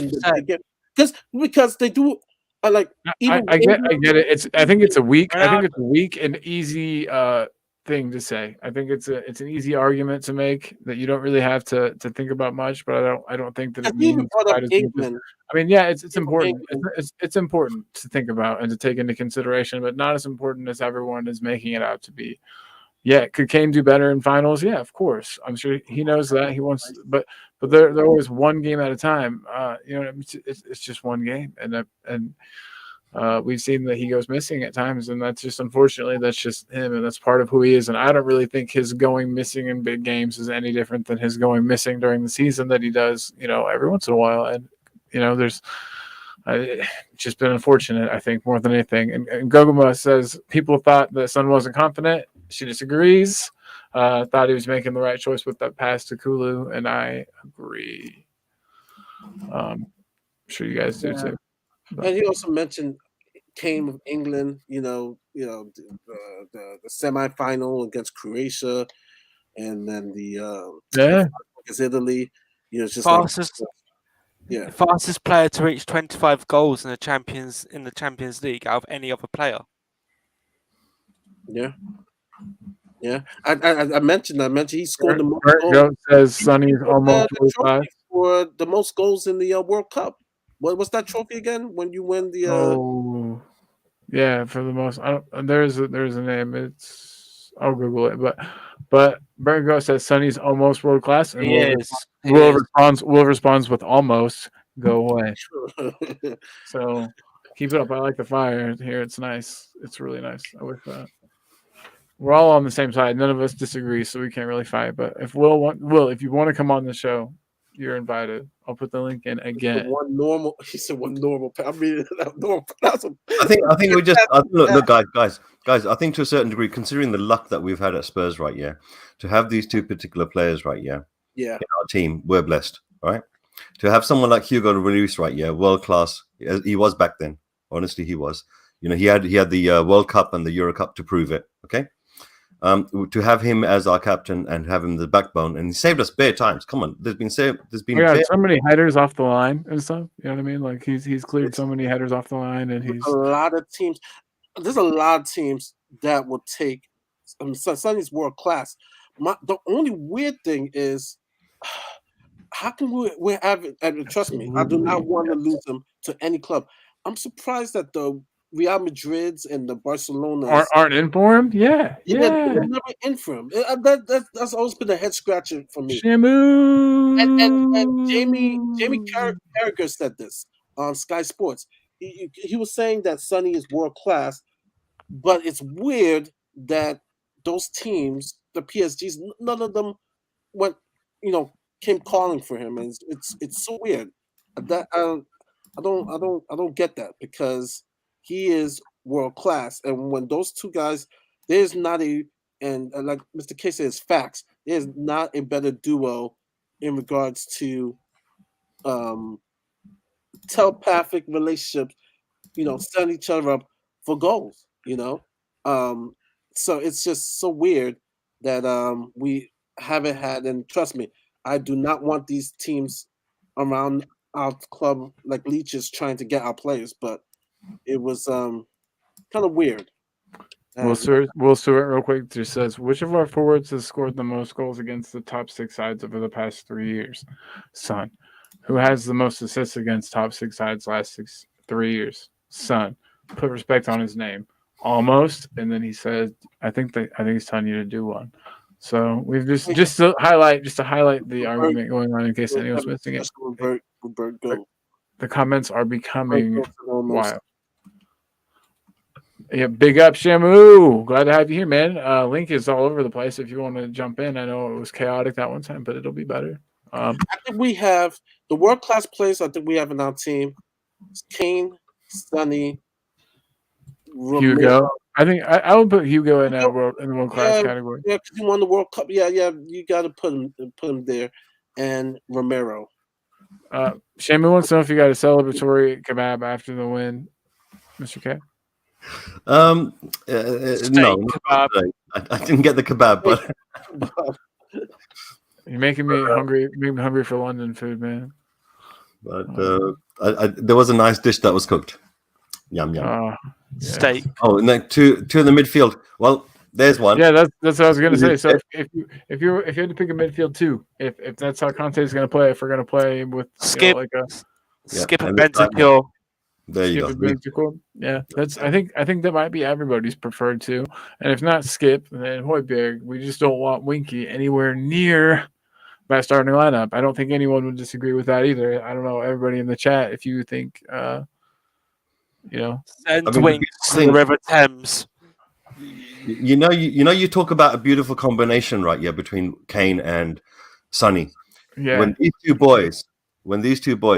because they do, like. I get it. I think it's a weak and easy thing to say. I think it's an easy argument to make that you don't really have to think about much. But I don't think that it means quite as much. I mean, yeah, it's important. It's important to think about and to take into consideration, but not as important as everyone is making it out to be. Yeah, could Kane do better in finals? Yeah, of course. I'm sure he knows that. He wants, but they're always one game at a time. You know, it's just one game, and we've seen that he goes missing at times, and that's just unfortunately that's just him, and that's part of who he is. And I don't really think his going missing in big games is any different than his going missing during the season that he does, you know, every once in a while. And you know, there's it's just been unfortunate, I think, more than anything. And Goguma says people thought that Son wasn't confident. She disagrees. Thought he was making the right choice with that pass to Kulu, and I agree. I'm sure you guys do too. But. And he also mentioned Kane of England. You know, the semifinal against Croatia, and then the against Italy. You know, it's just fastest player to reach 25 goals in the Champions League out of any other player. Yeah. Yeah, I mentioned he scored the most goals. Says Sonny's almost for the most goals in the World Cup. What's that trophy again? When you win the yeah, for the most. There's a name. I'll Google it, but Bergo says Sonny's almost world class, and Will responds with almost. Go away. So keep it up. I like the fire here. It's nice. It's really nice. I wish that. We're all on the same side. None of us disagree, so we can't really fight. But if Will, if you want to come on the show, you're invited. I'll put the link in again. He said one normal. I mean, I think we just look, guys. I think to a certain degree, considering the luck that we've had at Spurs, right? Yeah, to have these two particular players, right? Yeah, in our team, we're blessed, right? To have someone like Hugo Lloris, right? Yeah, world class. He was back then. Honestly, he was. You know, he had the World Cup and the Euro Cup to prove it. Okay. To have him as our captain and have him the backbone, and he saved us bare times. Come on, there's been so many headers off the line and stuff. You know what I mean? Like he's cleared so many headers off the line, and he's a lot of teams. There's a lot of teams that will take. Sonny's world class. The only weird thing is, how can we have it? And trust me, I do not want to lose him to any club. I'm surprised that the Real Madrids and the Barcelonas aren't in for him. Yeah. They're never in for him. That's always been a head scratcher for me. Shamu. And Jamie Carragher said this on Sky Sports. He was saying that Sonny is world class, but it's weird that those teams, the PSGs, none of them came calling for him, and it's so weird. That I don't get that, because he is world class, and when those two guys, there's not like Mr. K says, facts. There's not a better duo in regards to telepathic relationships. Setting each other up for goals. So it's just so weird that we haven't had. And trust me, I do not want these teams around our club like leeches trying to get our players, but it was kind of weird. Will Stewart real quick just says, which of our forwards has scored the most goals against the top 6 sides over the past 3 years? Son. Who has the most assists against top 6 sides last 3 years? Son. Put respect on his name. Almost. And then he said, I think he's telling you to do one. So we've just to highlight the argument going on in case anyone's missing it. The comments are becoming wild. Yeah, big up Shamu. Glad to have you here, man. Link is all over the place if you want to jump in. I know it was chaotic that one time, but it'll be better. I think we have the world class players. I think we have in our team: Kane, Sonny, Hugo. I think I would put Hugo in the world class category. Yeah, because he won the World Cup. Yeah, you got to put him there, and Romero. Shamu wants to know if you got a celebratory kebab after the win, Mr. K. No, kebab. I didn't get the kebab, but you're making me hungry. Making me hungry for London food, man. But there was a nice dish that was cooked. Yum yum. Steak. Oh, and then two in the midfield. Well, there's one. Yeah, that's what I was gonna say. So if you had to pick a midfield two, if that's how Conte is gonna play, if we're gonna play with Skip, Skip and Bentancur. There you Skip go. and Bintical. Yeah, that's. I think that might be everybody's preferred too. And if not Skip, then Hoiberg. We just don't want Winky anywhere near my starting lineup. I don't think anyone would disagree with that either. I don't know everybody in the chat if you think, Send I mean, wings to the River Thames. you talk about a beautiful combination, right? Yeah, between Kane and Sonny. yeah, When these two boys,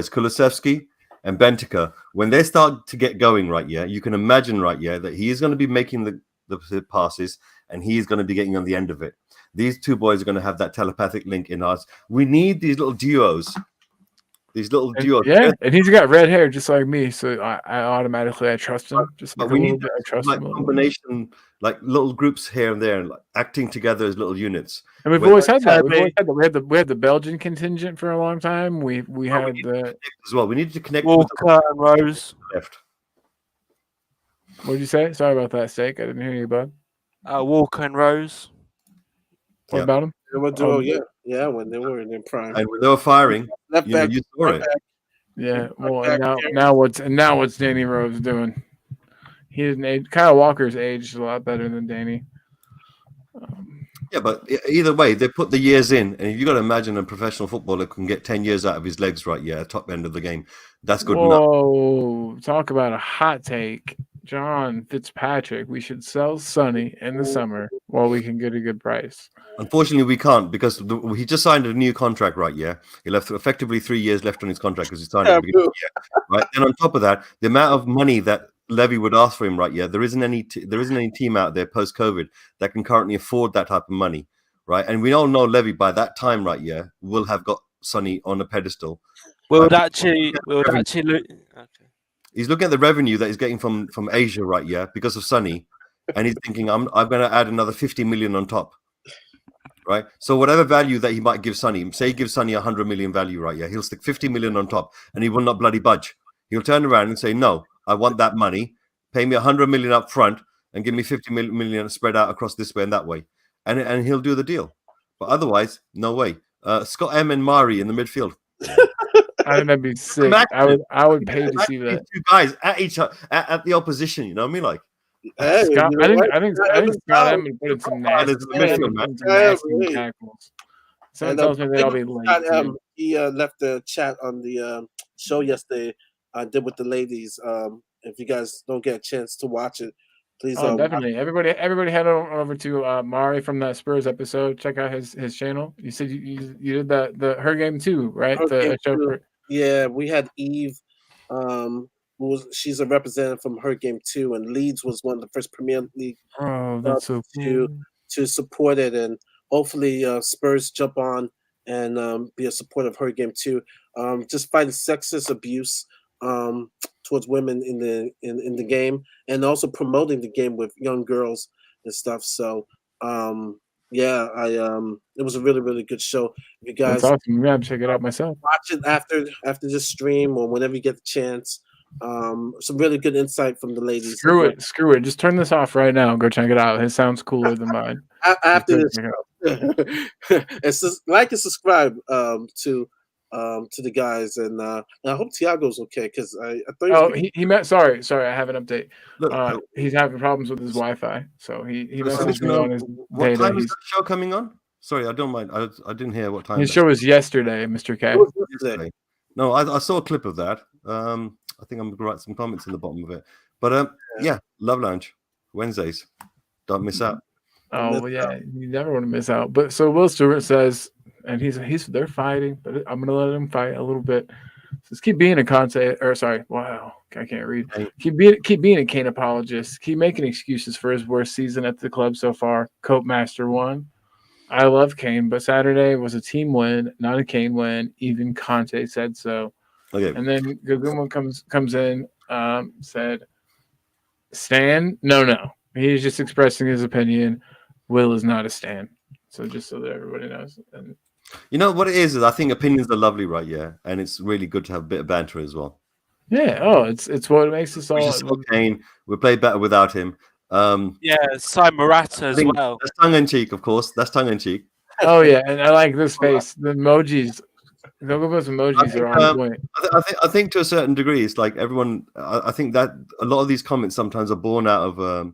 Kulusevski and Bentica, when they start to get going, right? Yeah, you can imagine, right? Yeah, that he is going to be making the passes and he is going to be getting on the end of it. These two boys are going to have that telepathic link in us. We need these little duos. Yeah, and he's got red hair just like me, so I automatically trust him. Just But like we a need little bit. I trust like him a little bit. combination, like little groups here and there, and like acting together as little units. And we've When- always had that. Kirby. We had the Belgian contingent for a long time. We had need the as well. We need to connect with Walker and Rose. the left. what did you say? Sorry about that, Steak. I didn't hear you, bud. Walker and Rose. What Yeah. about him? They were doing, when they were in their prime. And when they were firing, Left back, you saw right it. back. Yeah. Well, back and there. now what's Danny Rose doing? He didn't age. Kyle Walker's aged a lot better than Danny. Yeah, but either way, they put the years in, and you got to imagine a professional footballer can get 10 years out of his legs, right? Yeah, top end of the game. That's good enough. Whoa! Talk about a hot take, John Fitzpatrick. We should sell Sonny in the summer while we can get a good price. Unfortunately, we can't because he just signed a new contract, right? Yeah, he left effectively 3 years left on his contract because he signed it at the beginning of the year, right? And on top of that, the amount of money that Levy would ask for him, right? Yeah, there isn't any team out there post COVID that can currently afford that type of money, right? And we all know Levy by that time, right? Yeah, will have got Sonny on a pedestal. We would actually. Okay. He's looking at the revenue that he's getting from Asia, right? Yeah, because of Sonny, and he's thinking, I'm going to add another 50 million on top. Right, so whatever value that he might give Sonny, say he gives Sonny 100 million value, right? Yeah, he'll stick 50 million on top, and he will not bloody budge. He'll turn around and say, "No, I want that money. Pay me 100 million up front, and give me 50 million spread out across this way and that way," and he'll do the deal. But otherwise, no way. Scott M and Mari in the midfield. I think that'd be sick. I would pay to see that. Two guys at the opposition. You know what I mean? Like, Hey, Scott, you know I what? think Scott Edmund put in some nasty, tackles. Someone tells me that I'll be late. Too. He left the chat on the show yesterday. I did with the ladies. If you guys don't get a chance to watch it, please. Definitely. Everybody head over to Mari from that Spurs episode. Check out his channel. You said you did the her game too, right? Yeah, we had Eve. She's a representative from her game too, and Leeds was one of the first Premier League that's so cool. to support it, and hopefully Spurs jump on and be a support of her game too. Just fighting sexist abuse towards women in the game, and also promoting the game with young girls and stuff. So it was a really, really good show. If you guys, that's awesome. Yeah, check it out myself. Watch it after this stream or whenever you get the chance. Some really good insight from the ladies. Screw it. Just turn this off right now. Go check it out. It sounds cooler than mine. After this, it's just like and subscribe to the guys, and I hope Tiago's okay because I thought he met. Sorry, I have an update. Look, he's having problems with his Wi-Fi, so he messaged me on his what data. Time is the show coming on? Sorry, I don't mind. I didn't hear what time. His show was yesterday, Mr. K. Yesterday. No, I saw a clip of that. I think I'm going to write some comments in the bottom of it. But yeah, Love Lounge Wednesdays. Don't miss out. Oh yeah, you never want to miss out. But so Will Stewart says, and they're fighting, but I'm gonna let them fight a little bit. Just keep being a Conte, or sorry, wow, I can't read. Keep being a Kane apologist. Keep making excuses for his worst season at the club so far. Cope Master 1. I love Kane, but Saturday was a team win, not a Kane win. Even Conte said so. Okay. And then Guguma comes in, said, Stan? No. He's just expressing his opinion. Will is not a Stan. So just so that everybody knows. And you know what it is I think opinions are lovely, right? Yeah. And it's really good to have a bit of banter as well. Yeah. It's what makes us all. We just saw Kane. We played better without him. Simon Morata as well. That's tongue in cheek, of course. That's tongue in cheek. Oh yeah, and I like this face. The emojis Gogo's emojis are on point. I think to a certain degree, it's like everyone. I think that a lot of these comments sometimes are born out of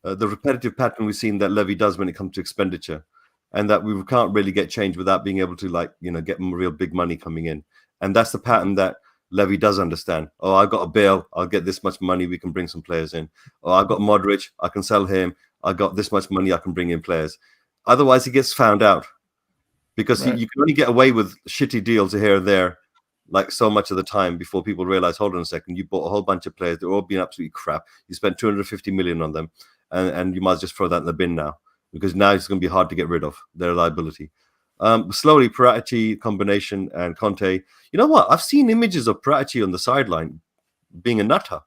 the repetitive pattern we've seen that Levy does when it comes to expenditure, and that we can't really get change without being able to, like, get real big money coming in. And that's the pattern that Levy does understand. Oh, I've got a Bale, I'll get this much money, we can bring some players in. Oh, I've got Modric, I can sell him, I got this much money, I can bring in players. Otherwise, he gets found out because you can only get away with shitty deals here and there, like so much of the time, before people realize, hold on a second, you bought a whole bunch of players, they're all being absolutely crap. You spent 250 million on them, and you might just throw that in the bin now, because now it's going to be hard to get rid of their liability. Slowly, Paratici combination and Conte. You know what? I've seen images of Paratici on the sideline being a nutter.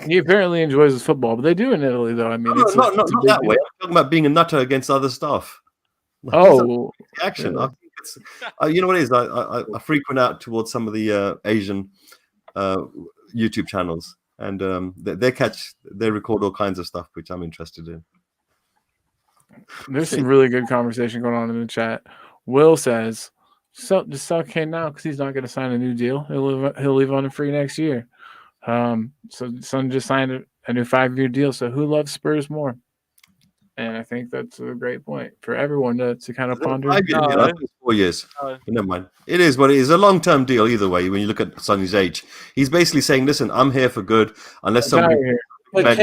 He apparently enjoys his football, but they do in Italy, though. I mean, not that way. I'm talking about being a nutter against other stuff. Action! I think it's, you know what it is? I frequent out towards some of the Asian YouTube channels, and they record all kinds of stuff which I'm interested in. There's some really good conversation going on in the chat. Will says, "So just sell Kane now because he's not going to sign a new deal. He'll leave on a free next year." So Son just signed a new 5-year deal. So who loves Spurs more? And I think that's a great point for everyone to kind of ponder. 5 years, I think it's 4 years. But never mind. It is what it is. A long-term deal either way. When you look at Sonny's age, he's basically saying, "Listen, I'm here for good. Unless somebody." But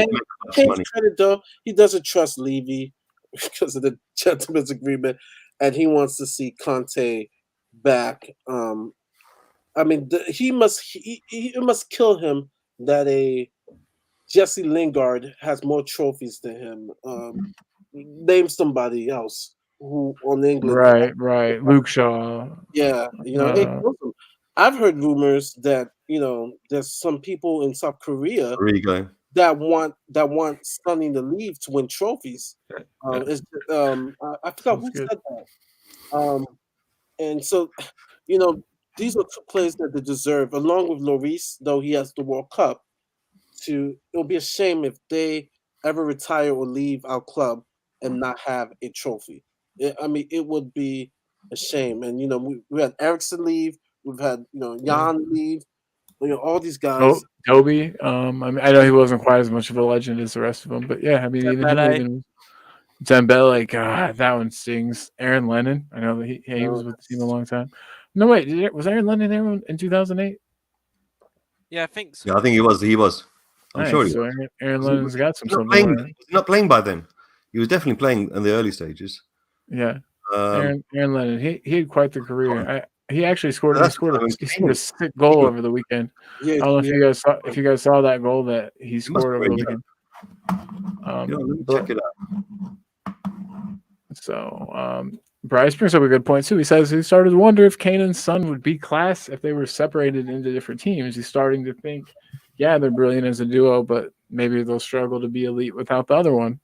Kane's credit, though, he doesn't trust Levy because of the gentleman's agreement, and he wants to see Conte back. I mean, it must kill him that a Jesse Lingard has more trophies than him. Name somebody else who on England. Right. Luke Shaw. Yeah, I've heard rumors that there's some people in South Korea that want Sonny to leave to win trophies. I forgot who said that. And so, these are two players that they deserve, along with Lloris, though he has the World Cup. It'll be a shame if they ever retire or leave our club and not have a trophy. It would be a shame. And we had Ericsson leave, we've had Jan leave, all these guys. Toby. I know he wasn't quite as much of a legend as the rest of them, but yeah, even Dembele. God, that one stings. Aaron Lennon. I know that he was with the team a long time. No, wait, was Aaron Lennon there in 2008? Yeah, I think so. Yeah, I think he was. I'm sure he was. Aaron Lennon's got some. He's not playing by then. He was definitely playing in the early stages. Yeah, Aaron Lennon. He had quite the career. He actually scored a sick goal over the weekend. Yeah, I don't know if you guys saw that goal that he scored over the weekend. Let me check it out. So Bryce brings up a good point too. He says he started to wonder if Kane and Son would be class if they were separated into different teams. He's starting to think, yeah, they're brilliant as a duo, but maybe they'll struggle to be elite without the other one.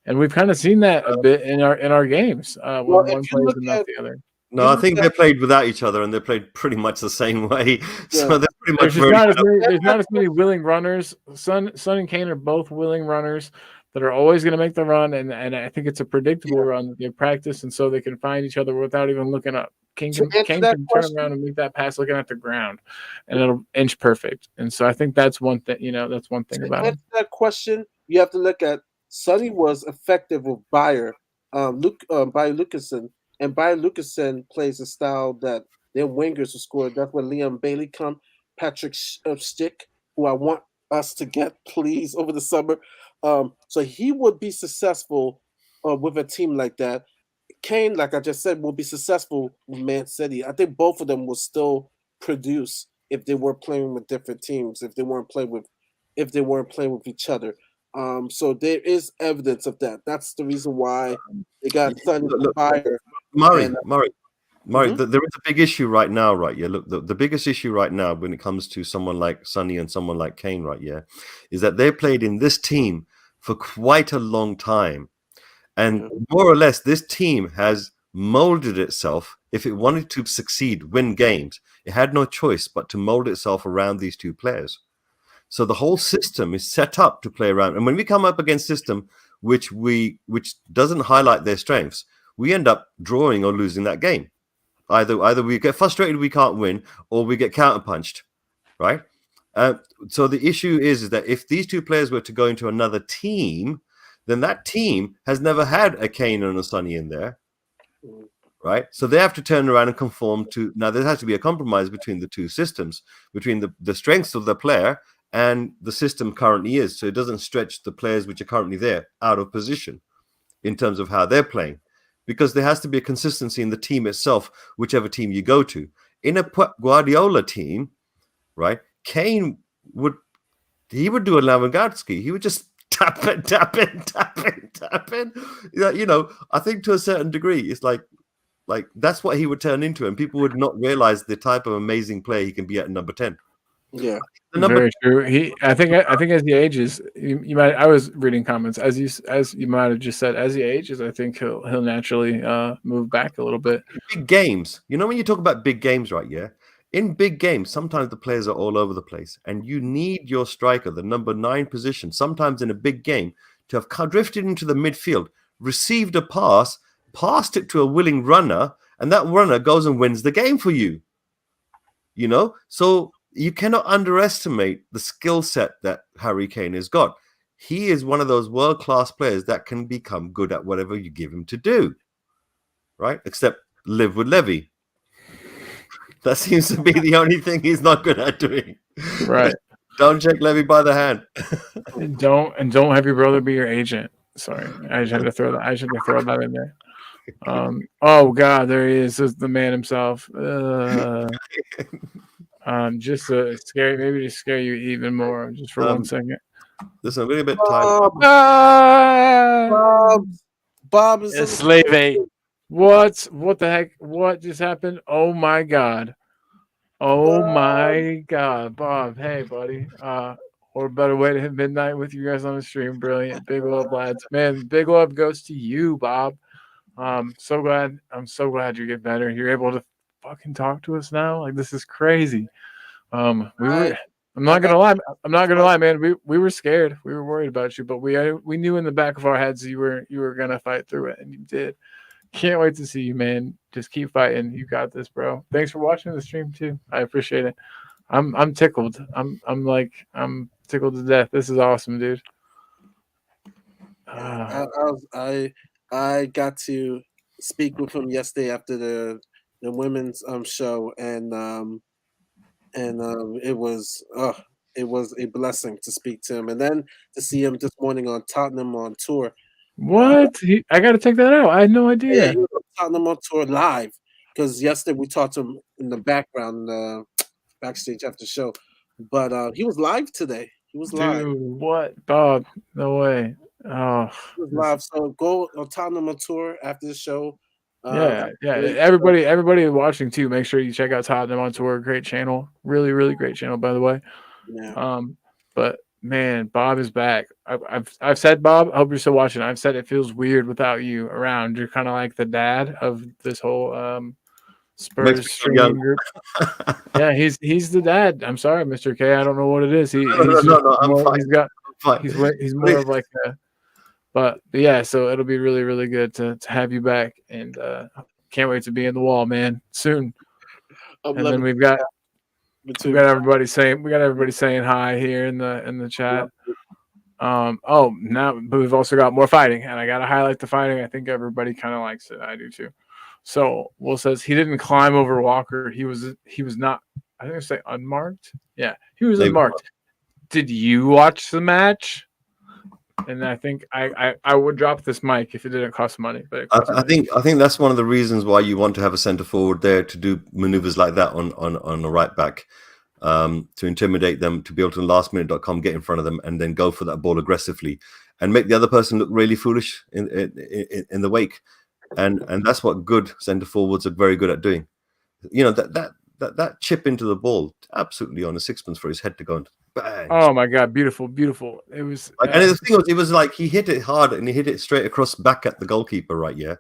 And we've kind of seen that a bit in our games when one plays and not the other. No, I think they played without each other, and they played pretty much the same way. So they're pretty much there's not as many willing runners. Son and Kane are both willing runners that are always going to make the run, and I think it's a predictable run that they practice, and so they can find each other without even looking up. Kane can turn around and make that pass looking at the ground, and it'll inch perfect. And so I think that's one thing. That's one thing about it. That question, you have to look at. Sonny was effective with Bayer Lucasen. And Bayer Lucasen plays a style that their wingers will score. That's where Liam Bailey come, Patrick Stick, who I want us to get, please, over the summer. So he would be successful with a team like that. Kane, like I just said, will be successful with Man City. I think both of them will still produce if they were playing with different teams, if they weren't playing with each other. So there is evidence of that. That's the reason why they got Sonny Bayer. Murray, there is a big issue right now, right? Yeah, look, the biggest issue right now when it comes to someone like Sonny and someone like Kane, right? Yeah, is that they played in this team for quite a long time, and more or less, this team has molded itself. If it wanted to succeed, win games, it had no choice but to mold itself around these two players. So the whole system is set up to play around, and when we come up against system which doesn't highlight their strengths, we end up drawing or losing that game. Either we get frustrated we can't win, or we get counterpunched, right? So the issue is that if these two players were to go into another team, then that team has never had a Kane and a Sonny in there, right? So they have to turn around and conform to. Now there has to be a compromise between the two systems, between the strengths of the player and the system currently is. So it doesn't stretch the players which are currently there out of position in terms of how they're playing, because there has to be a consistency in the team itself, whichever team you go to. In a Guardiola team, right? Kane would do a Lewandowski. He would just tap in. You know, I think to a certain degree, it's like that's what he would turn into, and people would not realize the type of amazing player he can be at number 10. Yeah, very true. I think as he ages, you might. I was reading comments as you might have just said. As he ages, I think he'll naturally move back a little bit. Big games, you know, when you talk about big games, right? Yeah, in big games, sometimes the players are all over the place, and you need your striker, the number 9 position, sometimes in a big game, to have drifted into the midfield, received a pass, passed it to a willing runner, and that runner goes and wins the game for you. You know, so you cannot underestimate the skill set that Harry Kane has got. He is one of those world-class players that can become good at whatever you give him to do, right? Except live with Levy. That seems to be the only thing he's not good at doing. Right. Don't check Levy by the hand. and don't have your brother be your agent. Sorry, I just had to throw that. I should have thrown that in there. Oh God, there he is. This is the man himself. Just to scare, maybe to scare you even more, just for 1 second. Listen, I'm getting a bit tired. Bob is It's Levy. What the heck? What just happened? Oh my God. Oh my God, Bob. Hey, buddy. Or a better way to hit midnight with you guys on the stream. Brilliant. Big love, lads. Man, big love goes to you, Bob. I'm so glad you get better. You're able to fucking talk to us now. Like, this is crazy. I'm not gonna lie, man. We were scared. We were worried about you, but we knew in the back of our heads you were gonna fight through it, and you did. Can't wait to see you, man. Just keep fighting. You got this, bro. Thanks for watching the stream too. I appreciate it. I'm tickled. I'm tickled to death. This is awesome, dude. I got to speak with him yesterday after the women's show, and it was a blessing to speak to him, and then to see him this morning on Tottenham on tour. What? I got to take that out. I had no idea. Yeah, he was on Tottenham on tour live, because yesterday we talked to him in the background, backstage after the show, but he was live today. He was live. Dude, what, Bob? No way. Oh, he was live. So go on Tottenham on tour after the show. Yeah. Everybody watching too. Make sure you check out Tottenham on Tour. Great channel, really great channel, by the way. Yeah. But man, Bob is back. I've said, Bob, I hope you're still watching. I've said it feels weird without you around. You're kind of like the dad of this whole Spurs streaming group. Yeah, he's the dad. I'm sorry, Mr. K. I don't know what it is. He's more of like a. But yeah, so it'll be really good to have you back, and can't wait to be in the wall, man, soon. And then we've got everybody saying hi here in the chat. Now, but we've also got more fighting, and I gotta highlight the fighting. I think everybody kind of likes it. I do too. So Will says he didn't climb over Walker. He was not. I think I say unmarked. Yeah, he was unmarked. Did you watch the match? And I think I would drop this mic if it didn't cost money. But I think that's one of the reasons why you want to have a centre forward there to do maneuvers like that on the right back, to intimidate them, to be able to lastminute.com get in front of them and then go for that ball aggressively and make the other person look really foolish in the wake. And that's what good centre forwards are very good at doing. You know, that chip into the ball absolutely on a sixpence for his head to go and bang. Oh my God, beautiful. It was and the thing was, it was like he hit it hard and he hit it straight across back at the goalkeeper, right? Yeah,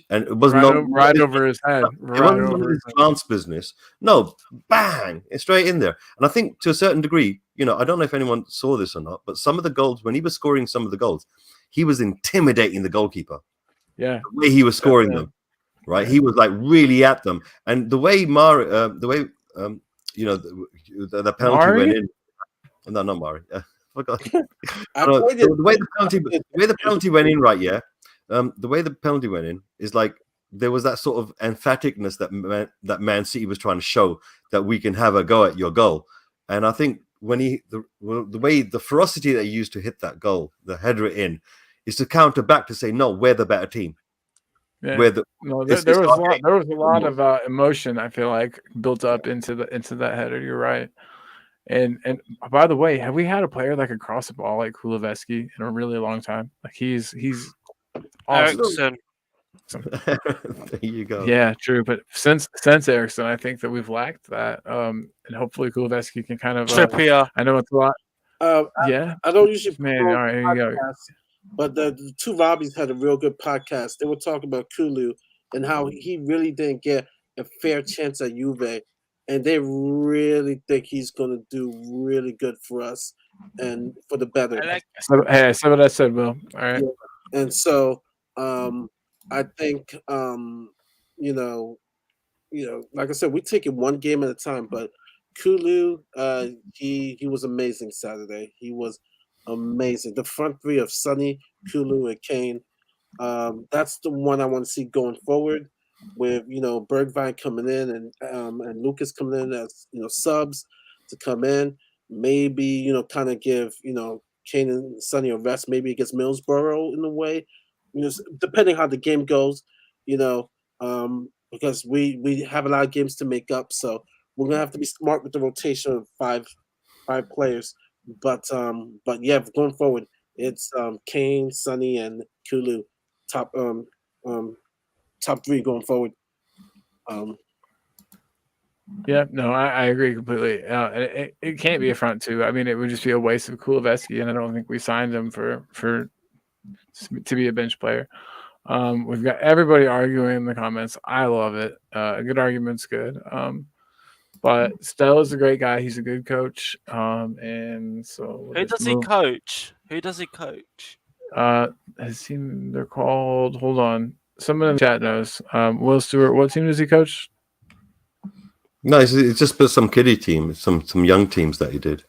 and it was right over his head. It wasn't his glance business. No, bang, it's straight in there. And I think to a certain degree, you know, I don't know if anyone saw this or not, but some of the goals, when he was scoring some of the goals, he was intimidating the goalkeeper. Yeah, the way he was scoring them, right? He was like really at them, and the way the penalty Mari? went in. No, not Mari. Forgot. I No, played the way the penalty went in, right? Yeah, the way the penalty went in is like there was that sort of emphaticness that Man City was trying to show that we can have a go at your goal, and I think when the way the ferocity that he used to hit that goal, the header it in, is to counter back to say no, we're the better team. Yeah. We're the No, this there is was our a lot. game. There was a lot of emotion. I feel like built up into that header. You're right. And by the way, have we had a player that could cross the ball like Kuleveski in a really long time? Like he's awesome. There you go. Yeah, true. But since Eriksson, I think that we've lacked that. And hopefully Kuleveski can kind of. Trippier. I know it's a lot. Yeah, I don't usually man. All right, here you go. But the two Robbies had a real good podcast. They were talking about Kulu and how he really didn't get a fair chance at Juve, and they really think he's going to do really good for us and for the better. I said what I said, Will. All right. Yeah. And so I think like I said, we take it one game at a time. But Kulu, he was amazing Saturday. He was amazing. The front three of Sonny, Kulu, and Kane. That's the one I want to see going forward. With Bergwijn coming in and Lucas coming in as subs to come in. Maybe kind of give Kane and Sonny a rest. Maybe against Middlesbrough in a way. Depending how the game goes. Because we have a lot of games to make up, so we're gonna have to be smart with the rotation of five players. But yeah, going forward, it's Kane, Sonny, and Kulu top three going forward. Yeah, no, I agree completely. It can't be a front two. I mean, it would just be a waste of Kuleveski, and I don't think we signed him for to be a bench player. We've got everybody arguing in the comments. I love it. A good argument's good. But Stella's a great guy. He's a good coach. And so Who does he coach? His team, they're called. Hold on. Someone in the chat knows. Will Stewart. What team does he coach? No, it's just some kiddie team, some young teams that he did.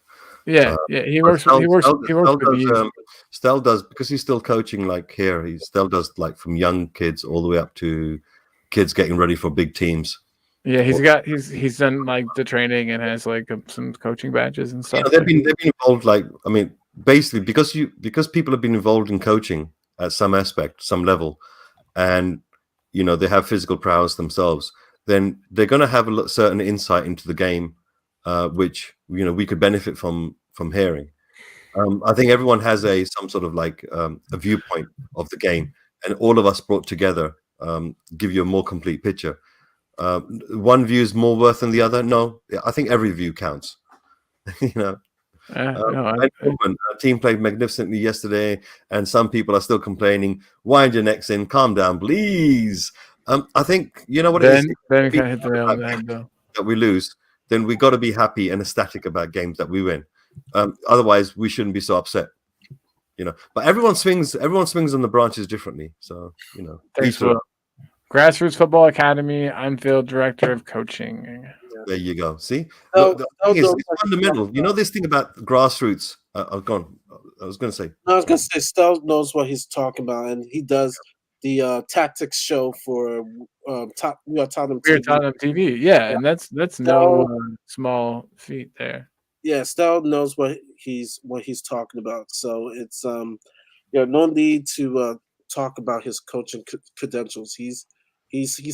Yeah, He works with the Stell does, because he's still coaching like here. Stell does like from young kids all the way up to kids getting ready for big teams. Yeah, he's done like the training and has like some coaching badges and stuff. They've been involved. Like, I mean, basically because people have been involved in coaching at some aspect, some level, and they have physical prowess themselves. Then they're going to have a certain insight into the game, which we could benefit from hearing. I think everyone has some sort of like a viewpoint of the game, and all of us brought together give you a more complete picture. One view is more worth than the other. No, I think every view counts. Our team played magnificently yesterday, and some people are still complaining. Wind your necks in, calm down, please. I think what it is. Ben can hit the nail on the head though. That we lose, then we got to be happy and ecstatic about games that we win. Otherwise, we shouldn't be so upset. But everyone swings on the branches differently. So Thanks, Will. Grassroots Football Academy. I'm field director of coaching. There you go. See, it's fundamental. This thing about grassroots. I've gone. I was going to say. Stel knows what he's talking about, and he does the tactics show for Tottenham TV. Yeah, and that's no small feat there. Yeah, Stel knows what he's talking about. So it's no need to talk about his coaching credentials. He's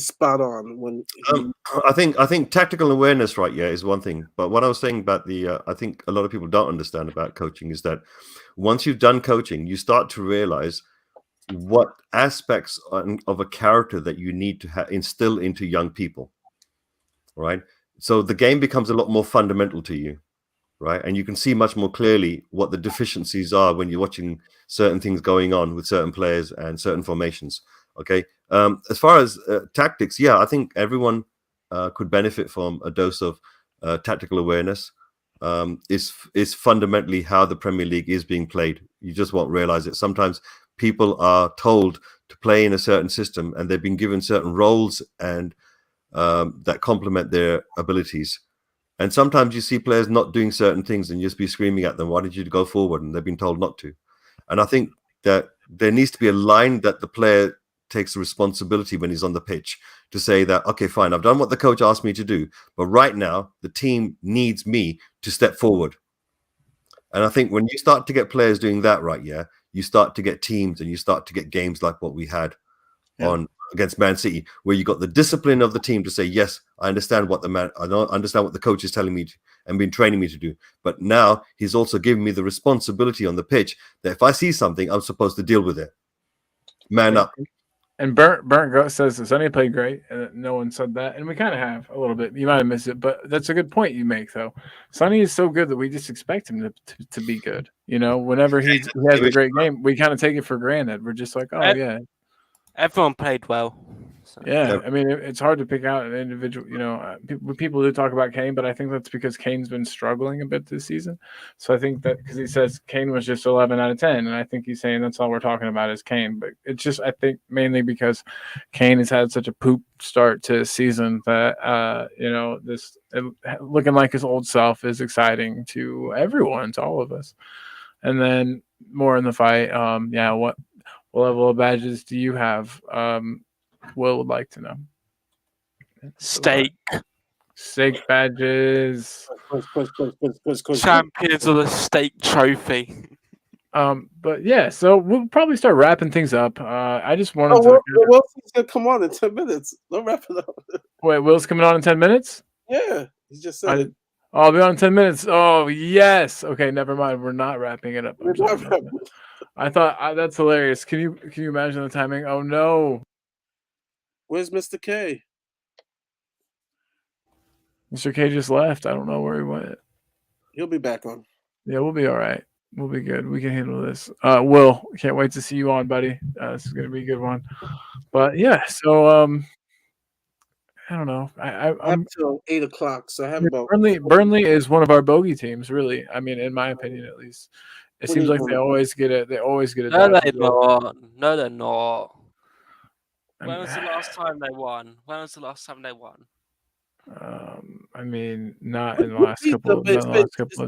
spot on when. I think tactical awareness, right? Yeah, is one thing. But what I was saying about I think a lot of people don't understand about coaching is that once you've done coaching, you start to realize what aspects of a character that you need to instill into young people, right? So the game becomes a lot more fundamental to you, right? And you can see much more clearly what the deficiencies are when you're watching certain things going on with certain players and certain formations. Okay. As far as tactics, yeah, I think everyone could benefit from a dose of tactical awareness. Is fundamentally how the Premier League is being played. You just won't realize it. Sometimes people are told to play in a certain system, and they've been given certain roles and that complement their abilities. And sometimes you see players not doing certain things and you just be screaming at them, why did you go forward? And they've been told not to. And I think that there needs to be a line that the player takes the responsibility when he's on the pitch to say that, okay, fine, I've done what the coach asked me to do, but right now the team needs me to step forward. And I think when you start to get players doing that, right, you start to get teams and you start to get games like what we had on against Man City, where you got the discipline of the team to say, yes, I understand what I don't understand what the coach is telling me to, and been training me to do. But now he's also giving me the responsibility on the pitch that if I see something, I'm supposed to deal with it. Man up. And Burnt says Sonny played great, and no one said that, and we kind of have a little bit. You might have missed it, but that's a good point you make, though. Sonny is so good that we just expect him to be good. You know, whenever he has a great game, we kind of take it for granted. We're just like, oh yeah, everyone played well. So. Yeah, I mean, it's hard to pick out an individual. You know, people do talk about Kane, but I think that's because Kane's been struggling a bit this season. So I think that because he says Kane was just 11 out of 10, and I think he's saying that's all we're talking about is Kane. But it's just, I think, mainly because Kane has had such a poop start to his season that you know, looking like his old self is exciting to everyone, to all of us. And then more in the fight, what level of badges do you have? Will would like to know. Steak badges. Champions of the steak trophy. But yeah, so we'll probably start wrapping things up. I just wanted to. Will's gonna come on in 10 minutes. Don't wrap it up. Wait, Will's coming on in 10 minutes? Yeah, he just said. I'll be on in 10 minutes. Oh yes. Okay, never mind. We're not wrapping it up. I thought that's hilarious. Can you imagine the timing? Oh no. Where's Mr. K? Mr. K just left. I don't know where he went. He'll be back on. Yeah, we'll be all right. We'll be good. We can handle this. Will, can't wait to see you on, buddy. This is gonna be a good one. But yeah, so I don't know. I'm till 8 o'clock, so I have about. Burnley is one of our bogey teams, really. I mean, in my opinion, at least. It seems like they always get it. They always get it. No, they're not. No, they're not. When was the last time they won? I mean, not in the last couple of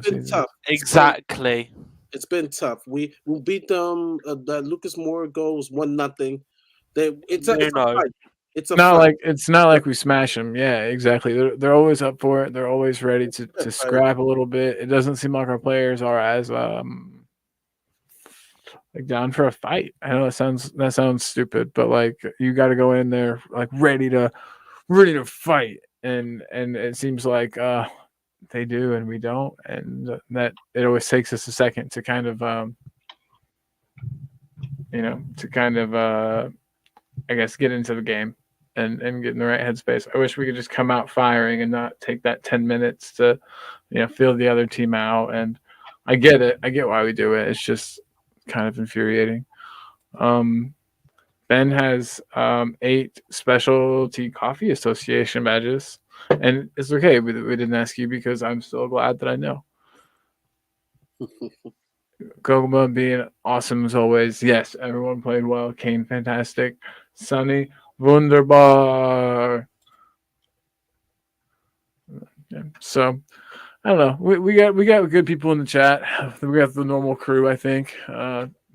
seasons. Tough. Exactly. It's been tough. We beat them. That Lucas Moura goal was 1-0. It's a fight. It's not like we smash them. Yeah, exactly. They're always up for it. They're always ready to scrap a little bit. It doesn't seem like our players are as like down for a fight. I know that sounds stupid, but like you got to go in there like ready to fight, and it seems like they do and we don't, and that it always takes us a second to kind of I guess get into the game and get in the right headspace. I wish we could just come out firing and not take that 10 minutes to feel the other team out. And I get it. I get why we do it. It's just kind of infuriating. Ben has 8 specialty coffee association badges, and it's okay. We didn't ask you because I'm still glad that I know. Koguma being awesome as always. Yes, everyone played well. Kane, fantastic. Sonny, wunderbar. Yeah, so I don't know. We got good people in the chat. We got the normal crew, I think.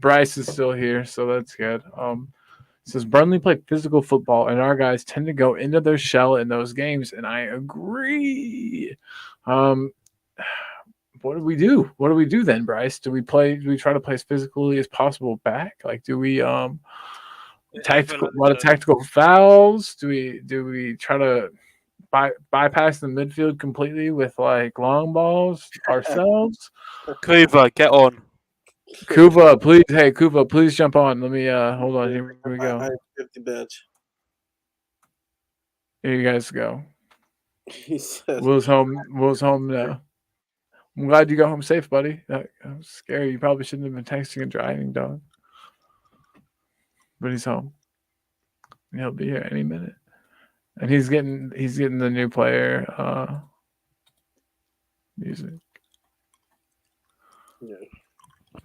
Bryce is still here, so that's good. It says Burnley play physical football, and our guys tend to go into their shell in those games, and I agree. What do we do? What do we do then, Bryce? Do we try to play as physically as possible back? Like, do we a lot of tactical fouls? Do we try to bypass the midfield completely with like long balls ourselves? Kuva, get on. Kuva, please. Hey, Kuva, please jump on. Let me hold on. Here we go. I have 50 badge. Here you guys go. He said, Will's home now. I'm glad you got home safe, buddy. I'm scary. You probably shouldn't have been texting and driving, dog. But he's home. He'll be here any minute. And he's getting the new player music. Yeah.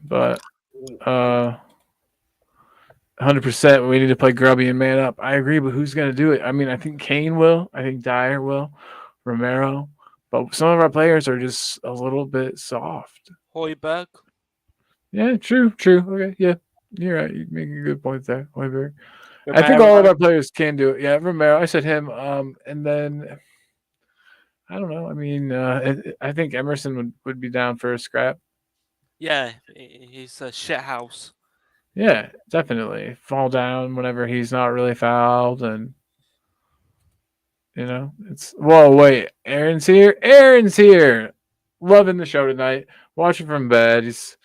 But 100%. We need to play grubby and man up. I agree, but who's going to do it? I mean, I think Kane will. I think Dyer will. Romero. But some of our players are just a little bit soft. Hoiberg. Yeah, true. Okay, yeah. You're right. You're making a good point there, Hoiberg. I think Romero. all of our players can do it. Yeah, Romero. I said him. And then I don't know. I mean, I think Emerson would be down for a scrap. Yeah, he's a shit house. Yeah, definitely. Fall down whenever he's not really fouled, and it's whoa, wait, Aaron's here. Loving the show tonight. Watching from bed. He's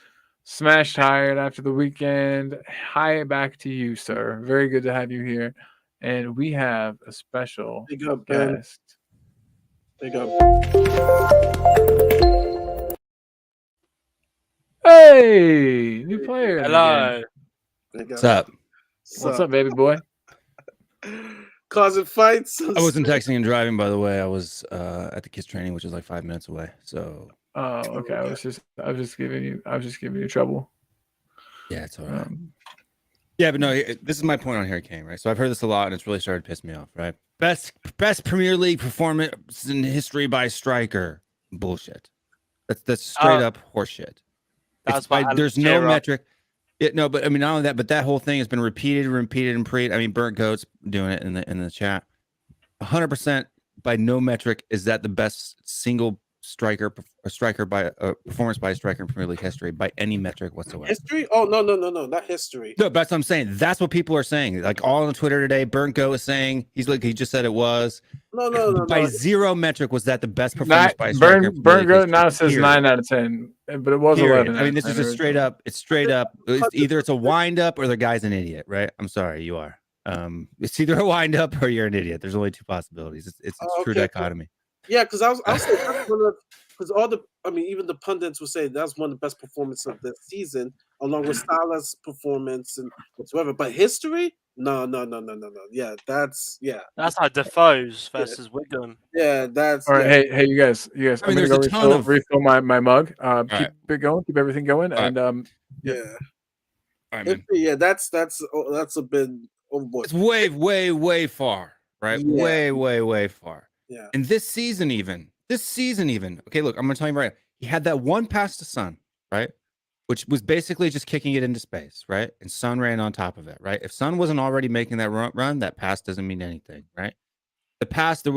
smashed tired after the weekend. Hi, back to you, sir. Very good to have you here. And we have a special Big up, Ben. guest. Big up. Hey, new player. Hello. What's up? What's up, baby boy? Causing fights. I wasn't texting and driving, by the way. I was at the kids training, which is like 5 minutes away. So. Oh, okay. I was just giving you trouble. Yeah, it's all right. Yeah, but no, this is my point on Harry Kane, right? So I've heard this a lot, and it's really started to piss me off, right? Best Premier League performance in history by striker. Bullshit. That's straight up horseshit. There's no metric. No, but I mean, not only that, but that whole thing has been repeated. I mean, Burnt Goat's doing it in the chat. 100% by no metric is that the best single striker by performance by a striker in Premier League history by any metric whatsoever. History? Oh no, not history. No, that's what I'm saying. That's what people are saying. Like all on Twitter today, Burnt Goat is saying he just said it was. No. By zero metric was that the best performance by a striker. Burnt Goat now says 9 out of 10, but it was 11. I mean, this is just straight up. It's straight up. Either it's a wind up or the guy's an idiot, right? I'm sorry, you are. It's either a wind up or you're an idiot. There's only two possibilities. It's a true dichotomy. Yeah, because I was because even the pundits would say that's one of the best performances of the season, along with Salah's performance and whatsoever. But history? No. Yeah, that's like Defoe's versus Wigan. Yeah, that's all right. Hey, you guys. I mean, I'm there's gonna a ton of refill my mug. Keep it going. Keep everything going. Right. And yeah. All right, man. Yeah, that's a bit overboard. It's way far, right? Yeah. Way far. Yeah. And this season even. Okay, look, I'm gonna tell you right now. He had that one pass to Son, right? Which was basically just kicking it into space, right? And Son ran on top of it, right? If Son wasn't already making that run, that pass doesn't mean anything, right? The pass, it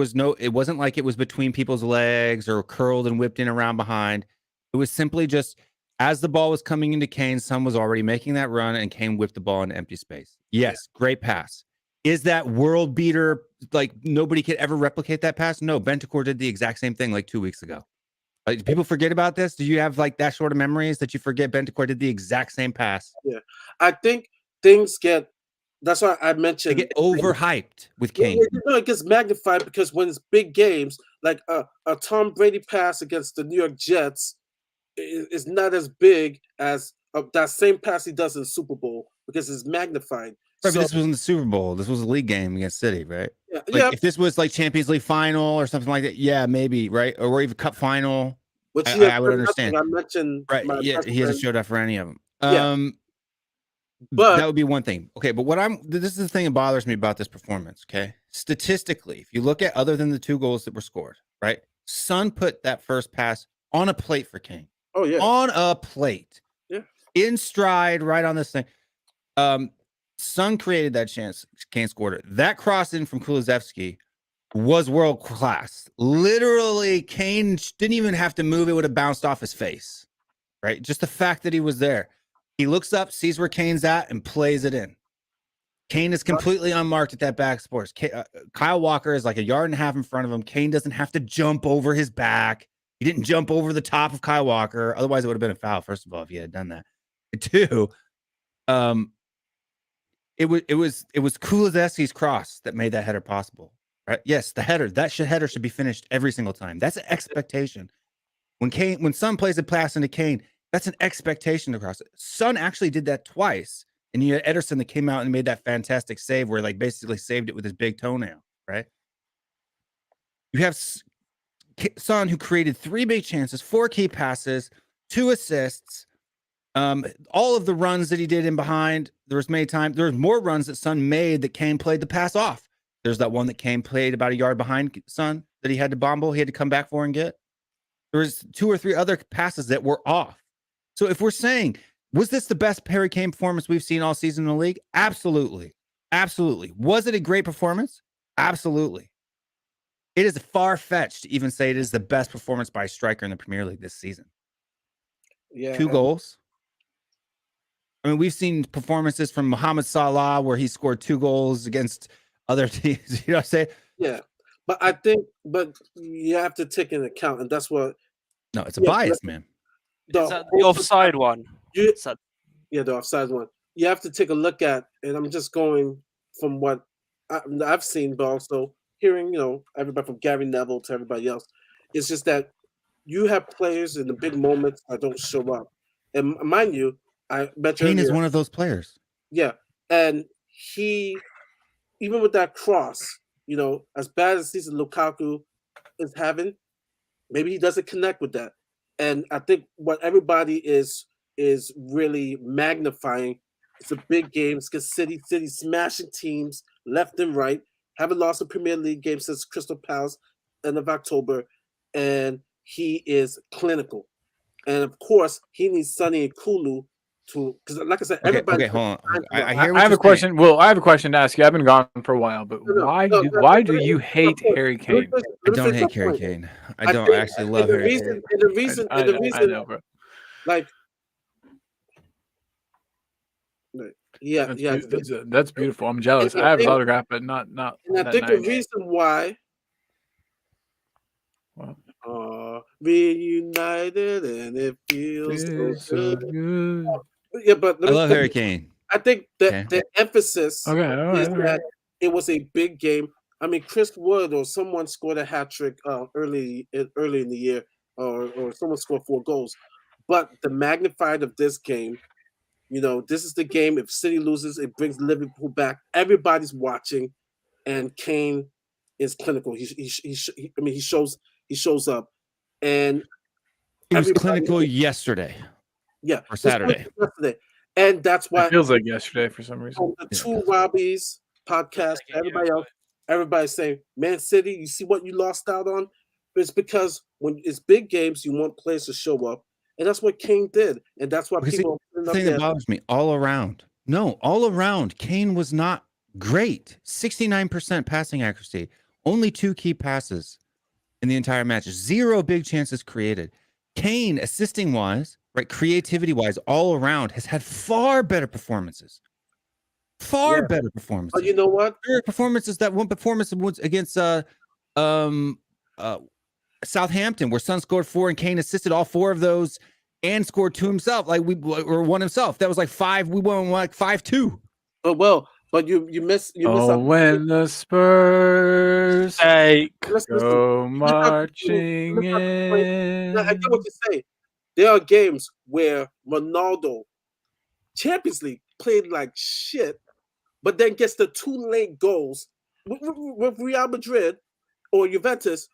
wasn't like it was between people's legs or curled and whipped in around behind. It was simply just as the ball was coming into Kane, Son was already making that run and Kane whipped the ball into empty space. Yes, great pass. Is that world beater? Like nobody could ever replicate that pass? No, Bentancur did the exact same thing like 2 weeks ago. People forget about this. Do you have like that sort of memories that you forget Bentancur did the exact same pass? Yeah, I think things get. That's why I mentioned they get overhyped with Kane. It gets magnified because when it's big games, like a Tom Brady pass against the New York Jets, is not as big as that same pass he does in the Super Bowl because it's magnified. Right, but this wasn't the Super Bowl. This was a league game against City, right? Yeah. If this was like Champions League final or something like that, yeah, maybe, right? Or even Cup final, which I would understand. I mentioned, right? Yeah, he hasn't showed up for any of them. But that would be one thing. Okay, but this is the thing that bothers me about this performance. Okay, statistically, if you look at other than the 2 goals that were scored, right? Son put that first pass on a plate for Kane. Oh yeah, on a plate. Yeah, in stride, right on this thing. Son created that chance. Kane scored it. That cross in from Kulusevski was world class. Literally, Kane didn't even have to move. It would have bounced off his face, right? Just the fact that he was there. He looks up, sees where Kane's at, and plays it in. Kane is completely unmarked at that back sports. Kyle Walker is like 1.5 yards in front of him. Kane doesn't have to jump over his back. He didn't jump over the top of Kyle Walker. Otherwise, it would have been a foul, first of all, if he had done that. And 2, it was Kulusevski's cross that made that header possible. Right? Yes, the header. Header should be finished every single time. That's an expectation. When Son plays a pass into Kane, that's an expectation to cross it. Son actually did that twice. And you had Ederson that came out and made that fantastic save where like basically saved it with his big toenail, right? You have Son who created 3 big chances, 4 key passes, 2 assists, All of the runs that he did in behind, there was more runs that Son made that Kane played the pass off. There's that one that Kane played about a yard behind Son that he had to bomble. He had to come back for and get. There was 2 or 3 other passes that were off. So if we're saying, was this the best Harry Kane performance we've seen all season in the league? Absolutely. Absolutely. Was it a great performance? Absolutely. It is far-fetched to even say it is the best performance by a striker in the Premier League this season. Yeah. 2 goals. I mean, we've seen performances from Mohamed Salah where he scored 2 goals against other teams. You know what I'm saying? Yeah. But you have to take into account, and that's what. No, it's a bias, man. Is that the offside one? The offside one. You have to take a look at, and I'm just going from what I've seen, but also hearing, everybody from Gary Neville to everybody else. It's just that you have players in the big moments that don't show up. And mind you, I bet Kane is one of those players. Yeah. And he, even with that cross, as bad as season Lukaku is having, maybe he doesn't connect with that. And I think what everybody is really magnifying is the big games because City smashing teams left and right, haven't lost a Premier League game since Crystal Palace end of October, and he is clinical. And of course, he needs Sonny and Kulu to, because like I said, everybody. Okay, hold on. I have a question. Well, I have a question to ask you. I've been gone for a while, but why do you hate Harry Kane? I don't hate Harry Kane. I don't actually love Harry Kane. And the reason, I know, bro. Like, yeah, that's beautiful. I'm jealous. I have his autograph, but not. And I think the reason why. Reunited and it feels so good. Yeah, but I love Harry Kane. I think that the emphasis is that it was a big game. I mean, Chris Wood or someone scored a hat trick early in the year, or someone scored 4 goals. But the magnified of this game, this is the game. If City loses, it brings Liverpool back. Everybody's watching, and Kane is clinical. He shows up, and he was clinical yesterday. Yeah, or Saturday. And that's why it feels like yesterday for some reason. On the 2 Robbies podcast, everybody's saying, "Man City, you see what you lost out on?" But it's because when it's big games, you want players to show up, and that's what Kane did, and that's why people. The thing that bothers me all around, Kane was not great. 69% passing accuracy, only 2 key passes in the entire match, 0 big chances created. Kane, assisting wise, right, creativity wise, all around, has had far better performances. Better performances. But you know what? That one performance was against Southampton, where Son scored 4 and Kane assisted all 4 of those and scored 2 himself, or 1 himself. That was like 5. We won like 5-2. But you miss. When the Spurs go marching in. I get what you say. There are games where Ronaldo, Champions League, played like shit, but then gets the 2 late goals with Real Madrid or Juventus.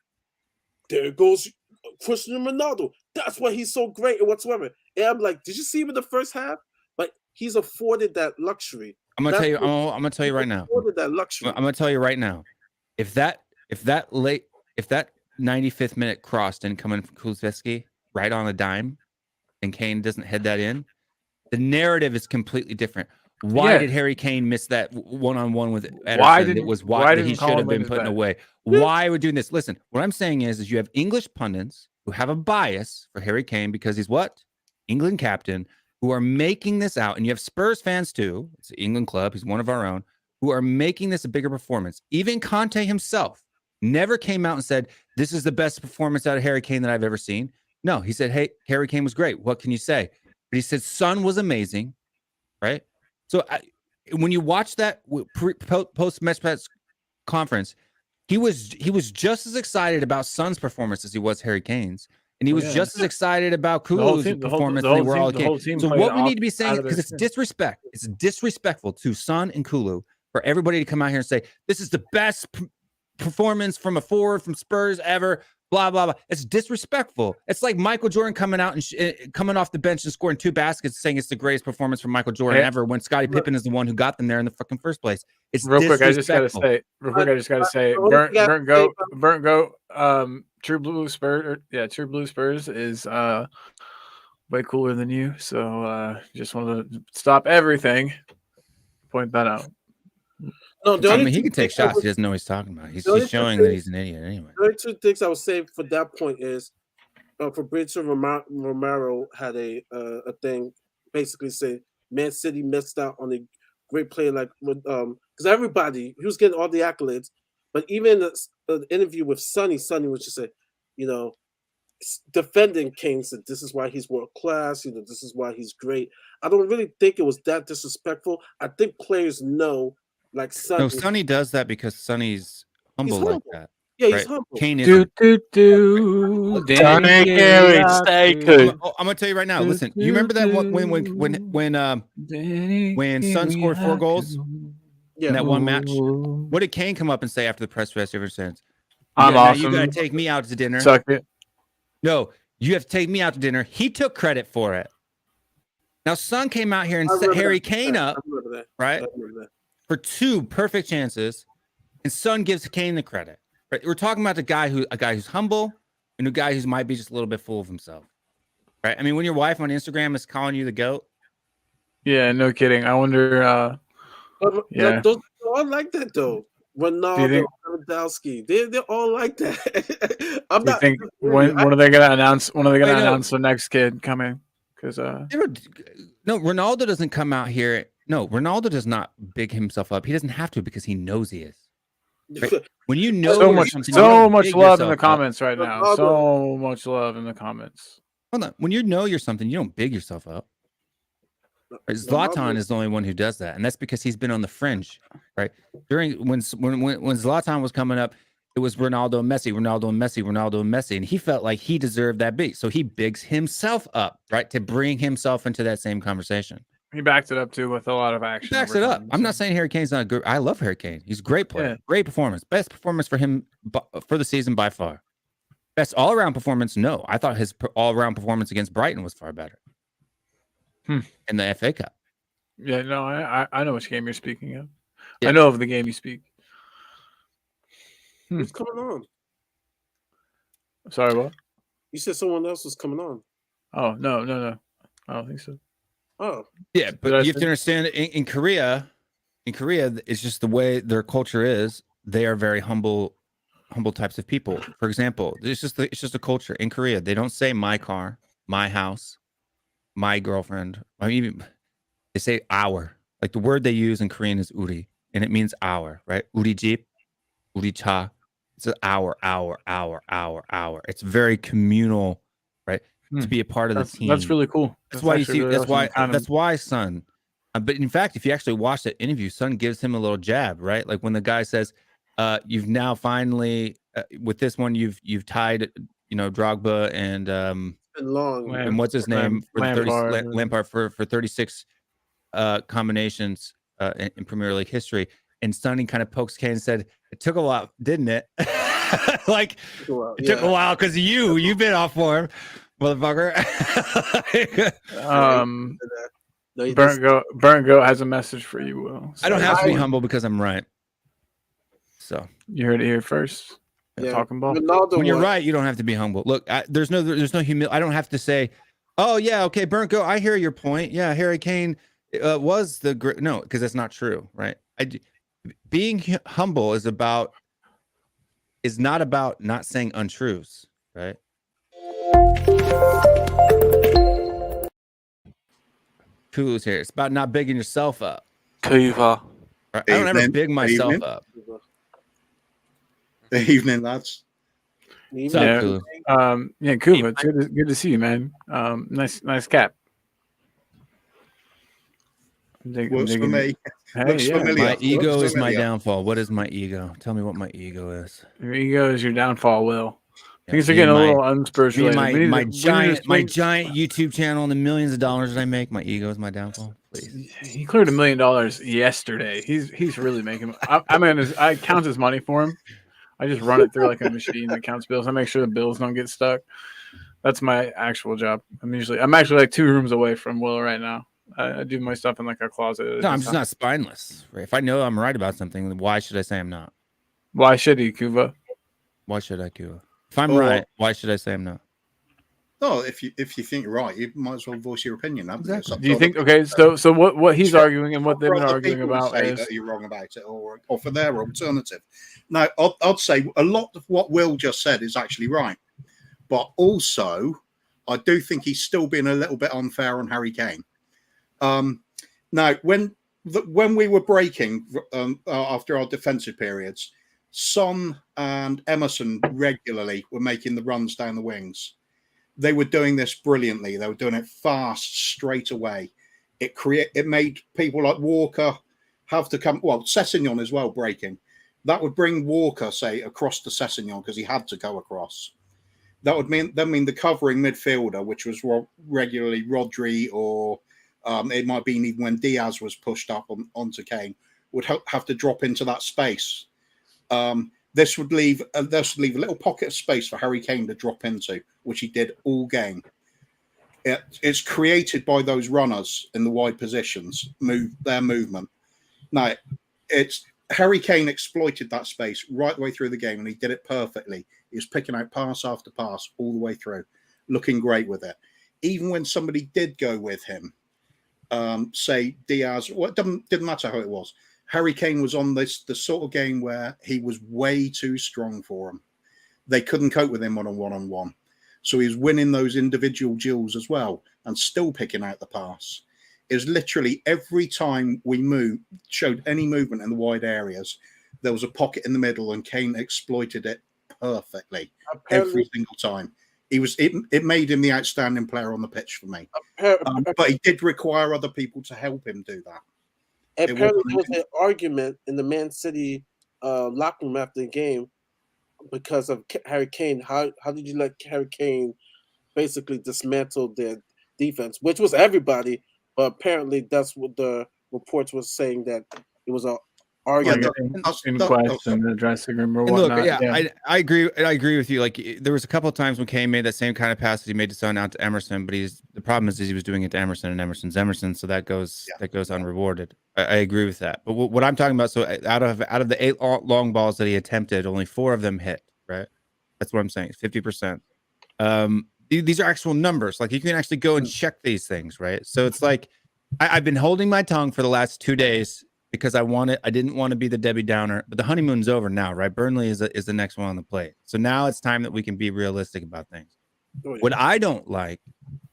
There goes Cristiano Ronaldo. That's why he's so great and whatsoever. And I'm like, did you see him in the first half? But he's afforded that luxury. I'm gonna tell you right now. That luxury. I'm gonna tell you right now. If that 95th minute cross didn't come in from Kulusevski right on the dime, and Kane doesn't head that in, the narrative is completely different. Why did Harry Kane miss that one-on-one with Ederson? It was why he should have been putting away. Why are we doing this? Listen, what I'm saying is you have English pundits who have a bias for Harry Kane because he's what? England captain, who are making this out, and you have Spurs fans too. It's an England club. He's one of our own, who are making this a bigger performance. Even Conte himself never came out and said, this is the best performance out of Harry Kane that I've ever seen. No, he said, hey, Harry Kane was great. What can you say? But he said Son was amazing, right? So when you watch that post-match press conference, he was just as excited about Son's performance as he was Harry Kane's. And he was just as excited about Kulu's performance than they were all game. So what we need to be saying, because it's disrespectful to Son and Kulu for everybody to come out here and say, this is the best performance from a forward from Spurs ever, blah blah blah. It's disrespectful. It's like Michael Jordan coming out and coming off the bench and scoring 2 baskets, saying it's the greatest performance from Michael Jordan ever, when Scottie Pippen is the one who got them there in the fucking first place. It's real quick. I just gotta say, burnt goat. True Blue Spurs. Yeah, True Blue Spurs is way cooler than you. So just want to stop everything. Point that out. No, I mean, he can take shots. He doesn't know what he's talking about. He's showing that he's an idiot anyway. The only 2 things I would say for that point is Fabrizio Romero had a thing basically saying Man City missed out on a great player like because everybody, he was getting all the accolades, but even the interview with Sonny was just say, defending Kane, said this is why he's world class, this is why he's great. I don't really think it was that disrespectful. I think players know, like Sonny. No, Sonny does that because Sonny's humble like that. Yeah, he's humble. Kane is. I'm gonna tell you right now. Listen, you remember that when Son scored 4 goals in that one match? What did Kane come up and say after the press rest ever since? I'm awesome. You gotta take me out to dinner. Suck it. No, you have to take me out to dinner. He took credit for it. Now, Son came out here and set Harry Kane up, right, for 2 perfect chances, and Son gives Kane the credit. Right? We're talking about a guy who's humble and a guy who might be just a little bit full of himself, right? I mean, when your wife on Instagram is calling you the GOAT. Yeah, no kidding. I wonder. Yeah, those all like that though. Ronaldo, Lewandowski, they're all like that. I'm not. Think when are they gonna announce? When are they gonna announce the next kid coming? Because no, Ronaldo doesn't come out here. No, Ronaldo does not big himself up. He doesn't have to because he knows he is. Right? When you know so much love in the comments right now. So much love in the comments. Hold on. When you know you're something, you don't big yourself up. Right? Zlatan is the only one who does that, and that's because he's been on the fringe, right? During when Zlatan was coming up, it was Ronaldo and Messi, and he felt like he deserved that big, so he bigs himself up, right, to bring himself into that same conversation. He backed it up too with a lot of action. He backs it up. I'm not saying Harry Kane's not good. I love Harry Kane. He's a great player, great performance, best performance for him for the season by far. Best all-around performance. No, I thought his all-around performance against Brighton was far better. In the FA Cup. Yeah, no, I know which game you're speaking of. Yeah. I know of the game you speak. Who's coming on? Sorry, what? You said someone else was coming on. Oh, no. I don't think so. Oh. Yeah, but you have to understand in Korea, it's just the way their culture is. They are very humble types of people. For example, it's just a culture in Korea. They don't say my car, my house, my girlfriend. I mean, even they say our. Like the word they use in Korean is uri, and it means our, right? Uri jeep, uri cha. It's an our. It's very communal, right? To be a part of the team. That's really cool. That's why you see. That's why Son. But in fact, if you actually watch that interview, Son gives him a little jab, right? Like when the guy says, "You've now finally with this one, you've tied, Drogba and and what's his name for Lampard for 36 combinations in Premier League history." And Sonny kind of pokes Kane and said, "It took a while, didn't it?" Like it took a while because you've been off form, motherfucker. Burnt Goat has a message for you, Will. I don't have to be humble because I'm right. So you heard it here first. Talking ball. When you're right, you don't have to be humble. Look, there's no humility. I don't have to say, "Oh yeah, okay, Burnt Goat, I hear your point. Yeah, Harry Kane was the great." No, because that's not true, right? Being humble is not about not saying untruths, right? Kulu's here. It's about not bigging yourself up. Kuva. Right? I don't ever big myself up. Good evening, lads. What's up, Kulu? Kuva, it's good to see you, man. Nice cap. Works for me. My ego is my downfall. What is my ego? Tell me what my ego is. Your ego is your downfall, Will. Things are getting a little unspiritual. My giant YouTube channel and the millions of dollars that I make. My ego is my downfall. Please. He cleared $1 million yesterday. He's really making. I count his money for him. I just run it through like a machine that counts bills. I make sure the bills don't get stuck. That's my actual job. I'm actually like 2 rooms away from Will right now. I do my stuff in like a closet. No, I'm just not spineless. Right? If I know I'm right about something, then why should I say I'm not? Why should he, Kuva? Why should I, Kuva? If I'm right, why should I say I'm not? No, if you think you're right, you might as well voice your opinion. Exactly. Do you think? Okay, so what he's arguing and what they've been arguing about say is that you're wrong about it, or for their alternative. Now, I'd say a lot of what Will just said is actually right, but also I do think he's still been a little bit unfair on Harry Kane. Now, when we were breaking after our defensive periods, Son and Emerson regularly were making the runs down the wings. They were doing this brilliantly. They were doing it fast, straight away. It made people like Walker have to come. Well, Sessegnon as well breaking. That would bring Walker, say, across to Sessegnon because he had to go across. That would mean the covering midfielder, which was regularly Rodri, or it might be even when Diaz was pushed up onto Kane, would have to drop into that space. This would leave a little pocket of space for Harry Kane to drop into, which he did all game. It's created by those runners in the wide positions, their movement. Now, Harry Kane exploited that space right the way through the game, and he did it perfectly. He was picking out pass after pass all the way through, looking great with it. Even when somebody did go with him, say Diaz, it didn't matter how it was. Harry Kane was on the sort of game where he was way too strong for him. They couldn't cope with him on a one-on-one. So he was winning those individual duels as well and still picking out the pass. It was literally every time we showed any movement in the wide areas, there was a pocket in the middle and Kane exploited it perfectly every single time. It made him the outstanding player on the pitch for me. But he did require other people to help him do that. Apparently, there was an argument in the Man City locker room after the game because of Harry Kane. How did you let Harry Kane basically dismantle their defense, which was everybody, but apparently that's what the reports was saying, that it was an argument. In question, the dressing room or whatnot. Look, I agree. I agree with you. Like, there was a couple of times when Kane made that same kind of pass that he made to Son out to Emerson, but the problem is he was doing it to Emerson, and Emerson's Emerson, so that goes unrewarded. I agree with that. But what I'm talking about, so out of the 8 long balls that he attempted, only 4 of them hit. Right, that's what I'm saying. 50%. These are actual numbers. Like, you can actually go and check these things, right? So it's like I've been holding my tongue for the last 2 days because I didn't want to be the Debbie Downer, but the honeymoon's over now, right? Burnley is the next one on the plate. So now it's time that we can be realistic about things. What I don't like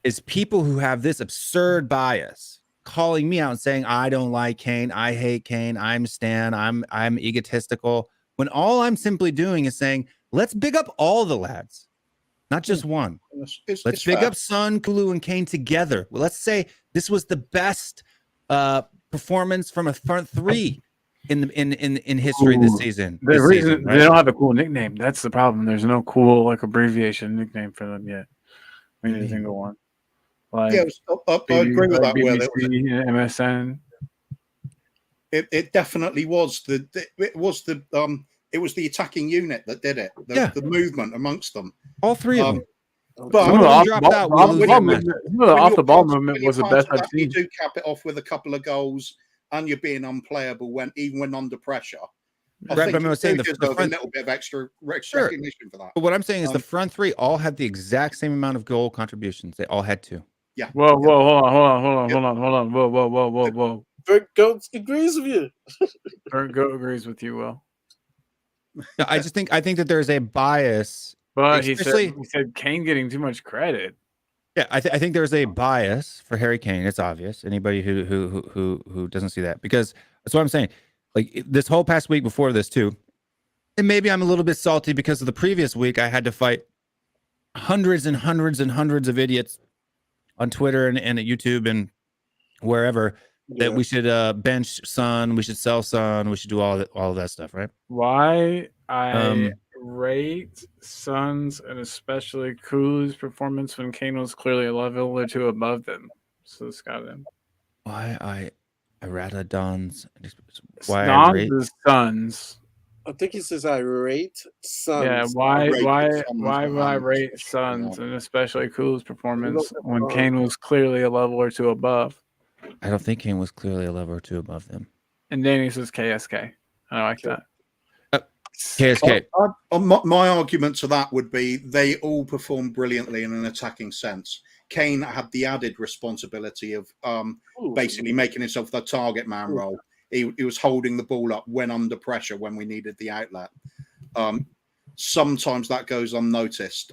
is people who have this absurd bias calling me out and saying, I don't like Kane, I hate Kane, I'm Stan, I'm egotistical, when all I'm simply doing is saying, let's big up all the lads, not just one. Let's big up Son, Kulu, and Kane together. Well, let's say this was the best performance from a front 3 in history this season. They don't have a cool nickname. That's the problem. There's no cool abbreviation nickname for them yet. We need a single one. Like, I agree with that. BBC, MSN. It definitely was it was the attacking unit that did it. The movement amongst them. All 3 of them. But the off the ball movement was the best I've seen. You do cap it off with a couple of goals, and you're being unplayable even when under pressure. I think I'm saying a little bit of extra recognition for that. But what I'm saying is the front 3 all had the exact same amount of goal contributions. They all had to. Yeah. Whoa, hold on. Whoa. Bert Goat agrees with you. Bert Goat agrees with you, Will. No, I think that there's a bias. But he said Kane getting too much credit. Yeah, I think there's a bias for Harry Kane. It's obvious. Anybody who doesn't see that, because that's what I'm saying. Like, this whole past week before this too, and maybe I'm a little bit salty because of the previous week I had to fight hundreds and hundreds and hundreds of idiots on Twitter and at YouTube and wherever that we should bench Son, we should sell Son, we should do all of that stuff, right? Why I rate Son's and especially Kulu's performance when Kane was clearly a level or 2 above them. So it's got him. Why I rate Don's? Don's is Son's. I think he says I rate Suns. Yeah, why rate why Suns why would I and rate especially, Suns and especially Kuz's performance Look at when Suns. Kane was clearly a level or two above? I don't think Kane was clearly a level or two above them. And Danny says KSK. I like that. KSK. My argument to that would be they all performed brilliantly in an attacking sense. Kane had the added responsibility of basically making himself the target man role. He was holding the ball up when under pressure when we needed the outlet. Sometimes that goes unnoticed.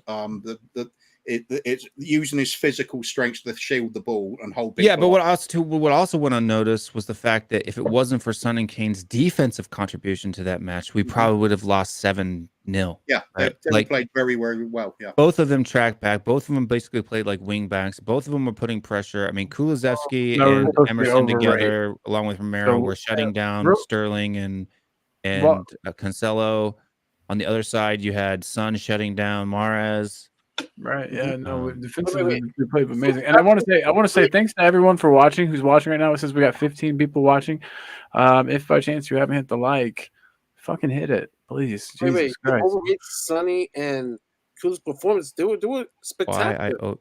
It's using his physical strength to shield the ball and hold. Yeah, but what also went unnoticed was the fact that if it wasn't for Son and Kane's defensive contribution to that match, we probably would have lost 7-0. Yeah, right? they played very, very well. Yeah, both of them tracked back. Both of them basically played like wing backs. Both of them were putting pressure. I mean, Kulusevski and Emerson together, along with Romero, were shutting down Sterling and Cancelo. On the other side, you had Son shutting down Mahrez. Right. Yeah. No. Defensively, they played amazing. And I want to say thanks to everyone for watching. Who's watching right now? Since we got 15 people watching, if by chance you haven't hit the like, fucking hit it, please. Jesus Christ. Overrate Sonny and Kulu's performance. They were spectacular.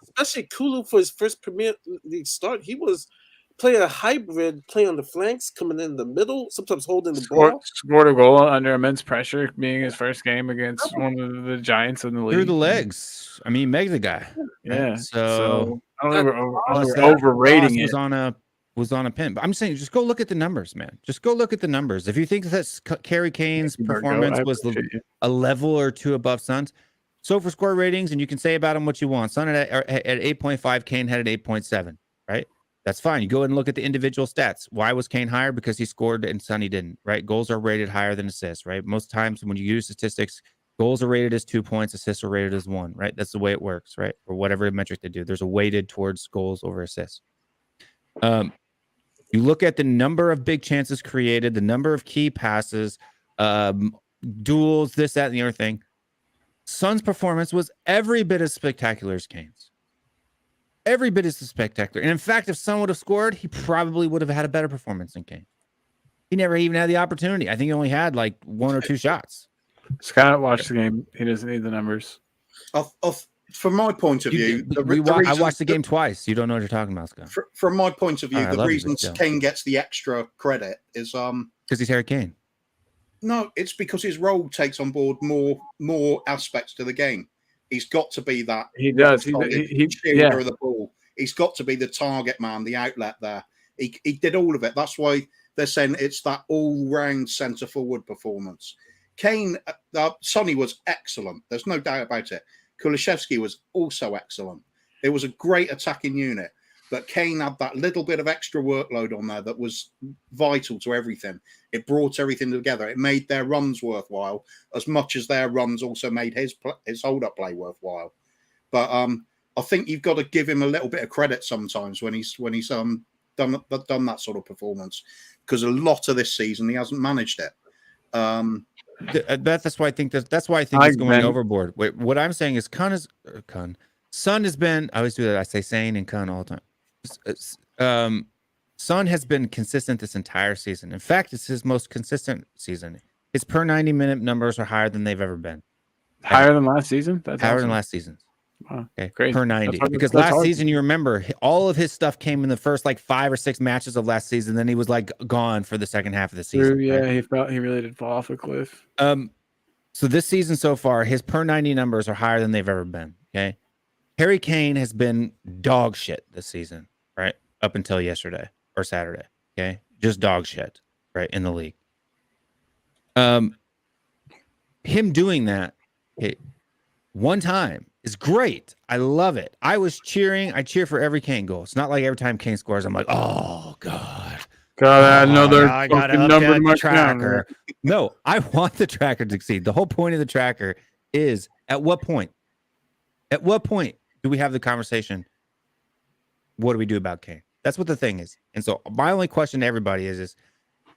Especially Kulu for his first Premier League start. He was playing a hybrid, playing on the flanks, coming in the middle, sometimes holding the ball. Scored a goal under immense pressure, being his first game against one of the giants in the league. Through the legs. I mean, Meg's the guy. Yeah. Right? So I don't know if we're overrating it. Was on a pin, but I'm saying just go look at the numbers, man. Just go look at the numbers. If you think that Harry Kane's performance was a level or two above Son's, so for score ratings, and you can say about him what you want. Son at 8.5, Kane had an 8.7, right? That's fine. You go and look at the individual stats. Why was Kane higher? Because he scored and Sonny didn't, right? Goals are rated higher than assists, right? Most times when you use statistics, goals are rated as 2 points, assists are rated as 1, right? That's the way it works, right? Or whatever metric they do. There's a weighted towards goals over assists. You look at the number of big chances created, the number of key passes, duels, this, that, and the other thing. Son's performance was every bit as spectacular as Kane's. Every bit as spectacular. And in fact, if Son would have scored, he probably would have had a better performance than Kane. He never even had the opportunity. I think he only had like 1 or 2 shots. Scott watched the game. He doesn't need the numbers. From my point of view, I watched the game twice. You don't know what you're talking about, Scott. From my point of view, the reason Kane gets the extra credit is because he's Harry Kane. No, it's because his role takes on board more aspects to the game. He's got to be that. He does. He shielder of the ball. He's got to be the target man, the outlet there. He did all of it. That's why they're saying it's that all-round centre forward performance. Kane, Sonny was excellent. There's no doubt about it. Kulusevski was also excellent. It was a great attacking unit, but Kane had that little bit of extra workload on there that was vital to everything. It brought everything together. It made their runs worthwhile as much as their runs also made his hold-up play worthwhile. But I think you've got to give him a little bit of credit sometimes when he's done that sort of performance, because a lot of this season he hasn't managed it. That's why I think he's going overboard. Wait, what I'm saying is Son has been, I always do that. I say Sane and Kun all the time. Son has been consistent this entire season. In fact, it's his most consistent season. His per 90-minute numbers are higher than they've ever been. Higher than last season? That's higher than last season. Wow. Okay, great. Per 90. Because last season, you remember, all of his stuff came in the first like 5 or 6 matches of last season. Then he was like gone for the second half of the season. Yeah, right? He really did fall off a cliff. So this season so far, his per 90 numbers are higher than they've ever been. Okay. Harry Kane has been dog shit this season, right? Up until yesterday or Saturday. Okay. Just dog shit, right? In the league. Him doing that, okay, one time is great. I love it. I cheer for every Kane goal. It's not like every time Kane scores, I'm like, oh God. I got another my tracker. No, I want the tracker to succeed. The whole point of the tracker is at what point do we have the conversation? What do we do about Kane? That's what the thing is. And so my only question to everybody is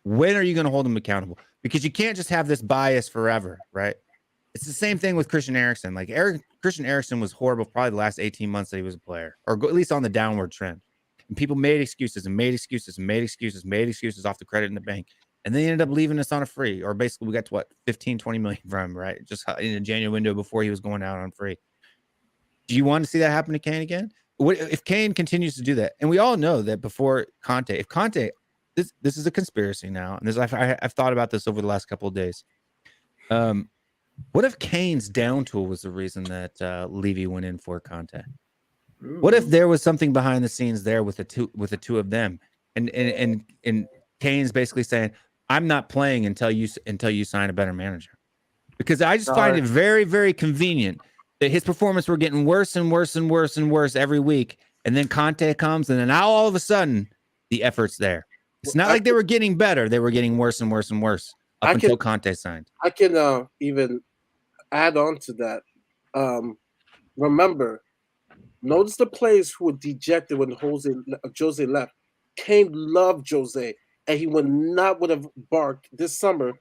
when are you going to hold him accountable? Because you can't just have this bias forever, right? It's the same thing with Christian Eriksen. Like Christian Eriksen was horrible probably the last 18 months that he was a player, or at least on the downward trend. And people made excuses off the credit in the bank. And they ended up leaving us on a free, or basically we got to what, 15, 20 million from him, right? Just in the January window before he was going out on free. Do you want to see that happen to Kane again? What if Kane continues to do that? And we all know that before Conte, if Conte, this is a conspiracy now, and I've thought about this over the last couple of days. What if Kane's down tool was the reason that Levy went in for Conte? What if there was something behind the scenes there with the two of them, and Kane's basically saying, "I'm not playing until you sign a better manager," because I just find it very, very convenient that his performance were getting worse and worse and worse and worse every week, and then Conte comes, and then now all of a sudden the effort's there. It's not like they were getting better; they were getting worse and worse and worse until Conte signed. I can even add on to that. Remember, notice the players who were dejected when Jose left. Kane loved Jose, and he would have barked this summer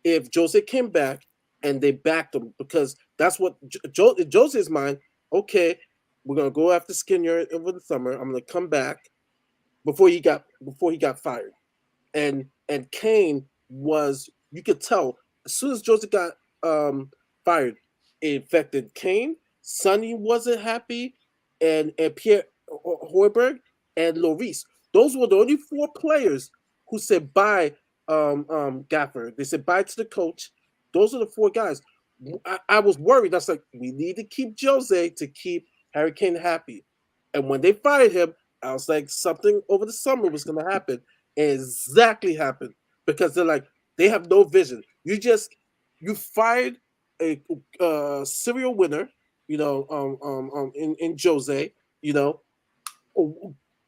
if Jose came back and they backed him, because that's what in Jose's mind. Okay, we're gonna go after Skinner over the summer. I'm gonna come back before he got fired, and Kane was, you could tell as soon as Jose got fired, it affected Kane. Sonny wasn't happy, and Pierre Højbjerg and Lloris. Those were the only 4 players who said bye. Gaffer. They said bye to the coach. Those are the 4 guys. I was worried. I was like, we need to keep Jose to keep Harry Kane happy. And when they fired him, I was like, something over the summer was going to happen. And exactly happened, because they're like, they have no vision. You fired a serial winner, in Jose,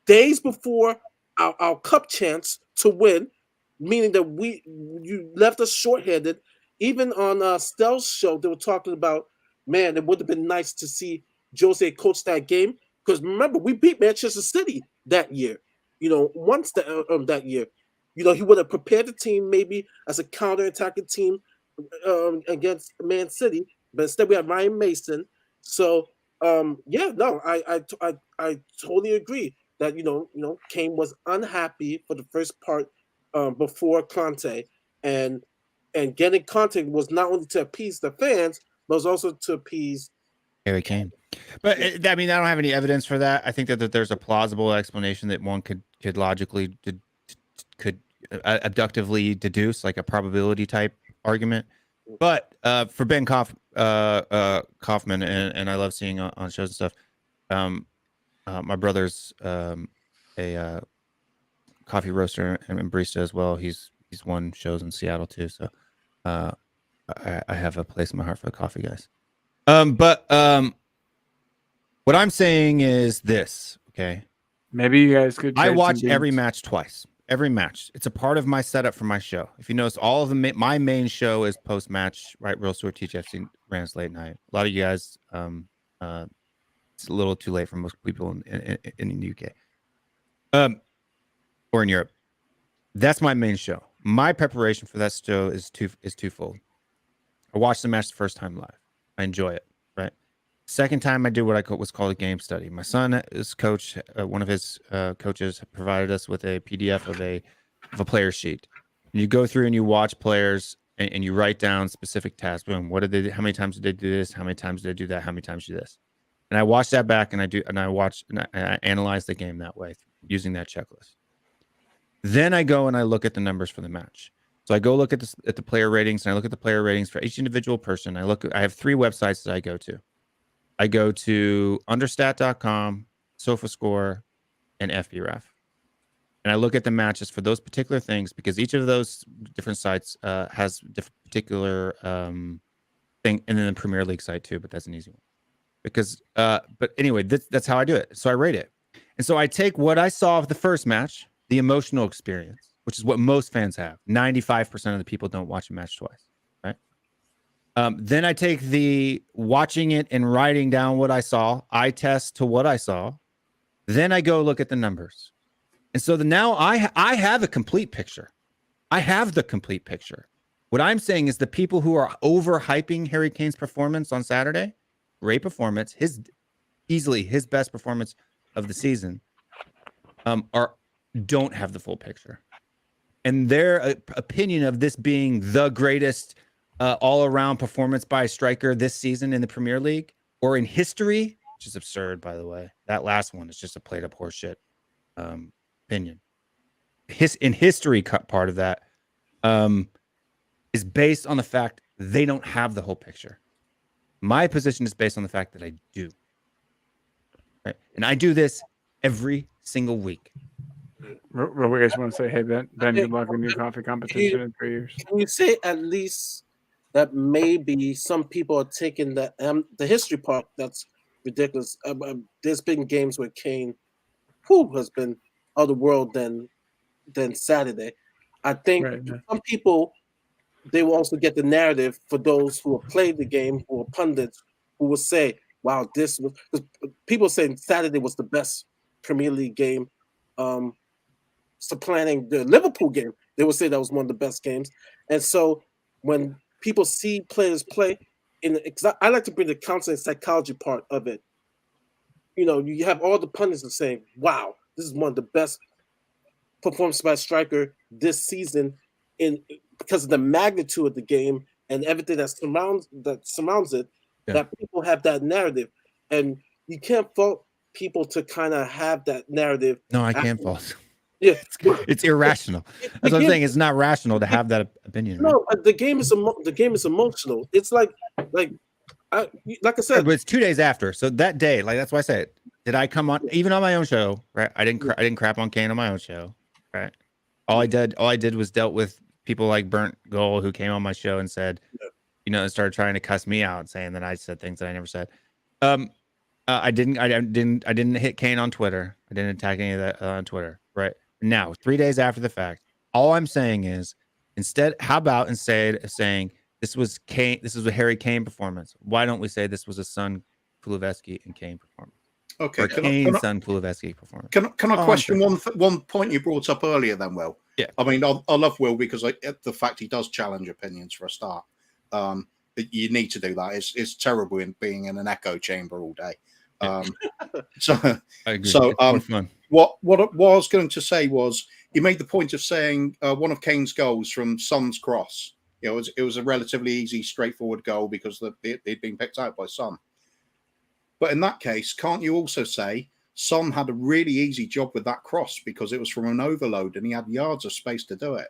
days before our cup chance to win, meaning that you left us shorthanded. Even on Stell's show, they were talking about, man, it would have been nice to see Jose coach that game, because remember, we beat Manchester City that year. Once that year, he would have prepared the team maybe as a counter-attacking team against Man City, but instead we had Ryan Mason. So I totally agree that Kane was unhappy for the first part before Conte, and getting Conte was not only to appease the fans, but was also to appease Harry Kane. But I don't have any evidence for that. I think that there's a plausible explanation that one could logically abductively deduce, like a probability type argument. But for Ben Kaufman, and I love seeing on shows and stuff. My brother's a coffee roaster and barista as well. He's won shows in Seattle too. So I have a place in my heart for the coffee guys. But what I'm saying is this, okay? Maybe you guys could. I watch every match twice. Every match. It's a part of my setup for my show. If you notice, all of my main show is post-match, right? Real Store TGFC Rams Late Night. A lot of you guys, it's a little too late for most people in the UK, or in Europe. That's my main show. My preparation for that show is twofold. I watched the match the first time live. I enjoy it, right? Second time, I do what was called a game study. My son is coach. One of his coaches provided us with a PDF of a player sheet. And you go through and you watch players and you write down specific tasks. Boom, what did they do? How many times did they do this? How many times did they do that? How many times do this? And I watch that back, and I analyze the game that way using that checklist. Then I go and I look at the numbers for the match. So I go look at the player ratings, and I look at the player ratings for each individual person. I have 3 websites that I go to. I go to understat.com, SofaScore, and FBref. And I look at the matches for those particular things, because each of those different sites has different particular thing, and then the Premier League site too, but that's an easy one. Because but anyway, that's how I do it. So I rate it. And so I take what I saw of the first match, the emotional experience, which is what most fans have. 95% of the people don't watch a match twice, right? Then I take the watching it and writing down what I saw, eye test to what I saw. Then I go look at the numbers. And so now I have a complete picture. I have the complete picture. What I'm saying is the people who are overhyping Harry Kane's performance on Saturday, great performance, easily his best performance of the season, don't have the full picture. and their opinion of this being the greatest all-around performance by a striker this season in the Premier League or in history, which is absurd, by the way. That last one is just a played-up horseshit opinion. In history, part of that is based on the fact they don't have the whole picture. My position is based on the fact that I do. Right? And I do this every single week. What we guys want to say? Hey, Ben, good luck with your coffee competition in 3 years. Can you say at least that maybe some people are taking the history part that's ridiculous? There's been games where Kane, who has been out of the world than Saturday. I think some people, they will also get the narrative for those who have played the game, who are pundits, who will say, wow, this was, because people saying Saturday was the best Premier League game, supplanting the Liverpool game. They will say that was one of the best games. And so when people see players play, I like to bring the counseling psychology part of it. You know, you have all the pundits saying, wow, this is one of the best performance by a striker this season because of the magnitude of the game and everything that surrounds it, that people have that narrative. And you can't fault people to kind of have that narrative. No, I can't fault. Yeah, it's irrational. That's what I'm saying. It's not rational to have that opinion. No, right? the game is emotional. It's like I said, but it's 2 days after. So that day, like that's why I said, did I come on even on my own show? Right, I didn't crap on Kane on my own show. Right, all I did was dealt with people like Burnt Goal who came on my show and said, you know, and started trying to cuss me out, saying that I said things that I never said. I didn't hit Kane on Twitter. I didn't attack any of that on Twitter. Right. Now, 3 days after the fact, all I'm saying is how about instead of saying this was Kane, this was a Harry Kane performance, why don't we say this was a Son Kulusevski and Kane performance? Okay, or Kane Son Kulusevski performance. Can I question one point you brought up earlier then, Will? Yeah. I mean, I love Will because the fact he does challenge opinions for a start. You need to do that. It's terrible in being in an echo chamber all day. So I agree. So what I was going to say was you made the point of saying one of Kane's goals from Son's cross. You know, it was a relatively easy, straightforward goal because it'd been picked out by Son. But in that case, can't you also say Son had a really easy job with that cross because it was from an overload and he had yards of space to do it?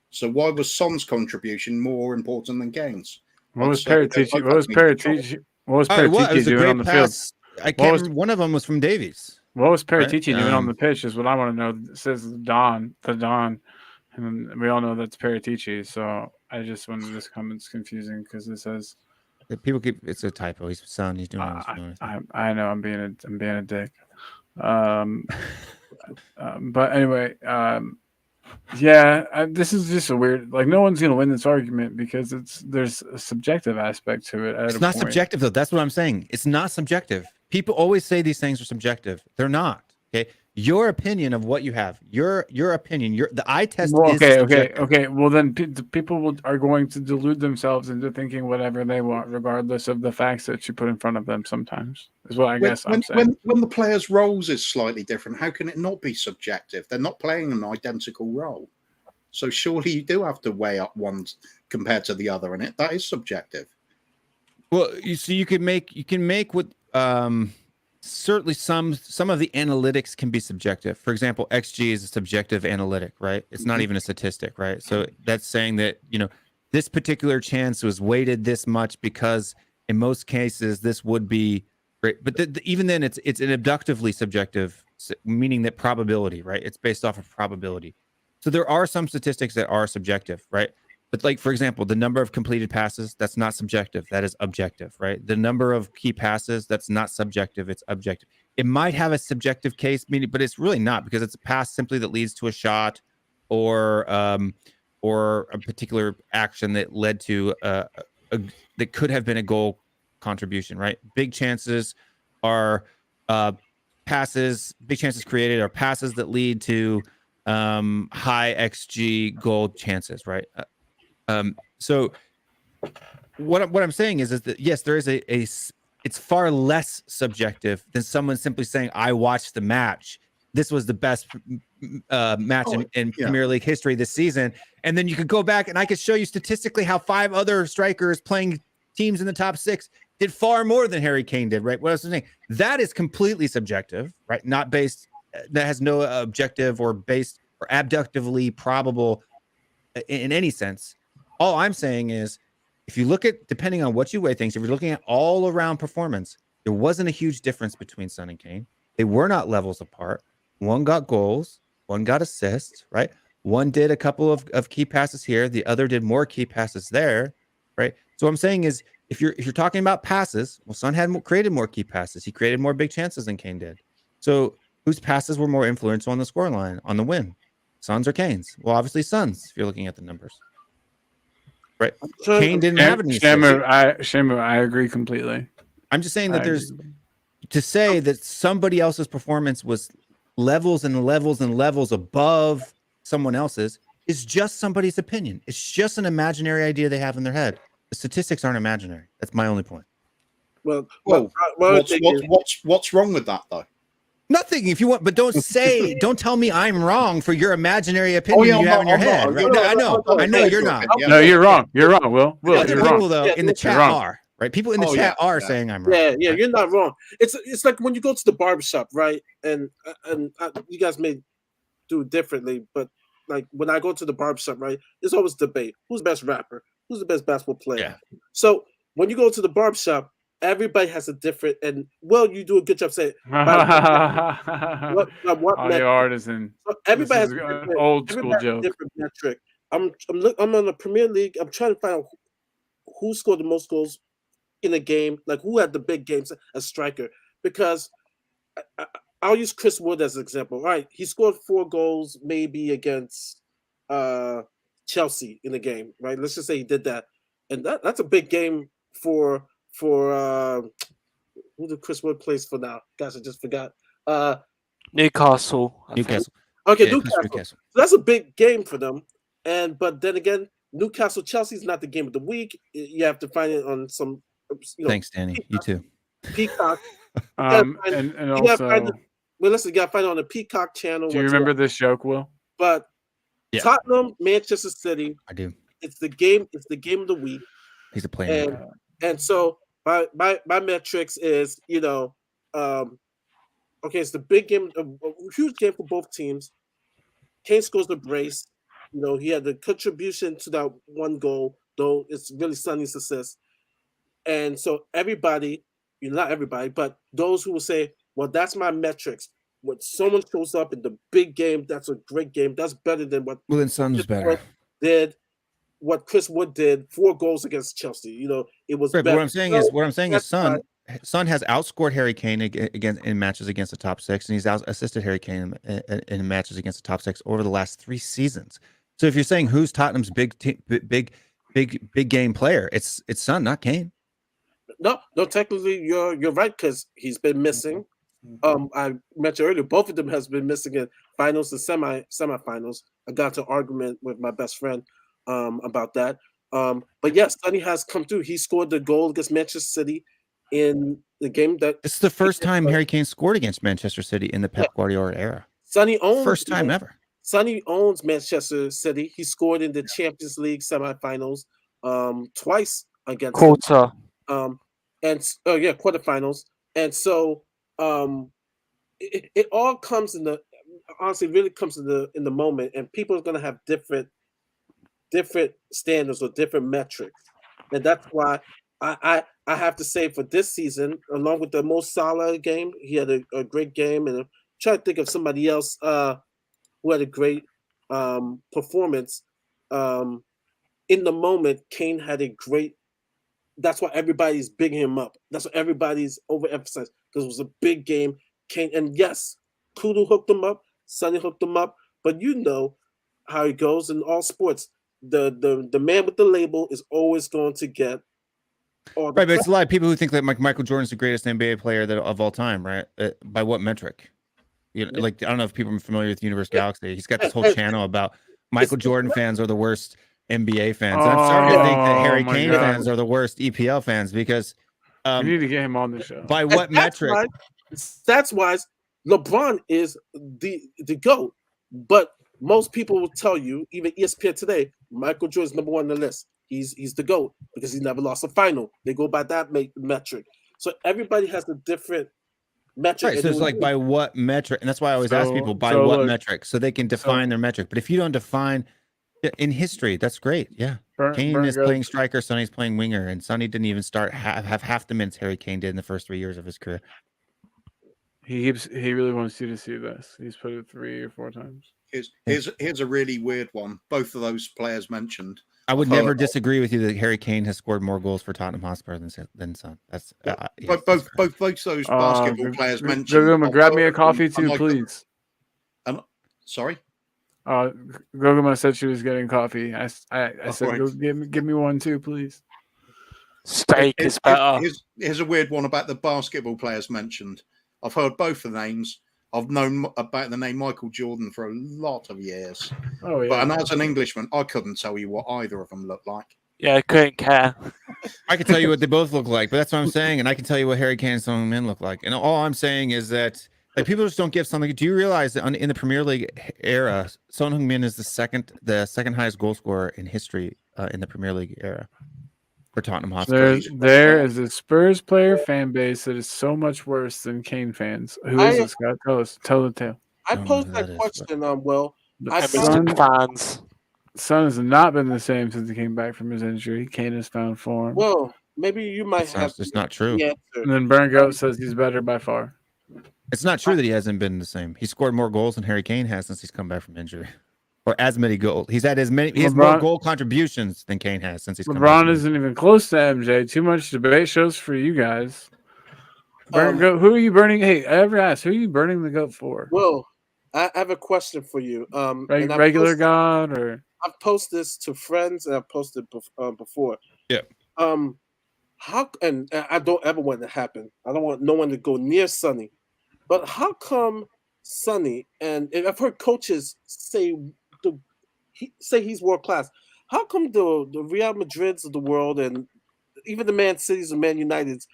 So why was Son's contribution more important than Kane's? What was Paratici doing on the field? I can't remember. One of them was from Davies. What was Paratici doing on the pitch is what I want to know. It says the Don, and we all know that's Paratici. So I just wanted this comment's confusing because it says people keep it's a typo. He's Son. He's doing. I know I'm being a dick. But anyway, this is just a weird. Like no one's gonna win this argument because there's a subjective aspect to it. It's not subjective though. That's what I'm saying. It's not subjective. People always say these things are subjective. They're not. Okay, your opinion of what you have, your opinion, the eye test. Okay. Well, then people are going to delude themselves into thinking whatever they want, regardless of the facts that you put in front of them. Sometimes is what I'm saying. When the player's roles is slightly different, how can it not be subjective? They're not playing an identical role, so surely you do have to weigh up one compared to the other, and that is subjective. Well, you can make what. Certainly some of the analytics can be subjective. For example, XG is a subjective analytic, right? It's not even a statistic, right? So that's saying that, you know, this particular chance was weighted this much because in most cases this would be great. But even then it's an abductively subjective, meaning that probability, right? It's based off of probability. So there are some statistics that are subjective, right? But like, for example, the number of completed passes, that's not subjective. That is objective, right? The number of key passes, that's not subjective. It's objective. It might have a subjective case, but it's really not because it's a pass simply that leads to a shot or a particular action that led to that could have been a goal contribution, right? Big chances are big chances created are passes that lead to high XG goal chances, right? So what I'm saying is that yes, there is it's far less subjective than someone simply saying I watched the match this was the best match in yeah. Premier League history this season. And then you could go back and I could show you statistically how 5 other strikers playing teams in the top 6 did far more than Harry Kane did, right? What else was I saying? That is completely subjective, right? Not based, that has no objective or based or abductively probable in any sense. All I'm saying is, if you look at, depending on what you weigh things, if you're looking at all around performance, there wasn't a huge difference between Son and Kane. They were not levels apart. One got goals, one got assists, right? One did a couple of key passes here. The other did more key passes there, right? So what I'm saying is, if you're talking about passes, well, Son had created more key passes. He created more big chances than Kane did. So whose passes were more influential on the scoreline, on the win? Son's or Kane's? Well, obviously Son's, if you're looking at the numbers. Right. Kane didn't have any. Shamu, I agree completely. I'm just saying that there's to say that somebody else's performance was levels and levels and levels above someone else's is just somebody's opinion. It's just an imaginary idea they have in their head. The statistics aren't imaginary. That's my only point. Well, what's wrong with that though? Nothing, if you want, but don't tell me I'm wrong for your imaginary opinion you have in your head. Right? No, I know you're not. No, you're wrong. You're wrong, Will. Other people though in the chat are right. People in the chat are saying I'm wrong. Yeah, you're not wrong. It's like when you go to the barbershop, right? And you guys may do it differently, but like when I go to the barbershop, right, there's always debate. Who's the best rapper? Who's the best basketball player? Yeah. So when you go to the barbershop, everybody has a different, and well, you do a good job saying what audio artisan. So everybody has an old school joke. Different metric. I'm on the Premier League. I'm trying to find out who scored the most goals in a game, like who had the big games as striker. Because I'll use Chris Wood as an example. All right, he scored 4 goals maybe against Chelsea in a game, right? Let's just say he did that, and that's a big game for who did Chris Wood plays for now? Gosh, I just forgot. Newcastle. Newcastle. Okay, Newcastle. So that's a big game for them. But then again, Newcastle Chelsea's not the game of the week. You have to find it on some. Thanks, Danny. Peacock. You too. Peacock. And also, listen, you got to find it on the Peacock channel. Do you remember this joke, Will? But yeah. Tottenham, Manchester City. I do. It's the game. It's the game of the week. He's a player. And so my metrics is, okay, it's the big game, a huge game for both teams. Kane scores the brace. He had the contribution to that 1 goal, though it's really Sonny's assist. And so everybody, not everybody, but those who will say, well, that's my metrics. When someone shows up in the big game, that's a great game. That's better than what then Son's better. What Chris Wood did, 4 goals against Chelsea. It was right, better. But what I'm saying is Son has outscored Harry Kane in matches against the top 6, and he's assisted Harry Kane in matches against the top 6 over the last 3 seasons. So if you're saying who's Tottenham's big game player, it's Son, not Kane. No, technically you're right, because he's been missing. I mentioned earlier, both of them has been missing in finals and semifinals. I got into an argument with my best friend about that. But yes, Sonny has come through. He scored the goal against Manchester City in the game that it's the first time Harry Kane scored against Manchester City in the Pep Guardiola era. Sonny owns first time ever. Sonny owns Manchester City. He scored in the Champions League semifinals twice against quarter. Quarterfinals. And so it all comes really comes in the moment, and people are going to have different standards or different metrics. And that's why I have to say for this season, along with the Mo Salah game, he had a great game, and I'm trying to think of somebody else who had a great performance. In the moment, Kane had a great. That's why everybody's bigging him up. That's why everybody's overemphasized, because it was a big game. Kane, and yes, Kudu hooked him up, Sonny hooked him up, but you know how it goes in all sports. The man with the label is always going to get all the right. But it's a lot of people who think that Michael Jordan's the greatest NBA player of all time, right? By what metric? Like, I don't know if people are familiar with Universe Galaxy. He's got this whole channel about Michael Jordan fans are the worst NBA fans. I'm starting to think that Harry Kane fans are the worst EPL fans, because we need to get him on the show. By what metric? Stats wise, LeBron is the GOAT, but most people will tell you, even ESPN today, Michael Jordan's number one on the list. He's the GOAT because he never lost a final. They go by that metric. So everybody has a different metric. Right. So it's like by what metric? And that's why I always ask people by what metric, so they can define their metric. But if you don't define in history, that's great. Yeah. Kane is playing striker, Sonny's playing winger, and Sonny didn't even start have half the minutes Harry Kane did in the first 3 years of his career. He really wants you to see this. He's put it 3 or 4 times. Here's a really weird one. Both of those players mentioned. I would never disagree with you that Harry Kane has scored more goals for Tottenham Hotspur than Son. That's both those basketball players mentioned. Grab me a coffee too, please. Sorry. Goguma said she was getting coffee. I said, go give me one too, please. Steak is better. Here's a weird one about the basketball players mentioned. I've heard both the names. I've known about the name Michael Jordan for a lot of years. Oh yeah. But as an Englishman, I couldn't tell you what either of them looked like. Yeah, I couldn't care. I can tell you what they both look like, but that's what I'm saying, and I can tell you what Harry Kane and Son Heung-min look like. And all I'm saying is that like people just don't give something. Do you realize that in the Premier League era, Son Heung-min is the second highest goal scorer in history in the Premier League era for Tottenham Hotspur? There is a Spurs player fan base that is so much worse than Kane fans. Who is this guy? Tell the tale. I posed that question on fans. Son has not been the same since he came back from his injury. Kane has found form. Well, maybe you might have. It's not true. And then Burn Goat says he's better by far. It's not true that he hasn't been the same. He scored more goals than Harry Kane has since he's come back from injury, or as many goals. He's had more goal contributions than Kane has since he's come back. LeBron isn't even close to MJ. Too much debate shows for you guys. Burn Goat. Who are you burning? Hey, I ever asked who are you burning the goat for? Well, I have a question for you. Regular God or. I've posted this to friends and I've posted before. Yeah. How and I don't ever want it to happen. I don't want no one to go near Sonny. But how come Sonny and I've heard coaches say he's world class. How come the Real Madrids of the world and even the Man Cities and Man Uniteds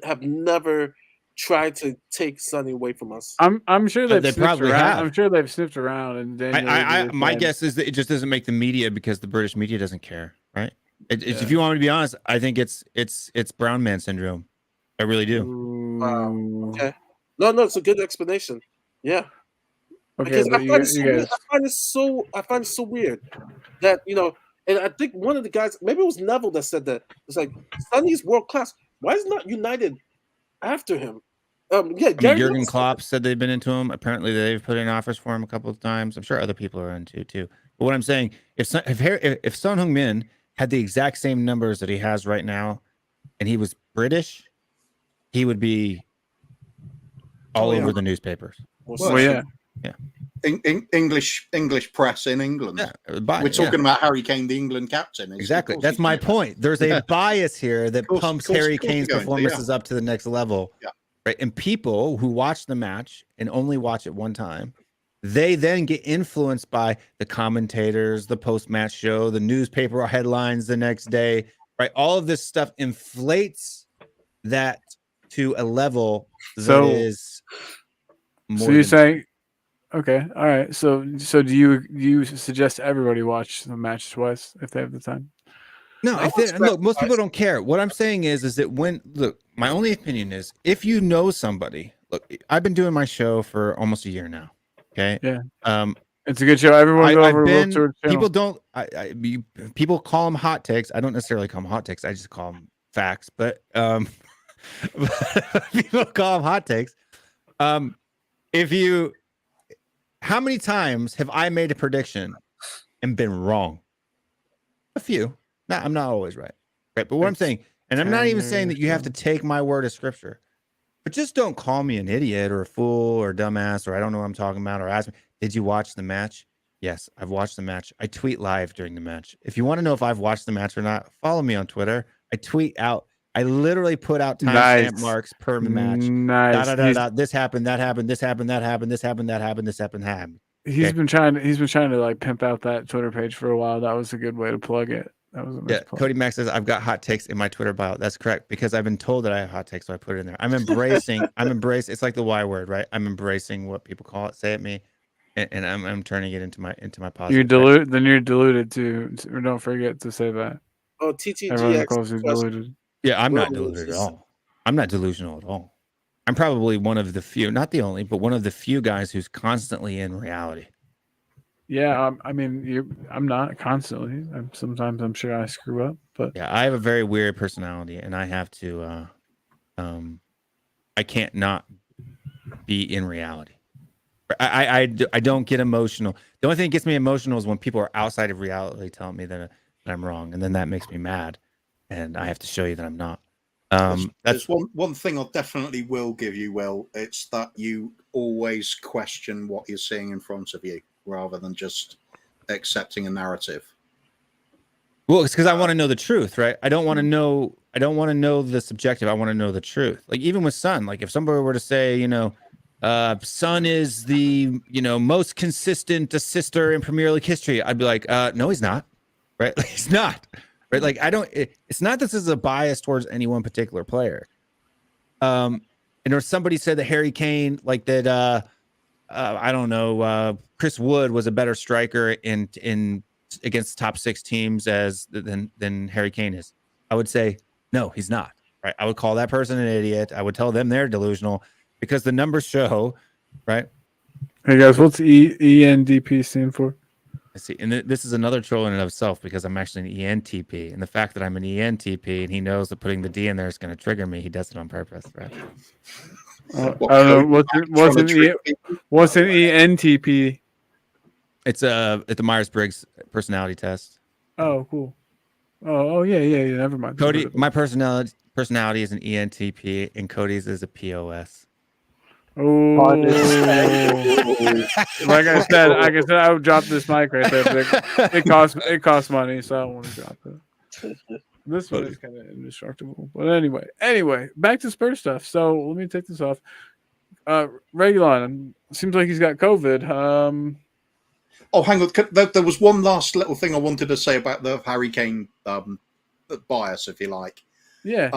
have never tried to take Sonny away from us? I'm sure they probably have. I'm sure they've sniffed around, and my guess is that it just doesn't make the media because the British media doesn't care, right? If you want me to be honest, I think it's brown man syndrome. I really do. Wow. Okay. No, it's a good explanation. Yeah. Okay, because I find it so weird that and I think one of the guys, maybe it was Neville that said that. It's like Sonny's world class. Why is not United after him? Jurgen Klopp said they've been into him. Apparently, they've put in offers for him a couple of times. I'm sure other people are into too. But what I'm saying, if Son Heung-min had the exact same numbers that he has right now, and he was British, he would be all over the newspapers. Yeah. English press in England. Yeah, we're talking about Harry Kane, the England captain. Exactly. That's my point. There's a bias here that pumps Harry Kane's performances up to the next level. Yeah. Right. And people who watch the match and only watch it one time, they then get influenced by the commentators, the post-match show, the newspaper headlines the next day. Right. All of this stuff inflates that to a level that is more. So you're saying, okay, all right. So do you suggest everybody watch the match twice if they have the time? No, look, most people don't care. What I'm saying is that my only opinion is if you know somebody. Look, I've been doing my show for almost a year now. Okay. Yeah. It's a good show. Everyone go over. People don't. People call them hot takes. I don't necessarily call them hot takes. I just call them facts. But people call them hot takes. How many times have I made a prediction and been wrong? A few. I'm not always right. But what I'm saying, and I'm not even saying that you have to take my word as scripture, but just don't call me an idiot or a fool or a dumbass or I don't know what I'm talking about or ask me, did you watch the match? Yes, I've watched the match. I tweet live during the match. If you want to know if I've watched the match or not, follow me on Twitter. I tweet out. I literally put out timestamp marks per match. Nice. This happened, that happened, this happened, that happened, this happened, that happened, this happened, that happened. He's been trying to like pimp out that Twitter page for a while. That was a good way to plug it. That was a Yeah, misplay. Cody Max says I've got hot takes in my Twitter bio. That's correct because I've been told that I have hot takes, so I put it in there. I'm embracing. It's like the Y word, right? I'm embracing what people call it, say at me, and I'm turning it into my positive. Then you're deluded too. Don't forget to say that. Oh, Everyone TTGX. calls you deluded. Yeah, I'm Well, not deluded at all. I'm not delusional at all. I'm probably one of the few, not the only, but one of the few guys who's constantly in reality. Yeah, I mean, I'm not constantly. Sometimes I'm sure I screw up, but yeah, I have a very weird personality, and I have to. I can't not be in reality. I don't get emotional. The only thing that gets me emotional is when people are outside of reality telling me that I'm wrong, and then that makes me mad, and I have to show you that I'm not. There's one thing I definitely will give you, Will. It's that you always question what you're seeing in front of you rather than just accepting a narrative. Well, it's because I want to know the truth, right? I don't want to know. I don't want to know the subjective. I want to know the truth. Like even with Son, like if somebody were to say, Son is the most consistent assister in Premier League history, I'd be like, no, he's not. Right? Like, he's not. Right? Like I don't. It's not this is a bias towards any one particular player. And or somebody said that Harry Kane, like that. I don't know. Chris Wood was a better striker in against top 6 teams than Harry Kane is. I would say no, he's not. Right? I would call that person an idiot. I would tell them they're delusional because the numbers show. Right? Hey guys, what's ENDP stand for? I see, and this is another troll in and of itself because I'm actually an ENTP, and the fact that I'm an ENTP and he knows that putting the D in there is going to trigger me, he does it on purpose. Right? I don't know what's an ENTP. It's the Myers-Briggs personality test. Oh, cool. Oh yeah. Never mind. Cody, my personality is an ENTP, and Cody's is a POS. Oh, like I said, I would drop this mic right there. But it costs money, so I don't want to drop it. This one is kind of indestructible. But anyway, back to Spurs stuff. So let me take this off. Regulon, seems like he's got COVID. Oh, hang on. There was one last little thing I wanted to say about the Harry Kane bias, if you like. Yeah.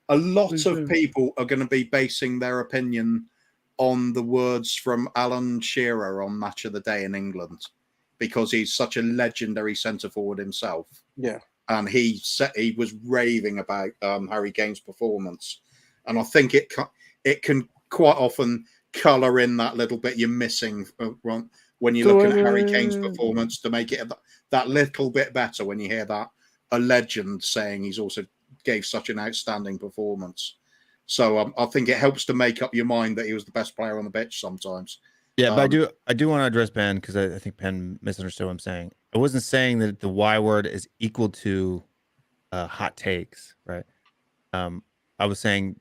A lot of people are going to be basing their opinion on the words from Alan Shearer on Match of the Day in England because he's such a legendary centre forward himself. Yeah. And he was raving about Harry Kane's performance. And I think it can quite often colour in that little bit you're missing when you're looking at Harry Kane's performance to make it that little bit better when you hear that a legend saying he's also gave such an outstanding performance. So I think it helps to make up your mind that he was the best player on the pitch sometimes. Yeah, but I do want to address Ben because I think Ben misunderstood what I'm saying. I wasn't saying that the Y word is equal to hot takes, right? I was saying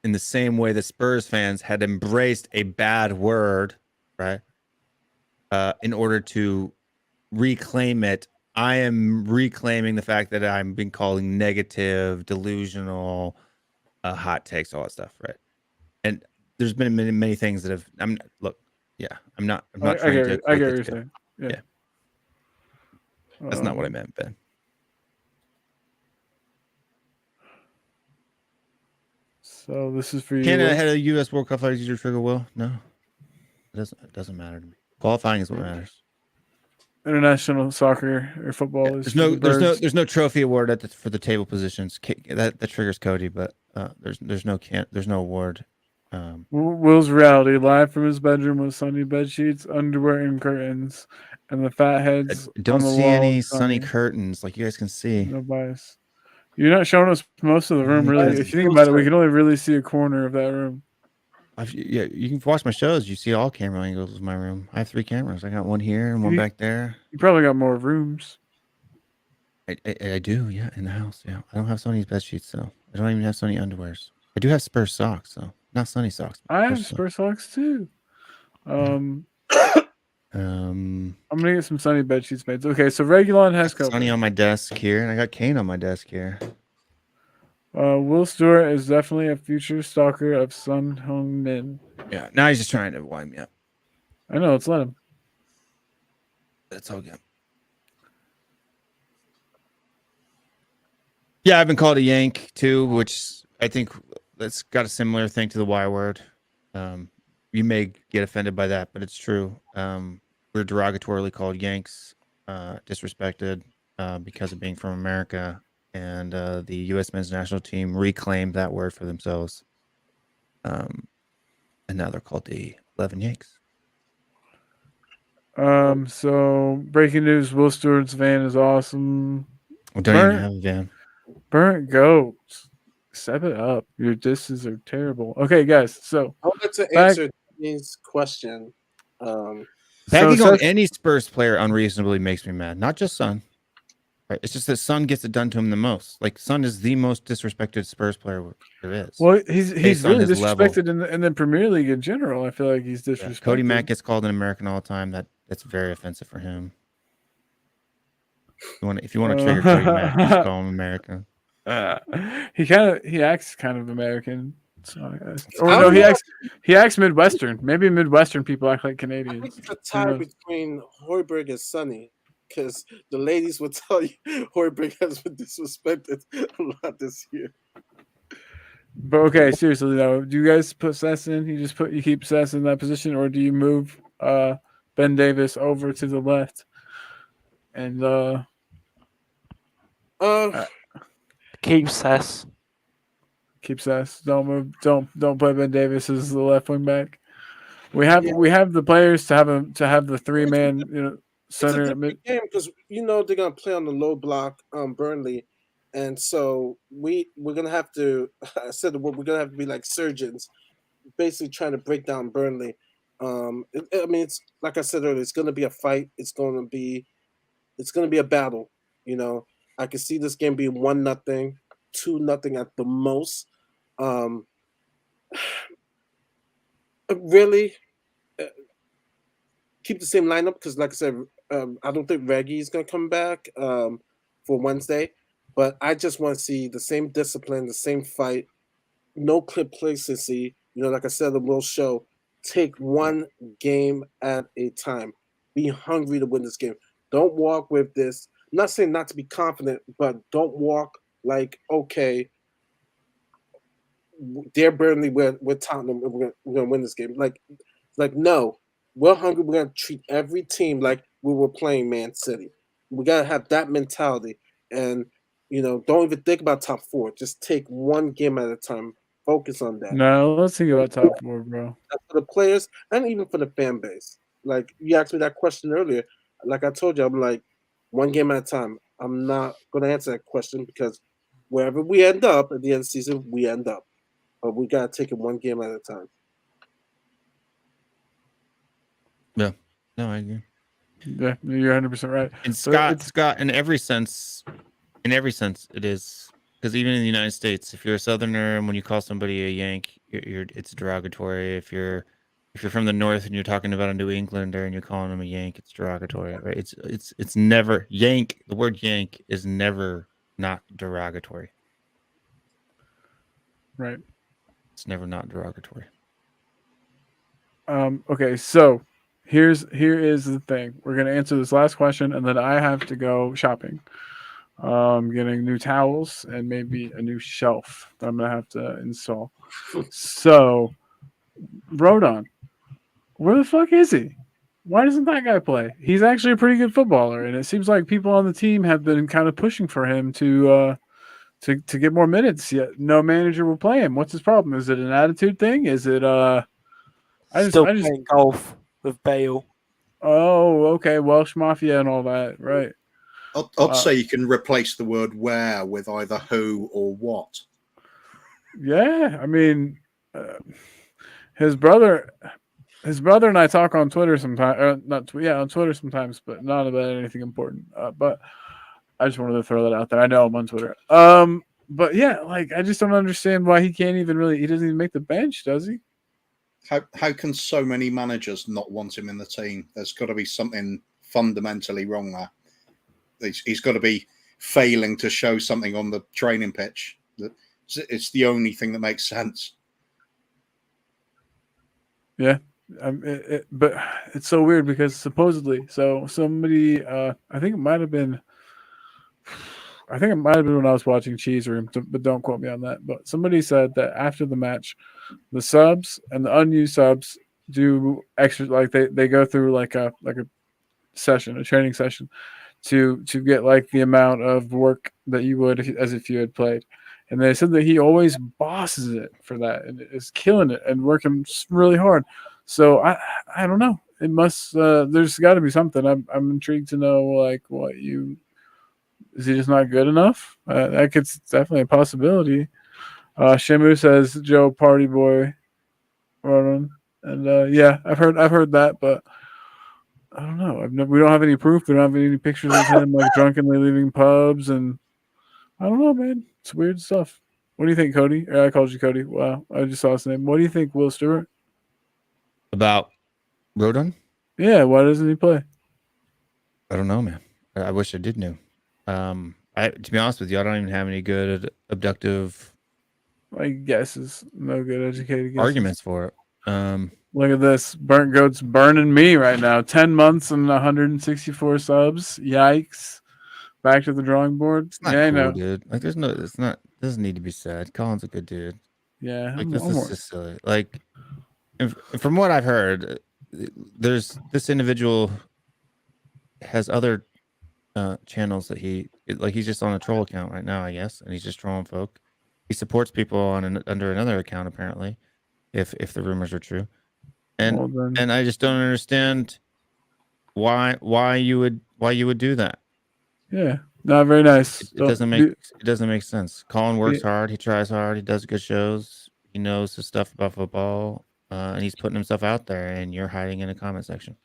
in the same way that Spurs fans had embraced a bad word, right? In order to reclaim it, I am reclaiming the fact that I'm being calling negative, delusional, hot takes, all that stuff, right? And there's been many things that have. I'm not trying to. I get what you're saying. Yeah. That's not what I meant, Ben. So this is for you. Canada had a U.S. World Cup Fighters user trigger. Will no, it doesn't matter to me. Qualifying is what matters. International soccer or football is there's no trophy award for the table positions. That triggers Cody, but there's no award. Will's reality live from his bedroom with sunny bed sheets, underwear, and curtains, and the fat heads. I don't see any sunny curtains like you guys can see. No bias. You're not showing us most of the room, really. If you think about it, we can only really see a corner of that room. Yeah, you can watch my shows. You see all camera angles of my room. I have 3 cameras. I got one here and one back there. You probably got more rooms. I do, yeah, in the house. Yeah, I don't have Sony's bed sheets, so I don't even have Sony underwears. I do have Spurs socks, so not Sunny socks. I have Spurs socks too. I'm gonna get some Sunny bed sheets made. Okay, so Regulon has COVID. Sunny on my desk here, and I got Kane on my desk here. Will Stewart is definitely a future stalker of Son Heung-min. Yeah, now he's just trying to wind me up. I know, let's let him. That's all good. Yeah, I've been called a Yank too, which I think that's got a similar thing to the Y word. You may get offended by that, but it's true. We're derogatorily called Yanks, disrespected because of being from America, and the U.S. men's national team reclaimed that word for themselves. And now they're called the 11 Yanks. So breaking news: Will Stewart's van is awesome. We don't even have a van. Burnt goats. Step it up. Your disses are terrible. Okay, guys. So I wanted to answer Danny's question. Bagging on any Spurs player unreasonably makes me mad. Not just Son. Right? It's just that Son gets it done to him the most. Like Son is the most disrespected Spurs player there is. Well, he's really disrespected in the Premier League in general. I feel like he's disrespected. Yeah. Cody Mack gets called an American all the time. That's very offensive for him. If you want to trigger Cody Mack, just call him American. He acts kind of American. So or no, he acts Midwestern. Maybe Midwestern people act like Canadians. I think it's a tie between Højbjerg and Sonny, because the ladies will tell you Højbjerg has been disrespected a lot this year. But okay, seriously though, do you guys put Sess in? You keep Sess in that position, or do you move Ben Davis over to the left? And keep Sess. Keep Sess. Don't move. Don't play Ben Davis as the left wing back. We have the players to have the 3-man center. It's a different game because they're gonna play on the low block Burnley, and so we're gonna have to. I said the word. We're gonna have to be like surgeons, basically trying to break down Burnley. It's like I said earlier. It's gonna be a fight. It's gonna be a battle. I can see this game being 1-0, 2-0 at the most. Really, keep the same lineup because, like I said, I don't think Reggie is going to come back for Wednesday. But I just want to see the same discipline, the same fight, no complacency. Like I said, the Will show, take one game at a time. Be hungry to win this game. Don't walk with this. I'm not saying not to be confident, but don't walk like, okay, they're Burnley, we're Tottenham, and we're gonna win this game. Like no, we're hungry. We're gonna treat every team like we were playing Man City. We gotta have that mentality, and don't even think about top 4. Just take one game at a time. Focus on that. No, let's think about top 4, bro. That's for the players and even for the fan base. Like you asked me that question earlier. Like I told you, I'm like, one game at a time. I'm not gonna answer that question because wherever we end up at the end of the season, we end up. But we gotta take it one game at a time. Yeah, no, I agree. Yeah, you're 100% right. And Scott, in every sense, it is because even in the United States, if you're a Southerner and when you call somebody a Yank, it's derogatory. If you're from the North and you're talking about a New Englander and you're calling them a Yank, it's derogatory, right? It's never Yank. The word Yank is never not derogatory. Right. It's never not derogatory. Okay, so here is the thing. We're gonna answer this last question, and then I have to go shopping. Getting new towels and maybe a new shelf that I'm gonna have to install. So, Rodon, where the fuck is he? Why doesn't that guy play? He's actually a pretty good footballer, and it seems like people on the team have been kind of pushing for him to get more minutes. Yet no manager will play him. What's his problem? Is it an attitude thing? Is it Still playing golf with Bale? Oh, okay, Welsh Mafia and all that, right? I'd say you can replace the word "where" with either "who" or "what." Yeah, I mean, his brother and I talk on Twitter sometimes. On Twitter sometimes, but not about anything important. But I just wanted to throw that out there. I know I'm on Twitter. But yeah, like I just don't understand why he can't even really. He doesn't even make the bench, does he? How can so many managers not want him in the team? There's got to be something fundamentally wrong there. He's got to be failing to show something on the training pitch. It's the only thing that makes sense. Yeah, but it's so weird because supposedly, somebody, I think it might have been, I think it might have been when I was watching Cheese Room, but don't quote me on that. But somebody said that after the match, the subs and the unused subs do extra, like they go through like a session, a training session, to get like the amount of work that you would as if you had played. And they said that he always bosses it for that and is killing it and working really hard. So I don't know. It must there's got to be something. I'm intrigued to know like what you is he just not good enough? That could definitely a possibility. Shamu says Joe Party Boy, Ronan, and yeah, I've heard that, but I don't know. We don't have any proof. We don't have any pictures of him like drunkenly leaving pubs, and I don't know, man. It's weird stuff. What do you think, Cody? I called you Cody. Wow, I just saw his name. What do you think, Will Stewart? About Rodon? Yeah, why doesn't he play? I don't know, man. I wish I did know. To be honest with you, I don't even have any good abductive guesses. No good educated guesses. arguments for it. Look at this. Burnt Goat's burning me right now. 10 months and 164 subs. Yikes. Back to the drawing board. It's not yeah, cool, I know. dude. Like, it's not, doesn't need to be said. Colin's a good dude. Yeah. Like, this is just silly. Like, from what I've heard, there's this individual has other channels that he's just on a troll account right now, I guess, and he's just trolling folk. He supports people on under another account, apparently, if the rumors are true. And I just don't understand why you would do that. Yeah, not very nice. It doesn't make sense. Colin works hard. He tries hard. He does good shows. He knows his stuff about football, and he's putting himself out there. And you're hiding in the comment section.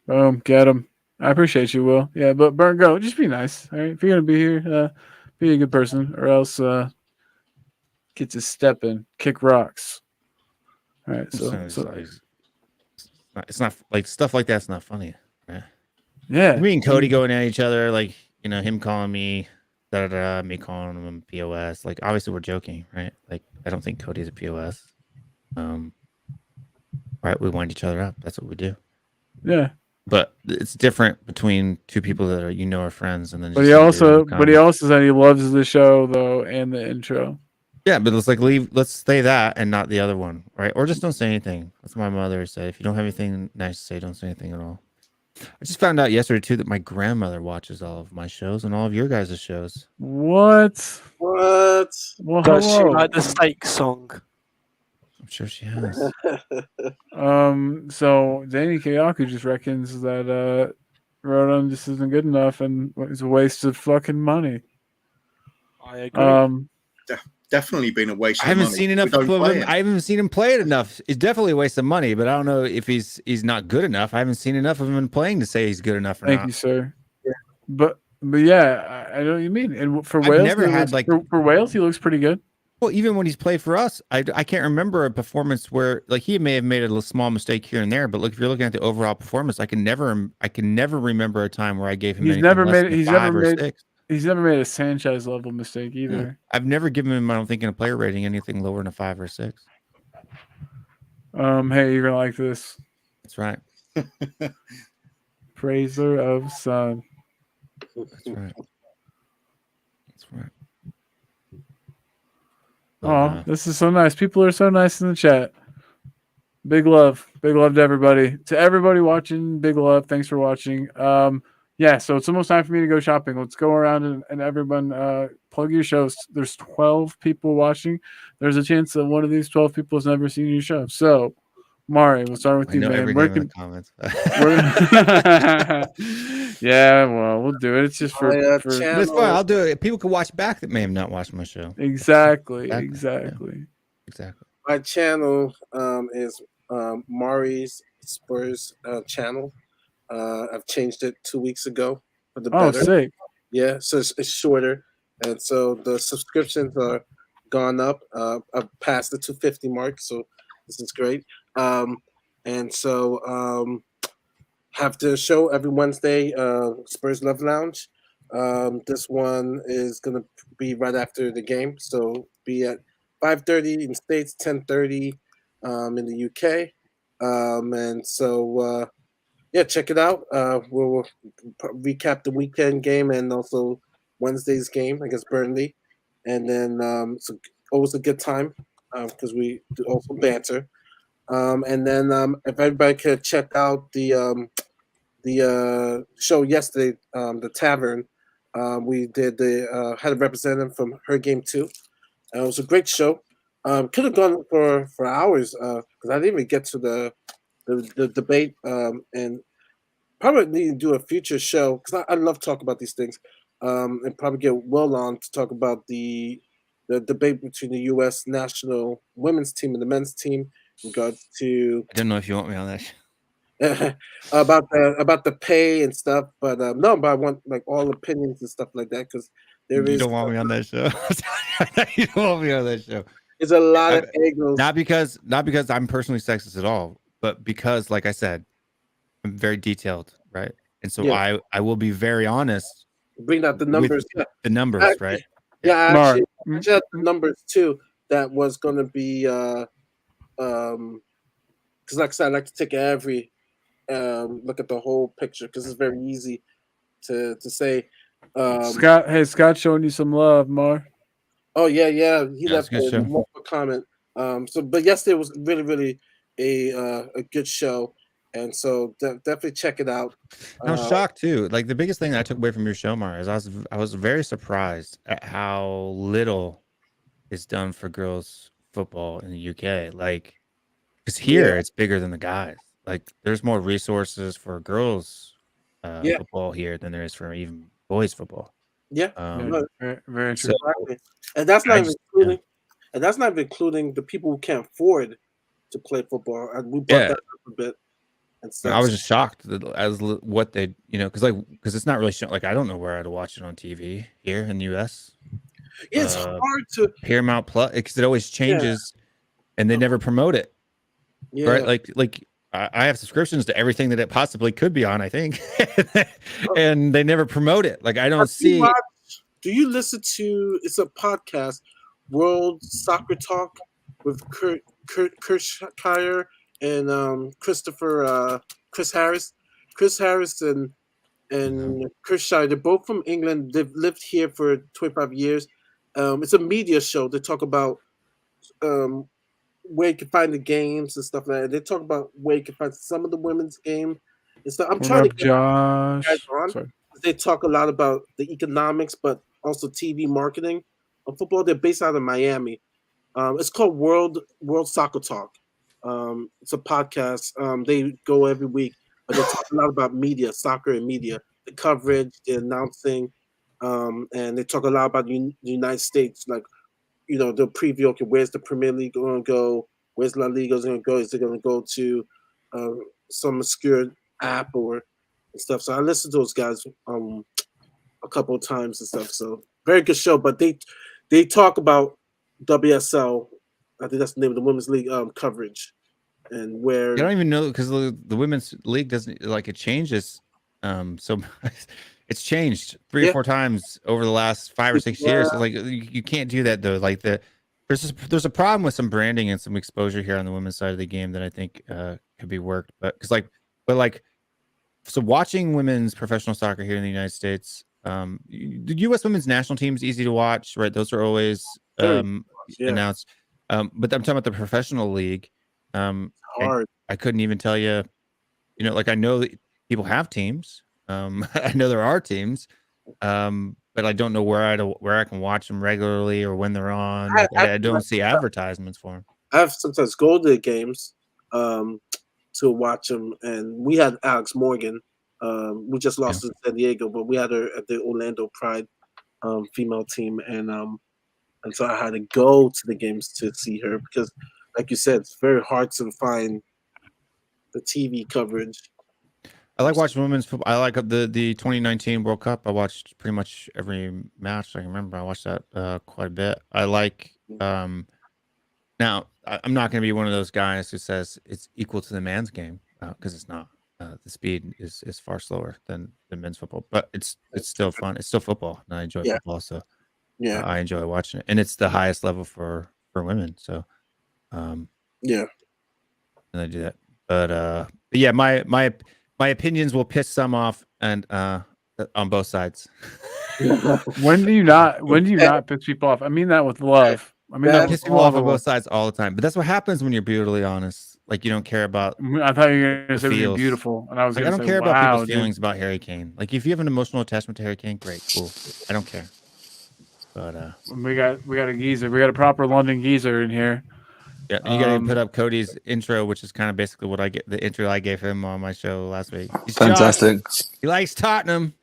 Boom, get him. I appreciate you, Will. Yeah, but Burnt Goat, just be nice. All right, if you're gonna be here, be a good person, or else get to step in, kick rocks. All right, it's not like stuff like that's not funny, right? Yeah, me and Cody going at each other, like him calling me me calling him POS. Like obviously we're joking, right? Like I don't think Cody's a POS. Right? We wind each other up. That's what we do. Yeah, but it's different between two people that are friends, and then. But he also said he loves the show though and the intro. Yeah, but let's say that and not the other one, right? Or just don't say anything. That's what my mother said. If you don't have anything nice to say, don't say anything at all. I just found out yesterday too that my grandmother watches all of my shows and all of your guys' shows. What? Well, does she like the steak song? I'm sure she has. So Danny Kayaku just reckons that Rodon just isn't good enough and it's a waste of fucking money. I agree. Definitely been a waste. I haven't seen enough of him. I haven't seen him play it enough. It's definitely a waste of money, but I don't know if he's not good enough. I haven't seen enough of him playing to say he's good enough or not. Thank you, sir. Yeah. But yeah, I know what you mean. And for Wales, for Wales, he looks pretty good. Well, even when he's played for us, I can't remember a performance where like he may have made a little small mistake here and there, but look, if you're looking at the overall performance, I can never remember a time where I gave him. He's never made a Sanchez level mistake either. Yeah. I've never given him, I don't think, in a player rating anything lower than a 5 or 6. Hey, you're gonna like this. That's right. Praiser of Sun. That's right. That's right. Oh, this is so nice. People are so nice in the chat. Big love to everybody. To everybody watching, big love. Thanks for watching. Yeah, so it's almost time for me to go shopping. Let's go around and everyone plug your shows. There's 12 people watching. There's a chance that one of these 12 people has never seen your show. So, Mari, we'll start with you, man. Every name in the comments. Yeah, well, we'll do it. It's just for that's fine. I'll do it. People can watch back that may have not watched my show. Exactly. My channel is Mari's Spurs channel. I've changed it 2 weeks ago for the better. Oh, sick. Yeah, so it's shorter, and so the subscriptions are gone up. I've passed the 250 mark, so this is great. And so have the show every Wednesday, Spurs Love Lounge. This one is gonna be right after the game, so be at 5:30 in the States, 10:30 in the UK, and so. Yeah, check it out. We'll recap the weekend game and also Wednesday's game against Burnley, and then it's always a good time because we do also banter. And then if everybody could check out the show yesterday, the Tavern, we did had a representative from her game too. It was a great show. Could have gone for hours because I didn't even get to the debate, and probably need to do a future show because I love talking about these things, and probably get Will on to talk about the debate between the U.S. national women's team and the men's team in regards to I don't know if you want me on that show. about the pay and stuff, but no, but I want like all opinions and stuff like that because You don't want me on that show. You don't want me on that show. There's a lot of angles. Not because I'm personally sexist at all, but because, like I said, I'm very detailed, right? And so Yeah. I will be very honest. Bring out the numbers. The numbers, Actually, right? Yeah, Mark. actually had the numbers too. That was going to be because like I said, I like to take every look at the whole picture because it's very easy to say. Scott showing you some love, Mar. Oh yeah, he Yeah, left it's a good show. a multiple comment. But yesterday was really a good show, and so definitely check it out. I was shocked too. Like the biggest thing that I took away from your show, Mar, is I was very surprised at how little is done for girls football in the UK. Like, because here it's bigger than the guys. Like, there's more resources for girls football here than there is for even boys football. Yeah, very true. And that's not even including, and that's not even including the people who can't afford to play football. And we brought that up a bit. And stuff. I was just shocked as what they, because it's not really shown. Like, I don't know where I'd watch it on TV here in the US. Yeah, it's hard to Paramount Plus because it always changes, and they never promote it. Yeah, right. Like I have subscriptions to everything that it possibly could be on, I think, and they never promote it. Like, I don't see. Do you listen to? It's a podcast, World Soccer Talk, with Kurt Kirschkire and Chris Harris. Chris Harris and Kirschkire, they're both from England. They've lived here for 25 years. It's a media show. They talk about where you can find the games and stuff like that. They talk about where you can find some of the women's game and stuff. I'm trying to get Josh. guys on. They talk a lot about the economics, but also TV marketing of football. They're based out of Miami. It's called World Soccer Talk. It's a podcast. They go every week, but they talk a lot about media, soccer and media, the coverage, the announcing, and they talk a lot about the United States, like, the preview. Okay, where's the Premier League going to go? Where's La Liga going to go? Is it going to go to some obscure app or stuff? So I listened to those guys a couple of times and stuff. So very good show. But they talk about WSL. I think that's the name of the women's league coverage, and where I don't even know because the women's league doesn't it changes. So it's changed 3 or 4 times over the last 5 or 6 years. Like, you can't do that though. Like, there's a problem with some branding and some exposure here on the women's side of the game that I think could be worked. But so watching women's professional soccer here in the United States, the U.S. women's national team is easy to watch, right? Those are always announced. But I'm talking about the professional league. hard. I couldn't even tell you, like, I know that people have teams. I know there are teams, but I don't know where I can watch them regularly or when they're on. I don't see advertisements for them. I have sometimes go to the games to watch them, and we had Alex Morgan. We just lost to San Diego, but we had her at the Orlando Pride female team, and so I had to go to the games to see her because, like you said, it's very hard to find the TV coverage. I like watching women's football. I like the 2019 World Cup. I watched pretty much every match I can remember. I watched that quite a bit. I like now I'm not going to be one of those guys who says it's equal to the men's game because it's not. The speed is far slower than men's football, but it's still fun. It's still football, and I enjoy football, so I enjoy watching it, and it's the highest level for women. So and I do that. But yeah, my opinions will piss some off, and on both sides. When do you not piss people off? I mean that with love. I mean That that I with piss people all off the on love. both sides all the time. But that's what happens when you're brutally honest. Like you don't care about. I thought you were gonna The say you're feels. beautiful, and I was Like I gonna don't say, care about wow, people's dude. feelings about Harry Kane. Like if you have an emotional attachment to Harry Kane, great, cool. I don't care. But We got a geezer. We got a proper London geezer in here. yeah, and you got to put up Cody's intro, which is kind of basically what I get. The intro I gave him on my show last week. He's Fantastic. Josh. He likes Tottenham,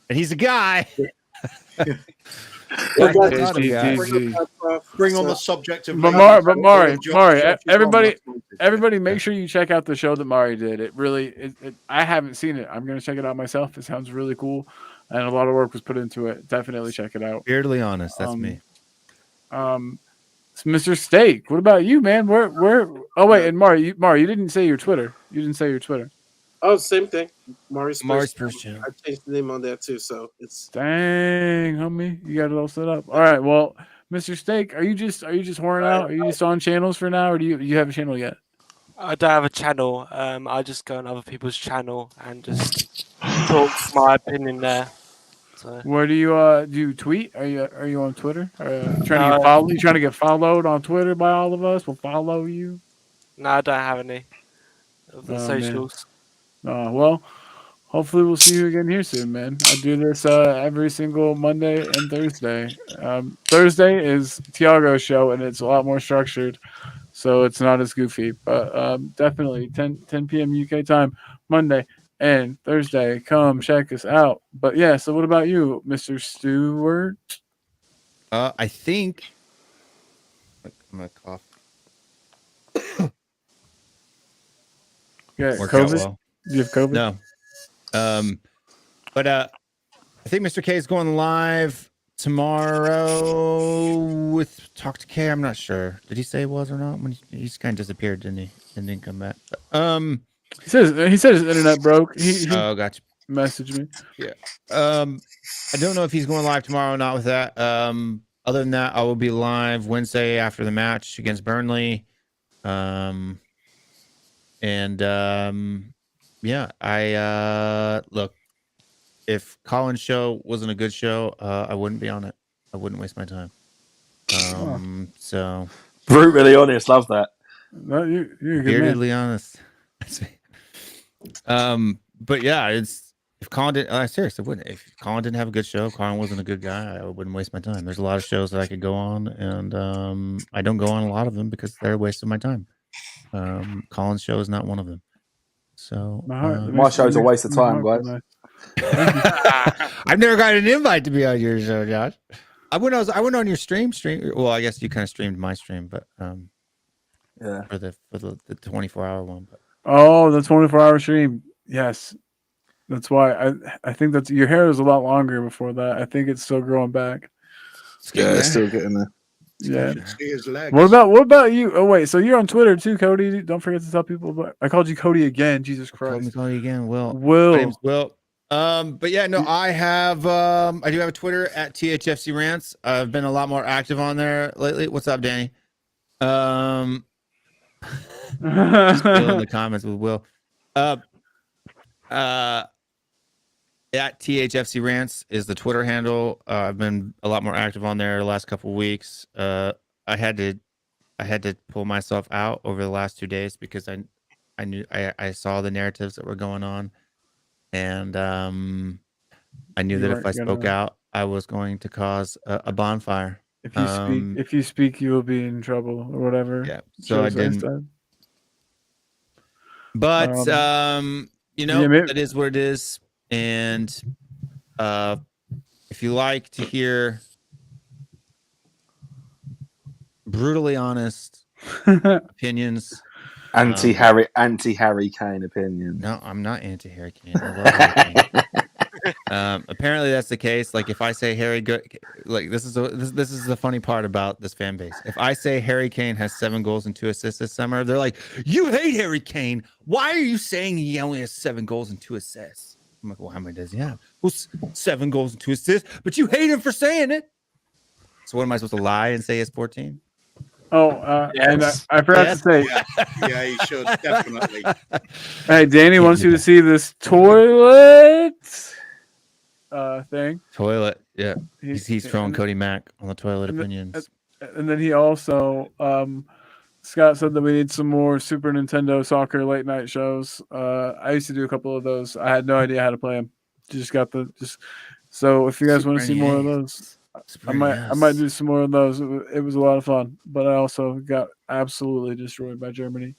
and he's a guy. Well, Like guys, Tottenham guy. Bring on the subject of. Mari, Josh is everybody, on that. everybody, make sure you check out the show that Mari did. It really, I haven't seen it. I'm gonna check it out myself. It sounds really cool, and a lot of work was put into it. Definitely check it out. Beardly honest. That's me. It's Mr. Steak. What about you, man? Where? Oh wait, and Mari, you didn't say your Twitter. You didn't say your Twitter. Oh, same thing. Mari's First Channel. I changed the name on there too, so it's Dang, homie, you got it all set up. All right, well, Mr. Steak, are you just whoring out? Are you just on channels for now, or do you have a channel yet? I don't have a channel. I just go on other people's channel and just talk my opinion there. So Where do you tweet? Are you on Twitter? You trying to get followed on Twitter by all of us? We'll follow you. no, I don't have any of the Oh, man. socials. Well, hopefully we'll see you again here soon, man. I do this every single Monday and Thursday. Thursday is Tiago's show, and it's a lot more structured, so it's not as goofy. But definitely 10 p.m. UK time, Monday and Thursday. Come check us out. But yeah, so what about you, Mr. Stewart? I think I'm gonna cough. Yeah, Worked out COVID. well. Do you have COVID? No. But I think Mr. K is going live tomorrow with Talk to K. I'm not sure. Did he say he was or not? When he's kind of disappeared, didn't he? And didn't come back. He said his internet broke. He Gotcha. messaged me. I don't know if he's going live tomorrow or not with that. Other than that, I will be live Wednesday after the match against Burnley. Yeah, I look, if Colin's show wasn't a good show, I wouldn't be on it. I wouldn't waste my time. So Brutally honest, love that. No, you're a good man. beardedly honest. But yeah, it's if Colin didn't seriously wouldn't. If Colin didn't have a good show, Colin wasn't a good guy, I wouldn't waste my time. There's a lot of shows that I could go on, and I don't go on a lot of them because they're a waste of my time. Colin's show is not one of them. So My show's a waste of time, guys. I've never got an invite to be on your show, Josh. I went on your stream. Well, I guess you kind of streamed my stream, but yeah, for the 24-hour one. But. Oh, the 24-hour stream. Yes, that's why I think that's your hair was a lot longer before that. I think it's still growing back. Yeah, it's still getting there. Yeah. See his legs. What about you? Oh wait, so you're on Twitter too, Cody. Don't forget to tell people about. I called you Cody again. Jesus Christ. Call you again. Will. Will. Name's Will. But yeah, no, I do have a Twitter at THFC Rants. I've been a lot more active on there lately. What's up, Danny? Just Will in the comments with Will. At THFC Rants is the Twitter handle. I've been a lot more active on there the last couple of weeks. I had to pull myself out over the last 2 days because I knew I saw the narratives that were going on, and I knew that if I spoke out, I was going to cause a bonfire. If you speak, you will be in trouble or whatever. Yeah, so I didn't. But it is what it is. And if you like to hear brutally honest opinions, anti-Harry Kane opinion. No, I'm not anti-Harry Kane. I love Harry Kane. Apparently that's the case. Like if I say this is the funny part about this fan base. If I say Harry Kane has 7 goals and 2 assists this summer, they're like, "You hate Harry Kane. Why are you saying he only has 7 goals and 2 assists?" I'm like, well, how many does he have? Well, 7 goals and 2 assists, but you hate him for saying it. So what am I supposed to lie and say it's 14? Oh, and I forgot to say. Yeah, you should definitely. Hey, Danny wants you to see this toilet. thing. Toilet. Yeah. He's throwing Cody Mack on the toilet opinions. And then he also, Scott said that we need some more Super Nintendo soccer late night shows. I used to do a couple of those. I had no idea how to play them. So if you guys want to see more of those, I might do some more of those. It was a lot of fun, but I also got absolutely destroyed by Germany.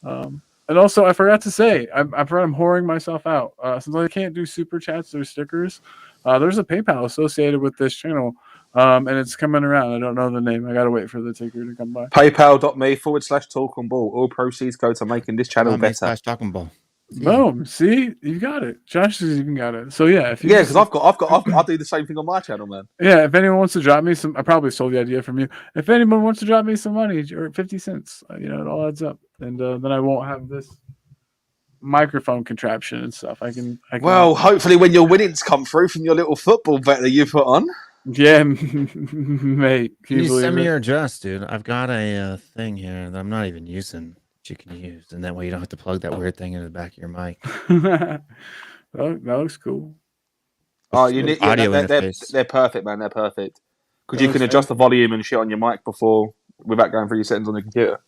And also, I forgot to say, I'm whoring myself out. Since I can't do super chats or stickers, there's a PayPal associated with this channel, and it's coming around. I don't know the name. I gotta wait for the ticker to come by. PayPal.me/talk-on-ball. All proceeds go to making this channel better. Talk-on-ball. Boom! See, you got it. Josh has even got it. So yeah, because I do the same thing on my channel, man. Yeah, if anyone wants to drop me some, I probably stole the idea from you. If anyone wants to drop me some money or 50 cents, it all adds up, and then I won't have this microphone contraption and stuff. I can. Well, hopefully, when your winnings come through from your little football bet that you put on. Yeah, mate. Can you send me your address, dude? I've got a thing here that I'm not even using. You can use, and that way you don't have to plug that weird thing into the back of your mic. that looks cool. Oh, you need audio interface. They're perfect, man. They're perfect because you can adjust the volume and shit on your mic without going through your settings on the computer.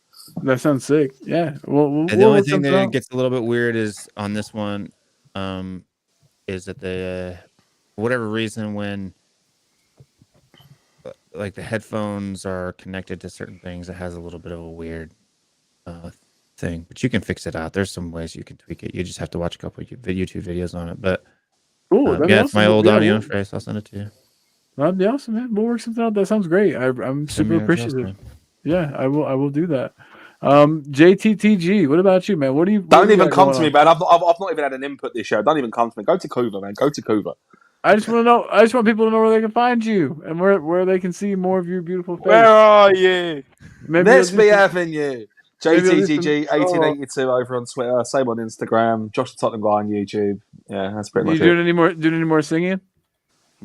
That sounds sick. Yeah. Well, the only thing that gets a little bit weird is on this one, is that the for whatever reason when like the headphones are connected to certain things, it has a little bit of a weird thing, but you can fix it out. There's some ways you can tweak it. You just have to watch a couple of YouTube videos on it. But yeah, it's my old audio interface. I'll send it to you. That'd be awesome, man. We'll work something out. That sounds great. I'm super appreciative. Yeah, I will do that. JTTG, what about you, man? What do you? Don't even come to me, man. I've not even had an input this show. Don't even come to me. Go to Kuva, man. Go to Kuva. I just want to know. I just want people to know where they can find you and where they can see more of your beautiful face. Where are you? Maybe let's be having you. JTTG1882 over on Twitter, same on Instagram, Josh the Tottenham guy on YouTube. Yeah, that's pretty much it. Doing any more singing? Am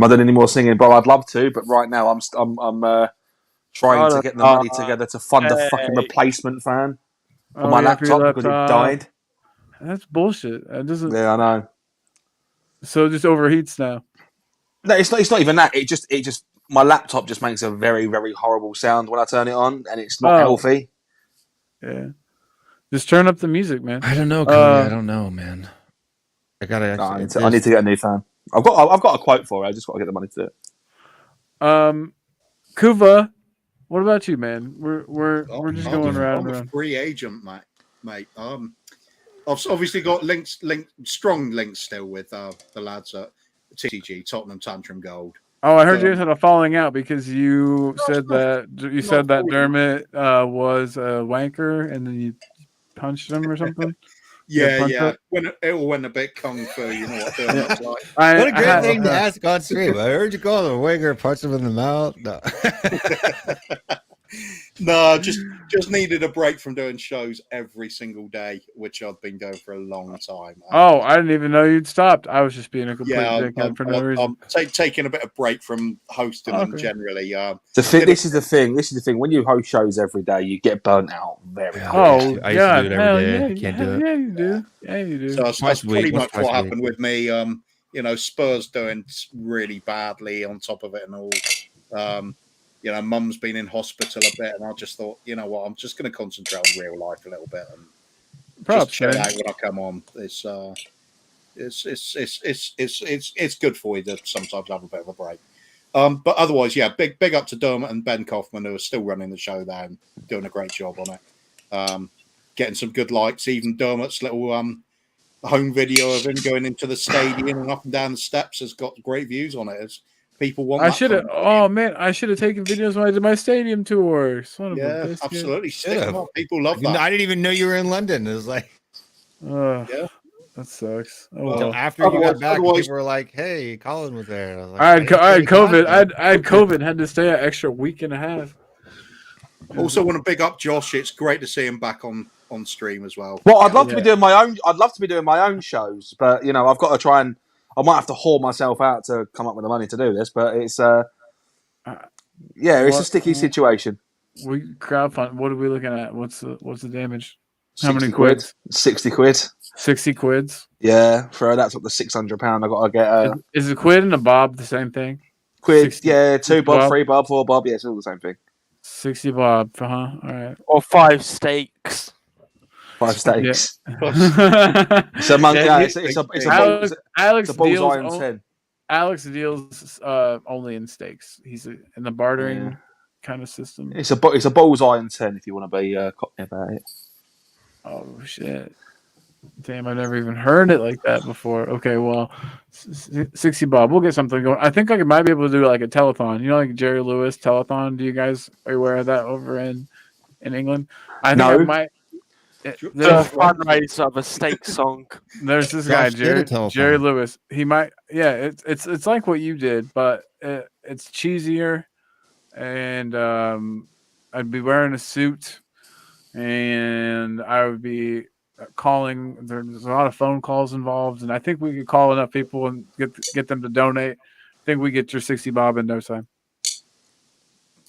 I doing any more singing, bro? I'd love to, but right now I'm trying to get the money together to fund a fucking replacement fan for my laptop because it died. That's bullshit. It doesn't. Yeah, I know. So it just overheats now. No, it's not even that. It just my laptop just makes a very, very horrible sound when I turn it on, and it's not healthy. Yeah, just turn up the music, man. I don't know, Cody. I don't know, man. I need to get a new fan. I've got a quote for it. I just got to get the money to do it. Kuva, what about you, man? We're just going around. I'm a free agent, mate. I've obviously got strong links still with the lads at TTG, Tottenham Tantrum Gold. Oh, I heard you had a falling out because you said that Dermot was a wanker and then you punched him or something. Yeah. When it went a bit kung fu, you know what Dermot's like. What a great thing to ask on stream. I heard you call him a wanker, punch him in the mouth. No. No, just needed a break from doing shows every single day, which I've been doing for a long time. Oh, I didn't even know you'd stopped. I was just being a complete dickhead for no reason. I'm taking a bit of break from hosting them generally. This is the thing. When you host shows every day, you get burnt out very quickly. Oh, I used to do it every day. Yeah, Can't do it. Yeah, you do. Yeah, you do. So that's pretty much what happened with me. Spurs doing really badly on top of it and all. Mum's been in hospital a bit, and I just thought, you know what, I'm just going to concentrate on real life a little bit and just chill out when I come on. It's good for you to sometimes have a bit of a break. But otherwise, yeah, big up to Dermot and Ben Kaufman, who are still running the show there and doing a great job on it. Getting some good likes. Even Dermot's little home video of him going into the stadium and up and down the steps has got great views on it. People want. I should have taken videos when I did my stadium tour. Absolutely. Stick them up. People love that. I didn't even know you were in London. It was like, that sucks. After you got back, people were like, "Hey, Colin was there." I was like, I had COVID. I had COVID. Had to stay an extra week and a half. Also, want to big up Josh. It's great to see him back on stream as well. Well, I'd love to be doing my own. I'd love to be doing my own shows, but I've got to try and. I might have to haul myself out to come up with the money to do this, but it's it's a sticky situation. We crowdfund. What are we looking at? What's the damage? How many quids? 60 quid. 60 quids. Yeah, for that's up to £600. I got to get Is a quid and a bob the same thing? quid. 2 bob, 3 bob, 4 bob. Yeah, it's all the same thing. 60 bob, All right. Or 5 steaks. 5 steaks. Yeah. It's a monkey. Yeah, It's a bullseye and 10. Alex deals only in steaks. He's in the bartering kind of system. It's a bullseye and 10 if you want to be cockney about it. Oh shit! Damn, I've never even heard it like that before. Okay, well, 60 bob. We'll get something going. I think I might be able to do like a telethon. You know, like Jerry Lewis telethon. Do you guys are you aware of that over in England? I think I might. The fundraiser of a steak song. There's this guy, Jerry Lewis. He might, it's like what you did, but it's cheesier, and I'd be wearing a suit, and I would be calling. There's a lot of phone calls involved, and I think we could call enough people and get them to donate. I think we get your 60 bob in no time.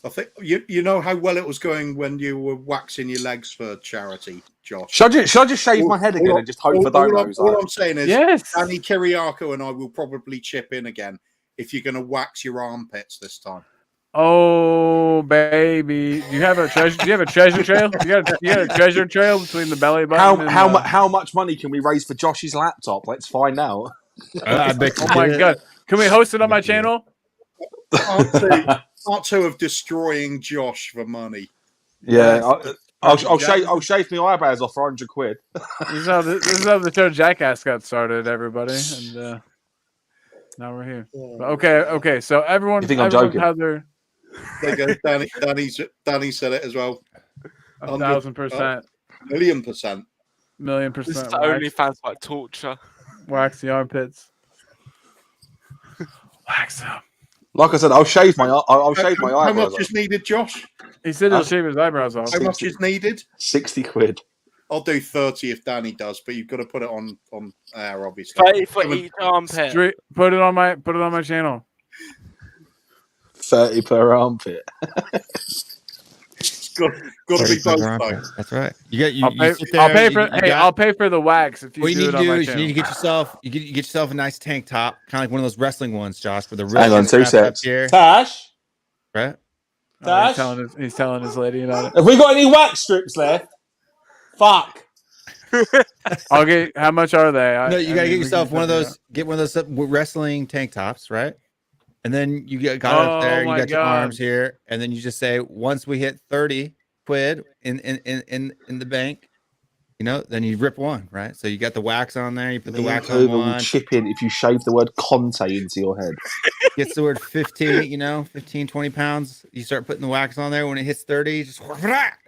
I think you know how well it was going when you were waxing your legs for charity, Josh. Should I just shave my head again and just hope for donos? All I'm saying is, yes, Danny Kiriako and I will probably chip in again if you're going to wax your armpits this time. Oh baby, do you have a treasure? Do you have a treasure trail? You got a treasure trail between the belly button. How much money can we raise for Josh's laptop? Let's find out. I bet oh my god, can we host it on my channel? Part 2 of destroying Josh for money. Yeah, I'll shave my eyebrows off for 100 quid. This is how the show Jackass got started, everybody, and now we're here. But okay. So everyone, you think I'm joking? There you go. Danny said it as well. 1,000%. $1,000,000%. $1,000,000%. This is the only fans like torture. Wax the armpits. Wax them. Like I said, I'll shave my eyebrows. How much is needed, Josh? He said he'll shave his eyebrows off. How much is needed? 60 quid. I'll do 30 if Danny does, but you've got to put it on air, obviously. 30 for each armpit. Put it on my channel. 30 per armpit. It's got to be both sides. That's right. I'll pay for the wax if you do it on my channel. You need to get yourself a nice tank top, kind of like one of those wrestling ones, Josh, with the hang on 2 seconds. Tash, right? Tash, he's telling his lady about it. Have we got any wax strips left? Fuck. I'll get. How much are they? No, you gotta get yourself one of those. Get one of those wrestling tank tops, right? And then you got up there, you got your arms here, and then you just say, once we hit 30 quid in the bank, then you rip one, right? So you got the wax on there, you put the wax on one. Chip in if you shave the word Conte into your head. Gets the word 15, 20 pounds. You start putting the wax on there. When it hits 30, just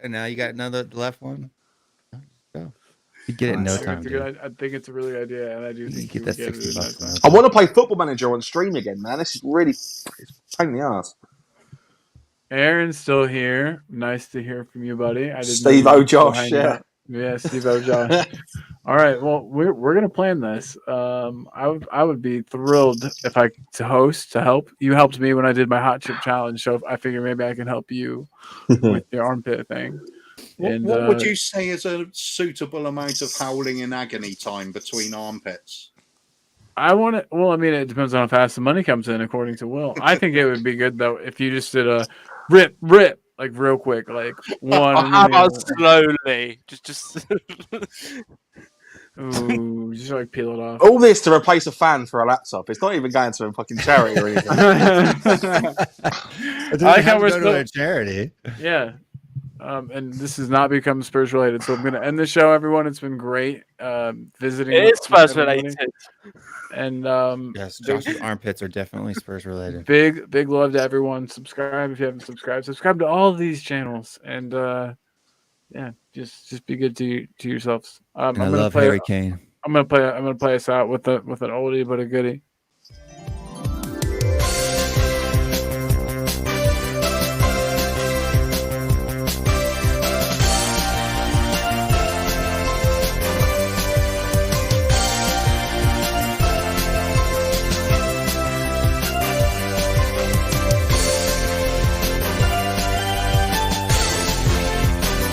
and now you got another left one. Go. You get it in no time. I think it's a really good idea, and I do think you get that $60. I want to play Football Manager on stream again, man. This is really pain in the ass. Aaron's still here. Nice to hear from you, buddy. Steve O. Josh, yeah, Steve O. Josh. All right, well, we're gonna plan this. I would be thrilled if I to host to help. You helped me when I did my hot chip challenge, so I figure maybe I can help you with your armpit thing. What would you say is a suitable amount of howling in agony time between armpits? It depends on how fast the money comes in, according to Will. I think it would be good, though, if you just did a rip, like real quick, like one. How about slowly? Just. Ooh, just like peel it off. All this to replace a fan for a laptop. It's not even going to a fucking charity or anything. I like how we're still to a charity. Yeah. And this has not become Spurs related, so I'm going to end the show, everyone. It's been great visiting. It is Spurs related. And yes, Josh's armpits are definitely Spurs related. Big love to everyone. Subscribe if you haven't subscribed. Subscribe to all of these channels, and just be good to yourselves. I love Harry Kane. I'm gonna play us out with an oldie but a goodie.